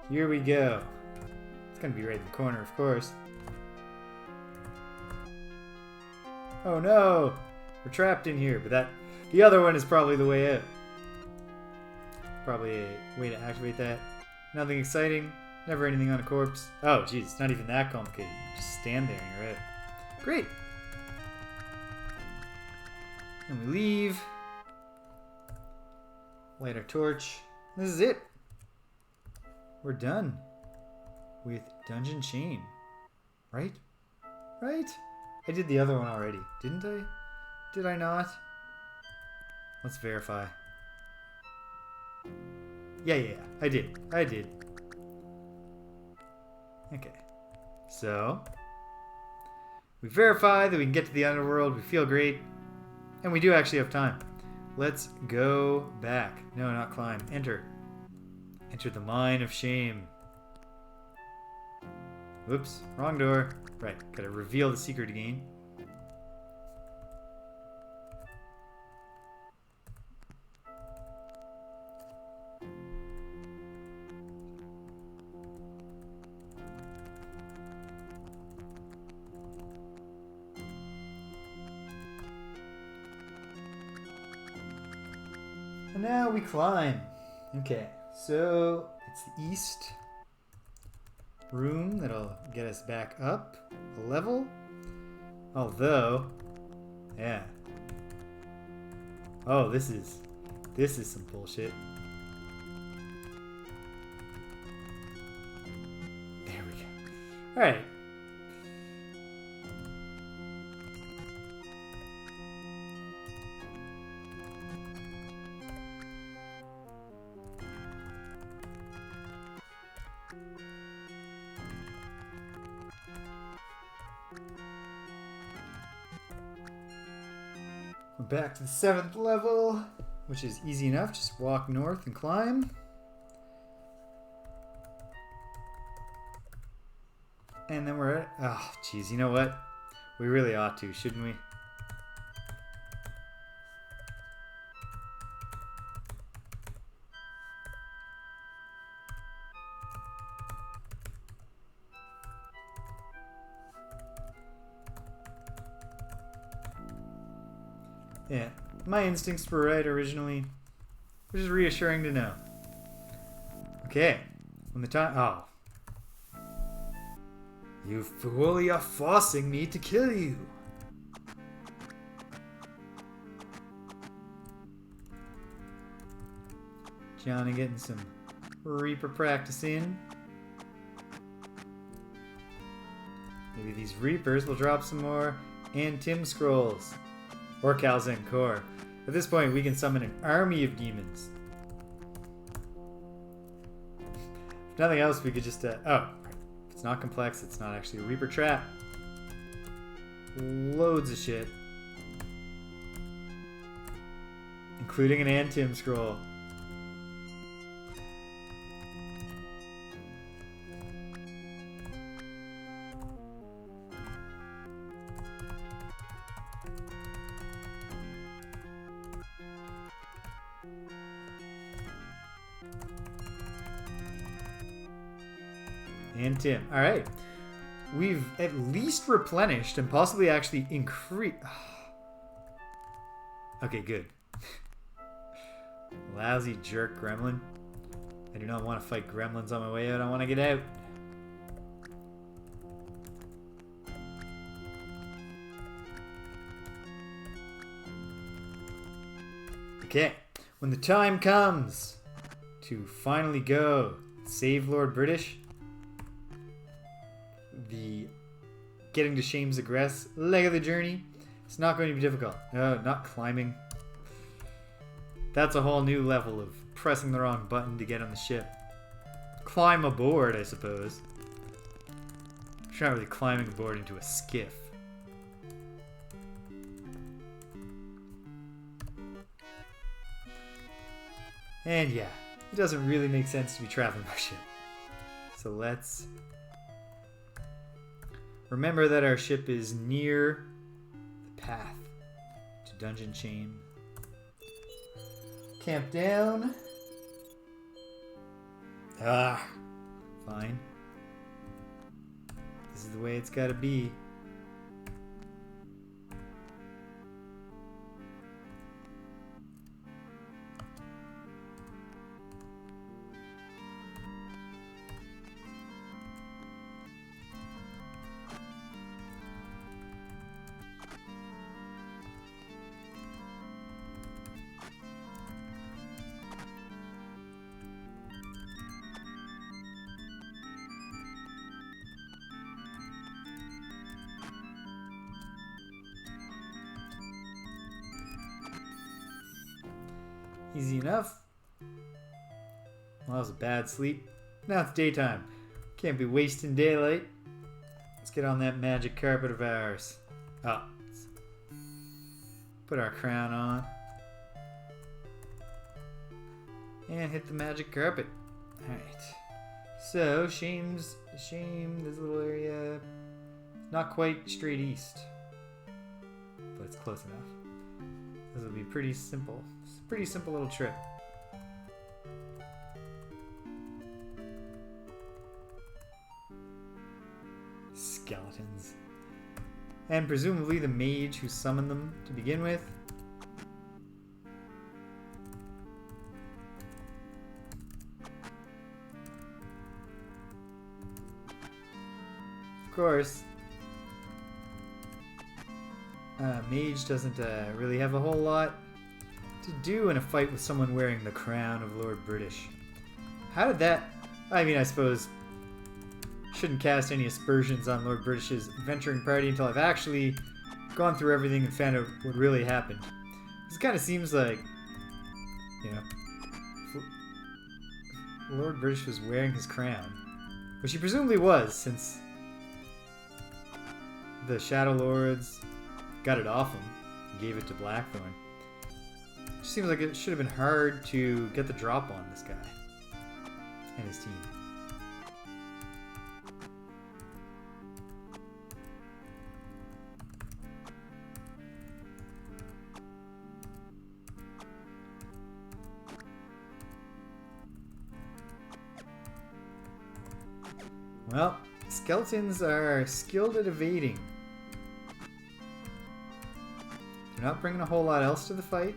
Here we go. It's gonna be right in the corner, of course. Oh no! We're trapped in here, but the other one is probably the way out. Probably a way to activate that. Nothing exciting. Never anything on a corpse. Oh, geez, it's not even that complicated. Just stand there and you're out. Great. And we leave. Light our torch. This is it. We're done with Dungeon Chain. Right? Right? I did the other one already, didn't I? Did I not? Let's verify. Yeah, I did. Okay. So, we verify that we can get to the Underworld. We feel great. And we do actually have time. Let's go back. No, not climb. Enter. Enter the Mine of Shame. Oops, wrong door. Right, gotta reveal the secret again. And now we climb. Okay, so it's the east room that'll get us back up a level. Although, yeah. Oh, this is some bullshit. There we go. All right. We're back to the 7th level, which is easy enough. Just walk north and climb. And then we're at... Oh, geez, you know what? We really ought to, shouldn't we? Yeah, my instincts were right originally. Which is reassuring to know. Okay. When the time... Oh. You fool, you're forcing me to kill you. Johnny getting some Reaper practice in. Maybe these Reapers will drop some more Antim scrolls. Or Calzen core. At this point, we can summon an army of demons. If nothing else, we could just... oh, if it's not complex, it's not actually a Reaper trap. Loads of shit. Including an Antim scroll. And Tim. Alright. We've at least replenished and possibly actually increased... Okay, good. Lousy jerk gremlin. I do not want to fight gremlins on my way out. I want to get out. Okay. When the time comes to finally go save Lord British... The getting to Shame's Egress leg of the journey, it's not going to be difficult. No, not climbing. That's a whole new level of pressing the wrong button to get on the ship. Climb aboard, I suppose. It's not really climbing aboard into a skiff. And yeah, it doesn't really make sense to be traveling by ship. So let's... Remember that our ship is near the path to Dungeon Chain. Camp down. Ah, fine. This is the way it's gotta be. Easy enough. Well, that was a bad sleep. Now it's daytime. Can't be wasting daylight. Let's get on that magic carpet of ours. Oh. Put our crown on. And hit the magic carpet. Alright. So, Shame, this little area, not quite straight east. But it's close enough. This will be pretty simple. It's a pretty simple little trip. Skeletons. And presumably the mage who summoned them to begin with. Of course, mage doesn't really have a whole lot to do in a fight with someone wearing the crown of Lord British. How did that... I mean, I suppose shouldn't cast any aspersions on Lord British's adventuring party until I've actually gone through everything and found out what really happened. This kind of seems like, you know, Lord British was wearing his crown, which he presumably was, since the Shadowlords got it off him and gave it to Blackthorn. It seems like it should have been hard to get the drop on this guy and his team. Well, skeletons are skilled at evading. They're not bringing a whole lot else to the fight.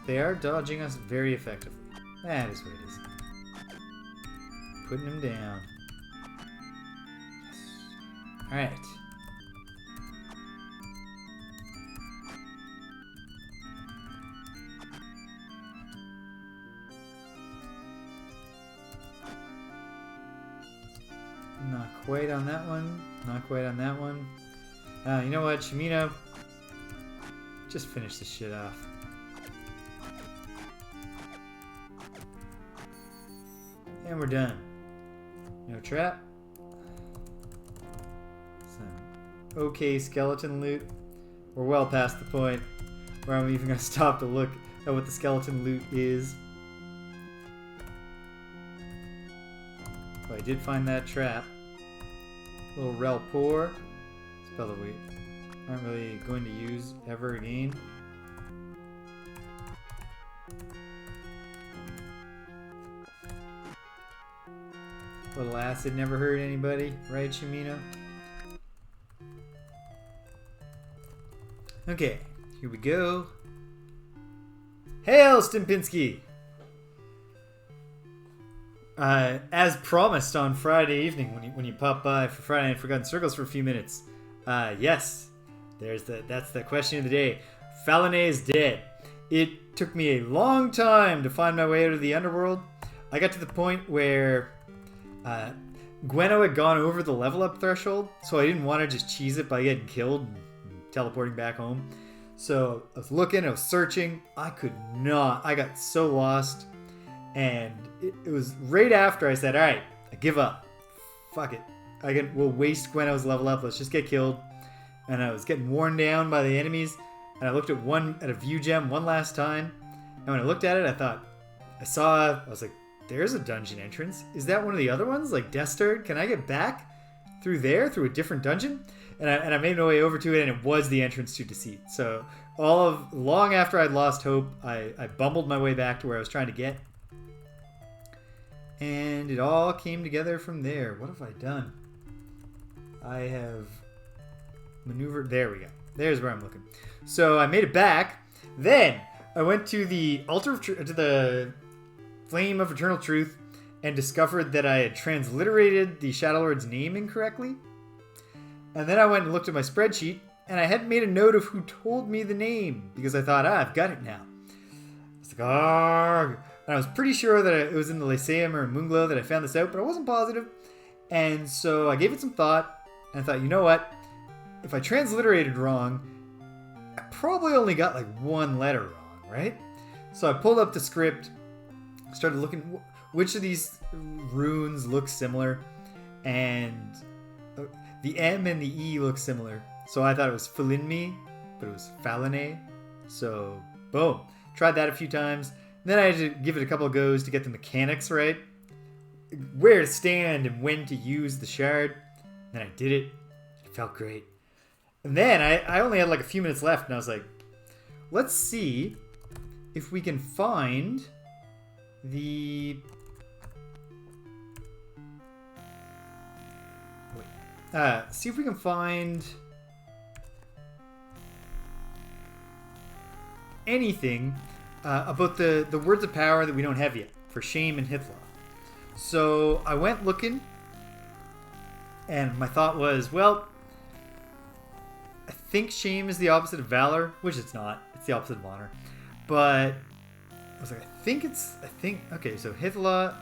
They are dodging us very effectively. That is what it is. Putting him down. Yes. Alright. Not quite on that one. Not quite on that one. You know what, Shamino? Just finish this shit off. And we're done. No trap. Some okay skeleton loot. We're well past the point where I'm even going to stop to look at what the skeleton loot is. But I did find that trap. Little rel poor. Spell that we aren't really going to use ever again. Little acid never hurt anybody, right, Shamino? Okay, here we go. Hail, Stimpinski! As promised on Friday evening, when you pop by for Friday Night Forgotten Circles for a few minutes, yes, that's the question of the day. Falinay is dead. It took me a long time to find my way out of the Underworld. I got to the point where Gweno had gone over the level up threshold, so I didn't want to just cheese it by getting killed and teleporting back home. So I was looking, I was searching, I could not, I got so lost, and it was right after I said, alright, I give up. Fuck it. We'll waste Gweno's level up, let's just get killed. And I was getting worn down by the enemies, and I looked at a view gem one last time, and when I looked at it, I was like, there's a dungeon entrance. Is that one of the other ones? Like Deathstard? Can I get back through there, through a different dungeon? And I made my way over to it, and it was the entrance to Deceit. So long after I'd lost hope, I bumbled my way back to where I was trying to get. And it all came together from there. What have I done? I have maneuvered. There we go. There's where I'm looking. So I made it back. Then I went to the Flame of Eternal Truth and discovered that I had transliterated the Shadowlord's name incorrectly. And then I went and looked at my spreadsheet, and I hadn't made a note of who told me the name, because I thought, I've got it now. I was like, argh. And I was pretty sure that it was in the Lyceum or Moonglow that I found this out, but I wasn't positive. And so I gave it some thought, and I thought, you know what? If I transliterated wrong, I probably only got like one letter wrong, right? So I pulled up the script, started looking which of these runes look similar, and the M and the E look similar. So I thought it was Falinmi, but it was Falinay. So boom, tried that a few times. Then I had to give it a couple of goes to get the mechanics right, where to stand and when to use the shard. Then I did it. It felt great. And then I only had like a few minutes left, and I was like, let's see if we can find the... see if we can find anything about the words of power that we don't have yet for Shame and Hithlaw. So I went looking, and my thought was, well, I think Shame is the opposite of Valor, which it's not. It's the opposite of Honor. But I was like, okay, so Hithlaw,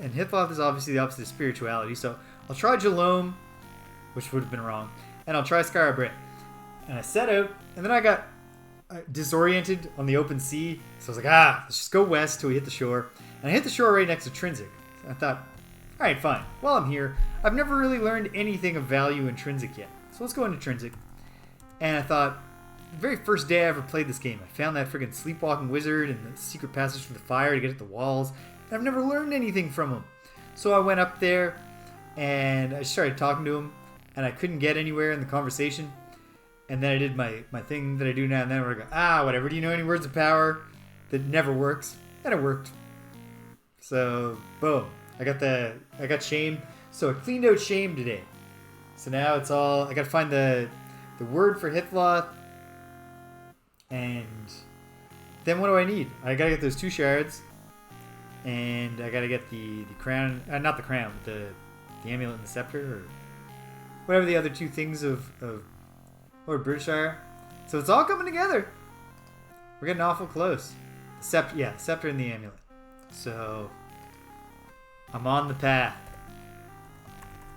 and Hithlaw is obviously the opposite of Spirituality. So I'll try Jalome, which would have been wrong, and I'll try Scarabrit. And I set out, and then I got disoriented on the open sea, so I was like, let's just go west till we hit the shore. And I hit the shore right next to Trinsic. And I thought, alright, fine. While I'm here, I've never really learned anything of value in Trinsic yet. So let's go into Trinsic. And I thought, the very first day I ever played this game, I found that friggin' sleepwalking wizard and the secret passage through the fire to get at the walls. And I've never learned anything from him. So I went up there, and I started talking to him, and I couldn't get anywhere in the conversation. And then I did my thing that I do now and then where I go, whatever, do you know any words of power? That never works. And it worked. So, boom. I got Shame. So I cleaned out Shame today. So now it's all... I gotta find the word for Hithloth. And then what do I need? I gotta get those 2 shards. And I gotta get the crown... not the crown, but the amulet and the scepter. Or whatever the other 2 things of Lord Britishire. So it's all coming together. We're getting awful close. Scepter and the amulet. So I'm on the path.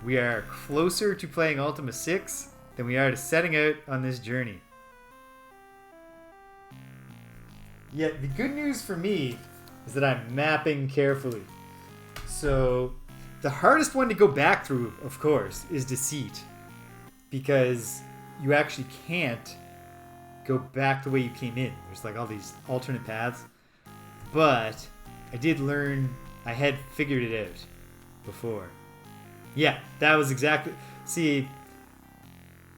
We are closer to playing Ultima 6 than we are to setting out on this journey. Yet the good news for me is that I'm mapping carefully. So the hardest one to go back through, of course, is Deceit. Because you actually can't go back the way you came in. There's like all these alternate paths. But I did learn, I had figured it out before. Yeah, that was exactly... See,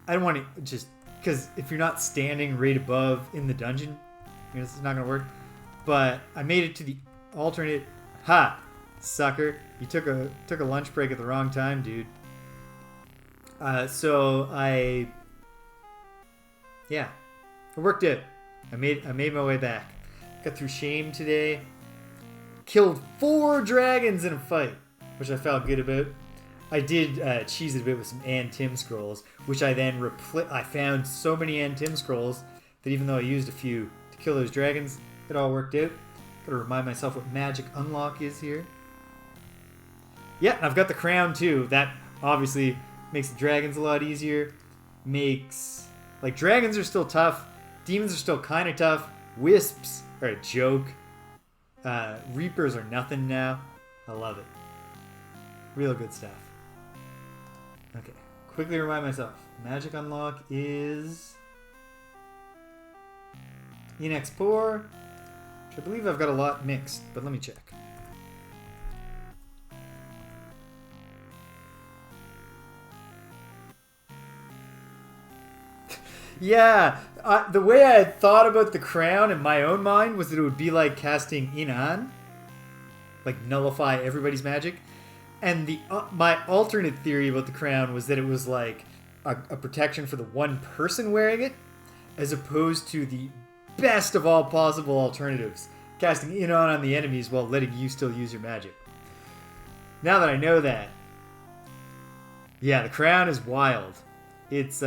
I don't want to just... Because if you're not standing right above in the dungeon, this is not going to work. But I made it to the alternate... Ha! Sucker. You took a lunch break at the wrong time, dude. So I... Yeah. It worked out. I made my way back. Got through Shame today. Killed 4 dragons in a fight, which I felt good about. I did cheese it a bit with some Tim scrolls, which I then I found so many Tim scrolls that even though I used a few to kill those dragons, it all worked out. Gotta remind myself what magic unlock is here. Yeah, and I've got the crown too. That obviously makes the dragons a lot easier. Makes... Like, dragons are still tough. Demons are still kind of tough. Wisps are a joke. Reapers are nothing now. I love it. Real good stuff. Okay, quickly remind myself. Magic unlock is... in Expor, which I believe I've got a lot mixed, but let me check. Yeah, the way I had thought about the crown in my own mind was that it would be like casting Inan, like nullify everybody's magic. And my alternate theory about the crown was that it was like a protection for the one person wearing it, as opposed to the best of all possible alternatives, casting Inan on the enemies while letting you still use your magic. Now that I know that, yeah, the crown is wild. It's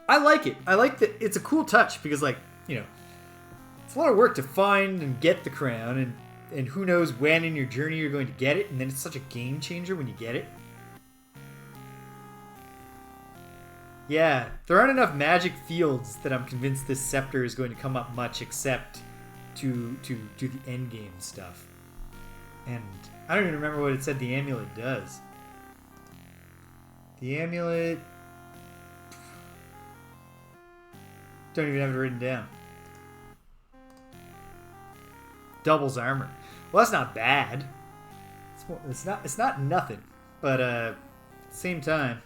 I like it. I like that it's a cool touch because, like, you know, it's a lot of work to find and get the crown, and who knows when in your journey you're going to get it, and then it's such a game changer when you get it. Yeah, there aren't enough magic fields that I'm convinced this scepter is going to come up much except to do the end game stuff. And I don't even remember what it said the amulet does. The amulet... Don't even have it written down. Doubles armor. Well, that's not bad. It's not nothing. But at the same time,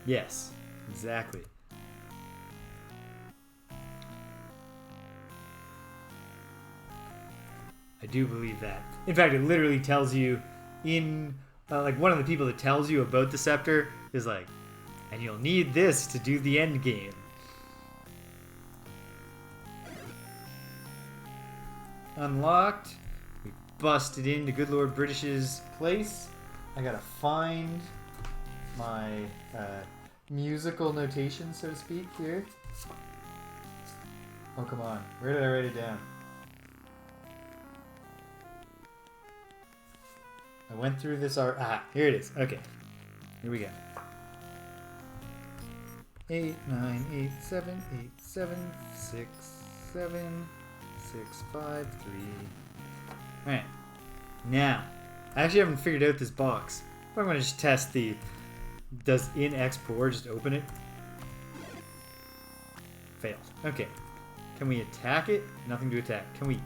yes, exactly. I do believe that. In fact, it literally tells you in... like, one of the people that tells you about the scepter is like, and you'll need this to do the end game. Unlocked. We busted into Good Lord British's place. I gotta find my musical notation, so to speak, here. Oh, come on. Where did I write it down? I went through this art. Ah, here it is. Okay. Here we go. 8, 9, 8, 7, 8, 7, 6, 7, 6, 5, 3. Alright. Now, I actually haven't figured out this box. I'm going to just test the... Does in Export just open it? Failed. Okay. Can we attack it? Nothing to attack. Can we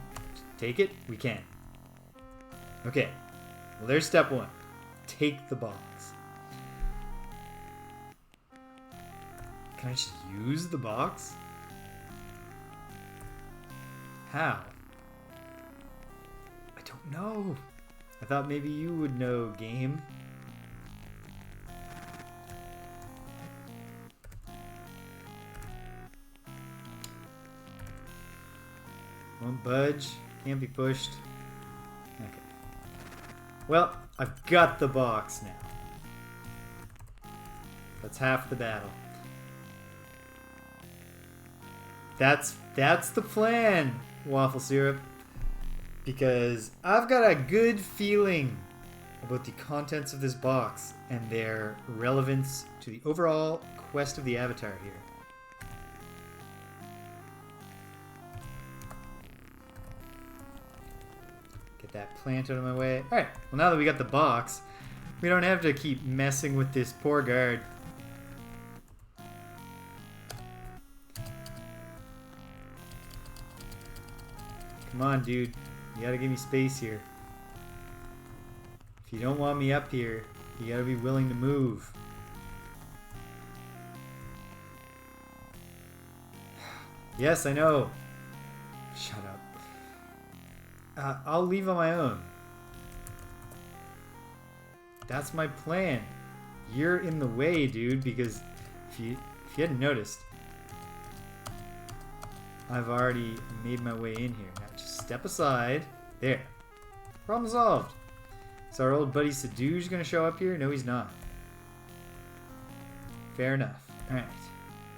take it? We can. Okay. Well, there's step 1. Take the box. Can I just use the box? How? don't know. I thought maybe you would know, game. Won't budge. Can't be pushed. Okay. Well, I've got the box now. That's half the battle. That's the plan, Waffle Syrup. Because I've got a good feeling about the contents of this box and their relevance to the overall quest of the Avatar here. Get that plant out of my way. Alright, well now that we got the box, we don't have to keep messing with this poor guard. Come on, dude. You gotta give me space here. If you don't want me up here, you gotta be willing to move. Yes, I know. Shut up. I'll leave on my own. That's my plan. You're in the way, dude, because if you hadn't noticed, I've already made my way in here. Now just step aside. There. Problem solved. So our old buddy Saduj gonna show up here? No, he's not. Fair enough. Alright.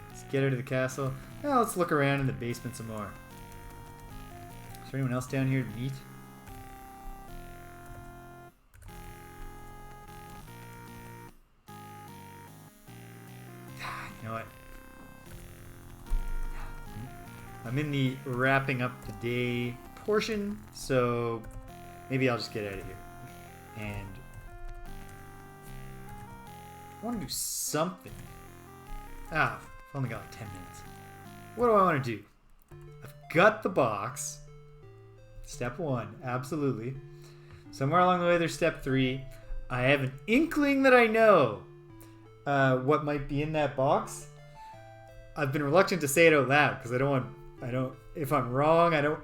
Let's get her to the castle. Now let's look around in the basement some more. Is there anyone else down here to meet? You know what? I'm in the wrapping up the day portion, so maybe I'll just get out of here. And I want to do something. I've only got like 10 minutes. What do I want to do? I've got the box. Step 1, absolutely. Somewhere along the way there's step 3. I have an inkling that I know what might be in that box. I've been reluctant to say it out loud because if I'm wrong, I don't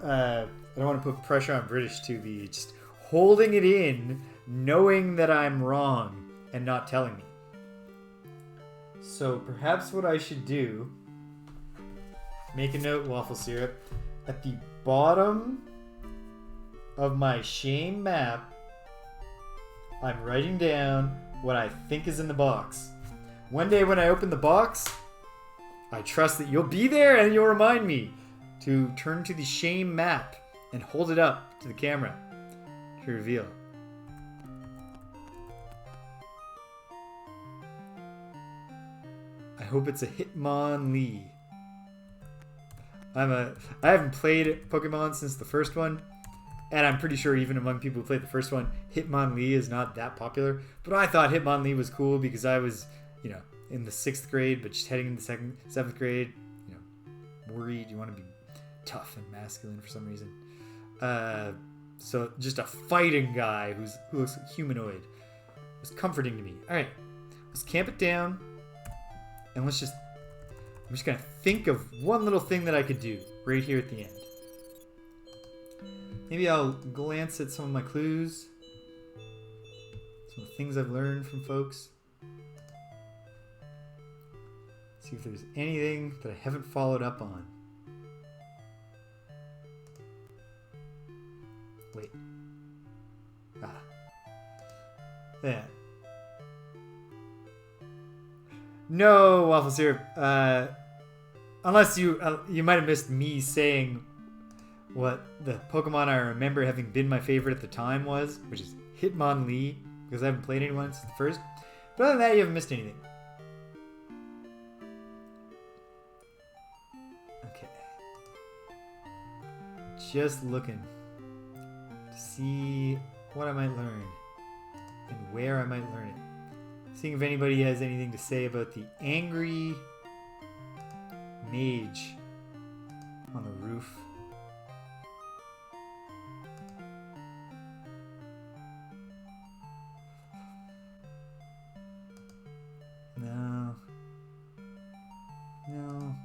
want to put pressure on British to be just holding it in, knowing that I'm wrong and not telling me. So perhaps what I should do, make a note, Waffle Syrup, at the bottom of my shame map, I'm writing down what I think is in the box. One day when I open the box, I trust that you'll be there and you'll remind me to turn to the shame map and hold it up to the camera to reveal. I hope it's a Hitmonlee. I haven't played Pokemon since the first one, and I'm pretty sure even among people who played the first one, Hitmonlee is not that popular. But I thought Hitmonlee was cool because I was, in the 6th grade, but just heading into 7th grade, worried. You want to be tough and masculine for some reason. So just a fighting guy who looks humanoid. It was comforting to me. All right, let's camp it down, and I'm just gonna think of one little thing that I could do right here at the end. Maybe I'll glance at some of my clues, some of the things I've learned from folks. See if there's anything that I haven't followed up on. Wait. There. No, Waffle Syrup. Unless you might have missed me saying what the Pokemon I remember having been my favorite at the time was, which is Hitmonlee, because I haven't played anyone since the first. But other than that, you haven't missed anything. Okay. Just looking to see what I might learn and where I might learn it. Seeing if anybody has anything to say about the angry mage on the roof. No. No.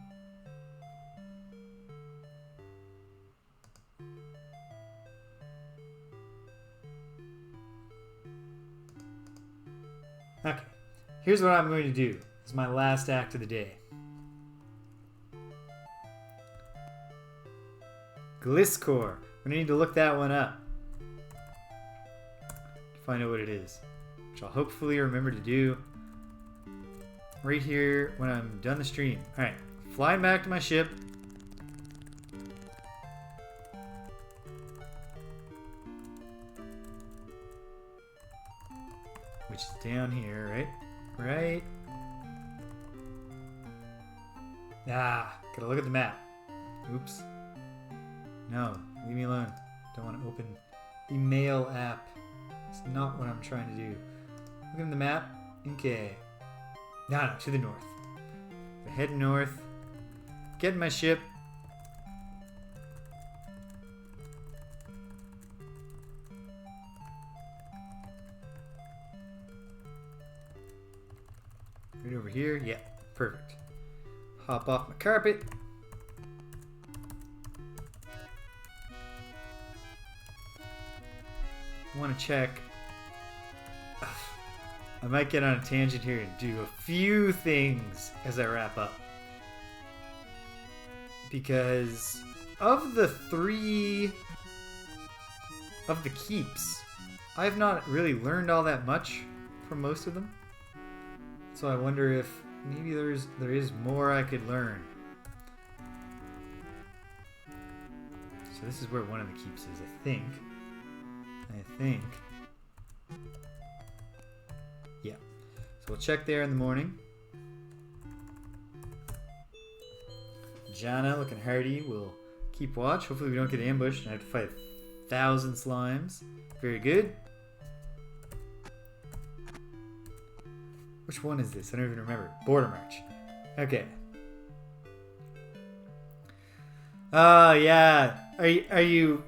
here's what I'm going to do. It's my last act of the day. Gliscor. We're gonna need to look that one up. Find out what it is. Which I'll hopefully remember to do right here when I'm done the stream. Alright, flying back to my ship. Which is down here, right? Right. Ah, gotta look at the map. Oops. No, leave me alone. Don't want to open the mail app. It's not what I'm trying to do. Look at the map. Okay. No, to the north. So head north. Get in my ship. Right over here. Yeah, perfect. Hop off my carpet. I want to check. I might get on a tangent here and do a few things as I wrap up. Because of the 3 of the keeps, I've not really learned all that much from most of them. So I wonder if maybe there is more I could learn. So this is where one of the keeps is, I think. Yeah. So we'll check there in the morning. Jana looking hardy. We'll keep watch. Hopefully we don't get ambushed and I have to fight 1,000 slimes. Very good. Which one is this? I don't even remember. Border March. Okay. Yeah. Are you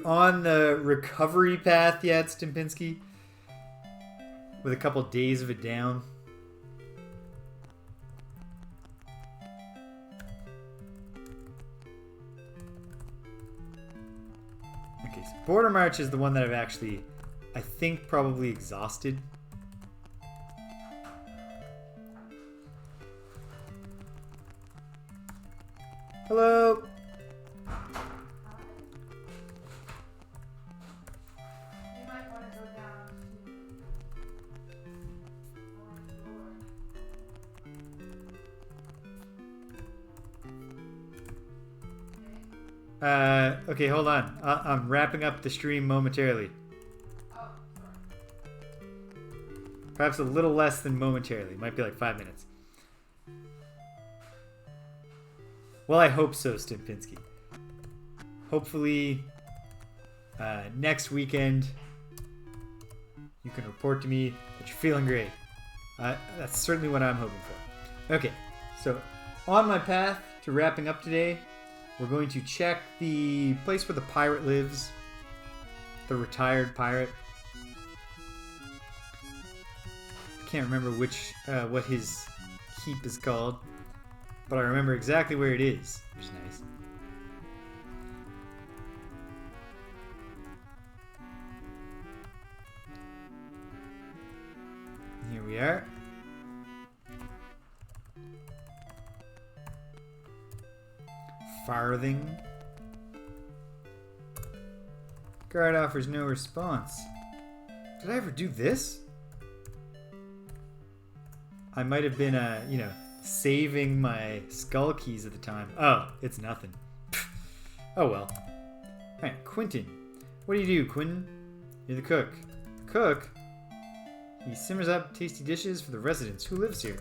on the recovery path yet, Stimpinski? With a couple days of it down? Okay, so Border March is the one that I've actually, I think, probably exhausted. Hello! Okay, hold on. I'm wrapping up the stream momentarily. Oh, sorry. Perhaps a little less than momentarily. Might be like 5 minutes. Well, I hope so, Stimpinski. Hopefully, next weekend, you can report to me that you're feeling great. That's certainly what I'm hoping for. Okay, so on my path to wrapping up today, we're going to check the place where the pirate lives. The retired pirate. I can't remember what his keep is called, but I remember exactly where it is, which is nice. Here we are. Farthing. Guard offers no response. Did I ever do this? I might have been, saving my skull keys at the time. Oh, it's nothing. Oh well. Alright, Quentin. What do you do, Quentin? You're the cook. Cook? He simmers up tasty dishes for the residents. Who lives here?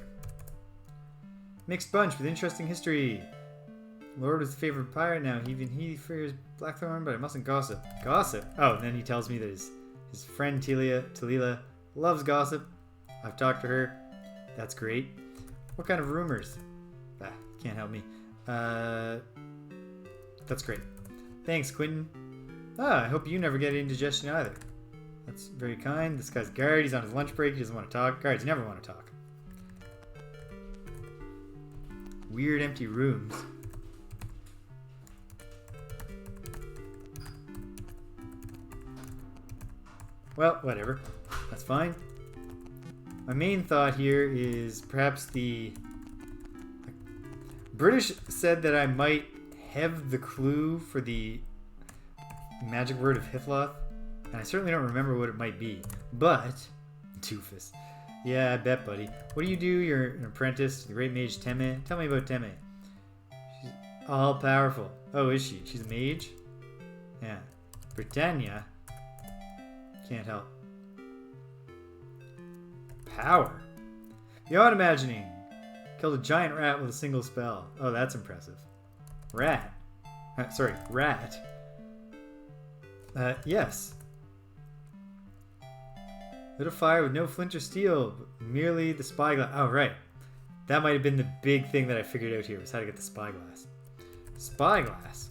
Mixed bunch with interesting history. Lord was the favorite pirate now. Even he fears Blackthorn, but I mustn't gossip. Gossip? Oh, and then he tells me that his friend Talila loves gossip. I've talked to her. That's great. What kind of rumors? Can't help me. That's great. Thanks, Quentin. I hope you never get indigestion either. That's very kind. This guy's guard. He's on his lunch break. He doesn't want to talk. Guards never want to talk. Weird empty rooms. Well, whatever. That's fine. My main thought here is perhaps the British said that I might have the clue for the magic word of Hithloth, and I certainly don't remember what it might be. But doofus. Yeah, I bet, buddy. What do you do? You're an apprentice, the great mage Teme. Tell me about Teme. She's all powerful. Oh, is she? She's a mage? Yeah. Britannia? Can't help. Power. Beyond imagining. Killed a giant rat with a single spell. Oh, that's impressive. Rat. Sorry, rat. Yes. Lit a fire with no flint or steel, but merely the spyglass. Oh, right. That might have been the big thing that I figured out here, was how to get the spyglass. Spyglass.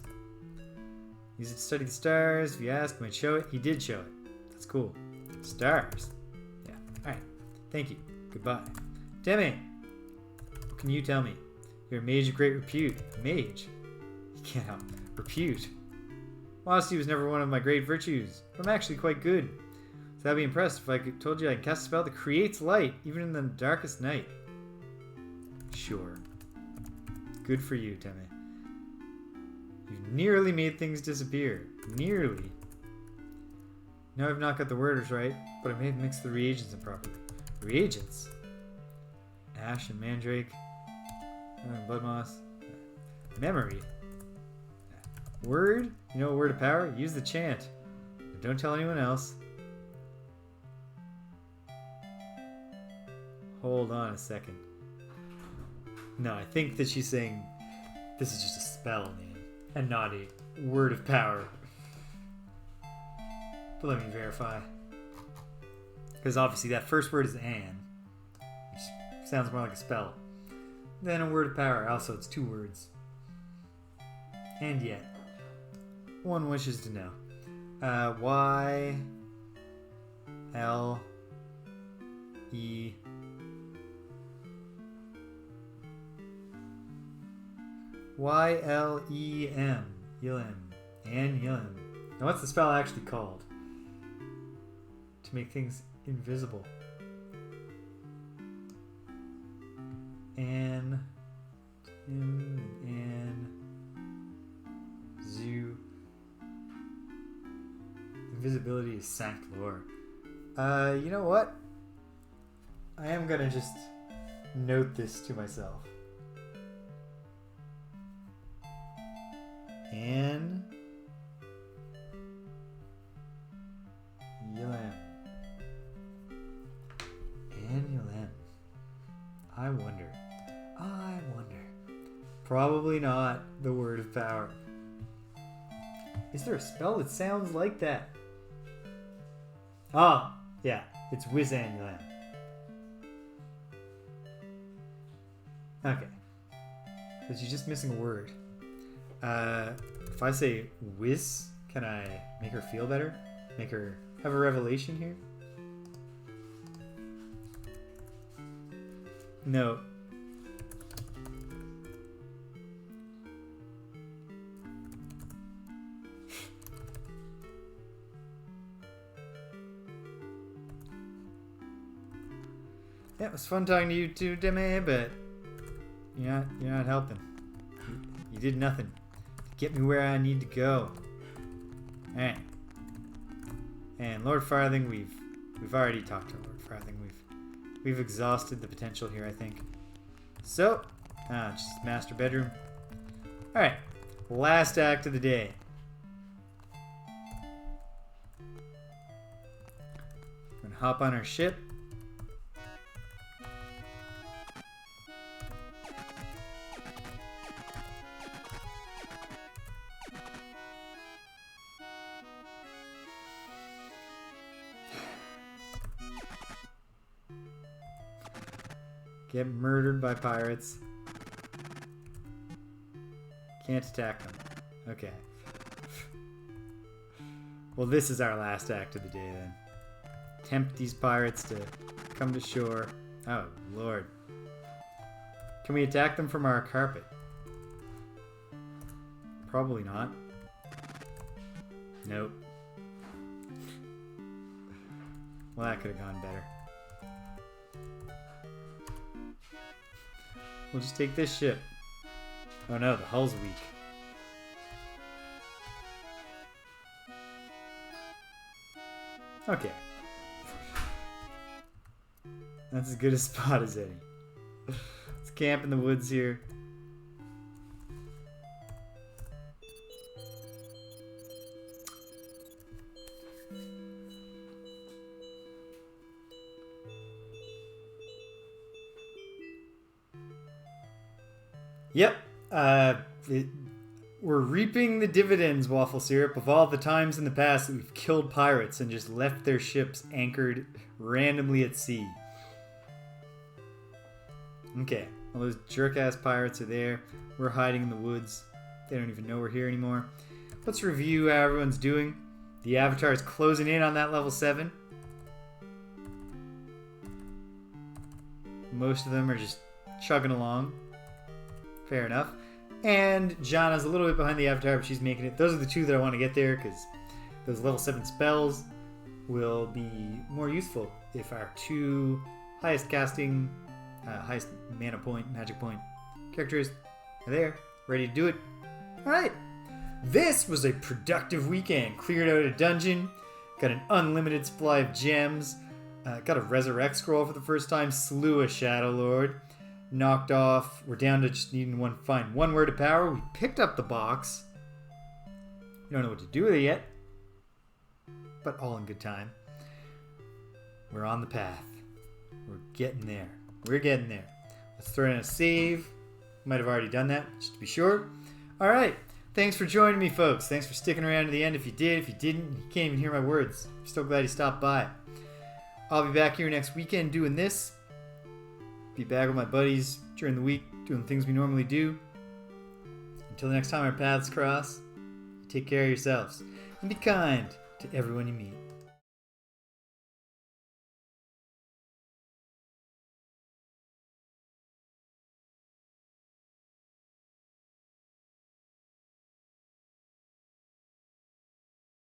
Use it to study the stars. If you ask, I might show it. He did show it. That's cool. Stars. Yeah. Alright. Thank you. Goodbye. Demi! What can you tell me? You're a mage of great repute. A mage? You can't help. Repute. Modesty was never one of my great virtues, but I'm actually quite good. So I'd be impressed if I told you I can cast a spell that creates light, even in the darkest night. Sure. Good for you, Teme. You've nearly made things disappear. Nearly. No, I've not got the words right, but I may have mixed the reagents improperly. Reagents? Ash and mandrake. Blood moss. Memory. Word? You know a word of power? Use the chant. But don't tell anyone else. Hold on a second. No, I think that she's saying this is just a spell name and not a word of power. But let me verify. Because obviously that first word is an, which sounds more like a spell. Then a word of power. Also, it's two words. And yet, one wishes to know. Y L E Y-L-E-M. Yilem. And Yilem. Now what's the spell actually called? To make things invisible. An. Zoo. Invisibility is sanct lore. You know what? I am gonna just note this to myself. An Yilem. An Yilem. I wonder. Probably not the word of power. Is there a spell that sounds like that? Ah, yeah. It's Whiz An Yilem. Okay. So she's just missing a word. If I say whiz, can I make her feel better? Make her have a revelation here? No. Yeah, it was fun talking to you too, Deme, but you're not helping. You did nothing to get me where I need to go. Alright. And Lord Farthing, we've already talked to Lord Farthing. We've exhausted the potential here, I think. So, just master bedroom. Alright. Last act of the day. We're gonna hop on our ship. Get murdered by pirates. Can't attack them. Okay. Well, this is our last act of the day then. Tempt these pirates to come to shore. Oh, Lord. Can we attack them from our carpet? Probably not. Nope. Well, that could have gone better. We'll just take this ship. Oh no, the hull's weak. Okay. That's as good a spot as any. Let's camp in the woods here. Yep. We're reaping the dividends, Waffle Syrup, of all the times in the past that we've killed pirates and just left their ships anchored randomly at sea. Okay. All those jerk-ass pirates are there. We're hiding in the woods. They don't even know we're here anymore. Let's review how everyone's doing. The Avatar is closing in on that level 7. Most of them are just chugging along. Fair enough. And Jana's a little bit behind the Avatar, but she's making it. Those are the two that I want to get there, because those level 7 spells will be more useful if our two highest casting, highest mana point, magic point characters are there, ready to do it. Alright. This was a productive weekend. Cleared out a dungeon, got an unlimited supply of gems, got a resurrect scroll for the first time, slew a Shadowlord. Knocked off. We're down to just needing find one word of power. We picked up the box. We don't know what to do with it yet, but all in good time. We're on the path. We're getting there. We're getting there. Let's throw in a save. Might have already done that, just to be sure. All right. Thanks for joining me, folks. Thanks for sticking around to the end. If you did, if you didn't, you can't even hear my words. I'm still glad you stopped by. I'll be back here next weekend doing this. Be back with my buddies during the week, doing things we normally do. Until the next time our paths cross, take care of yourselves and be kind to everyone you meet.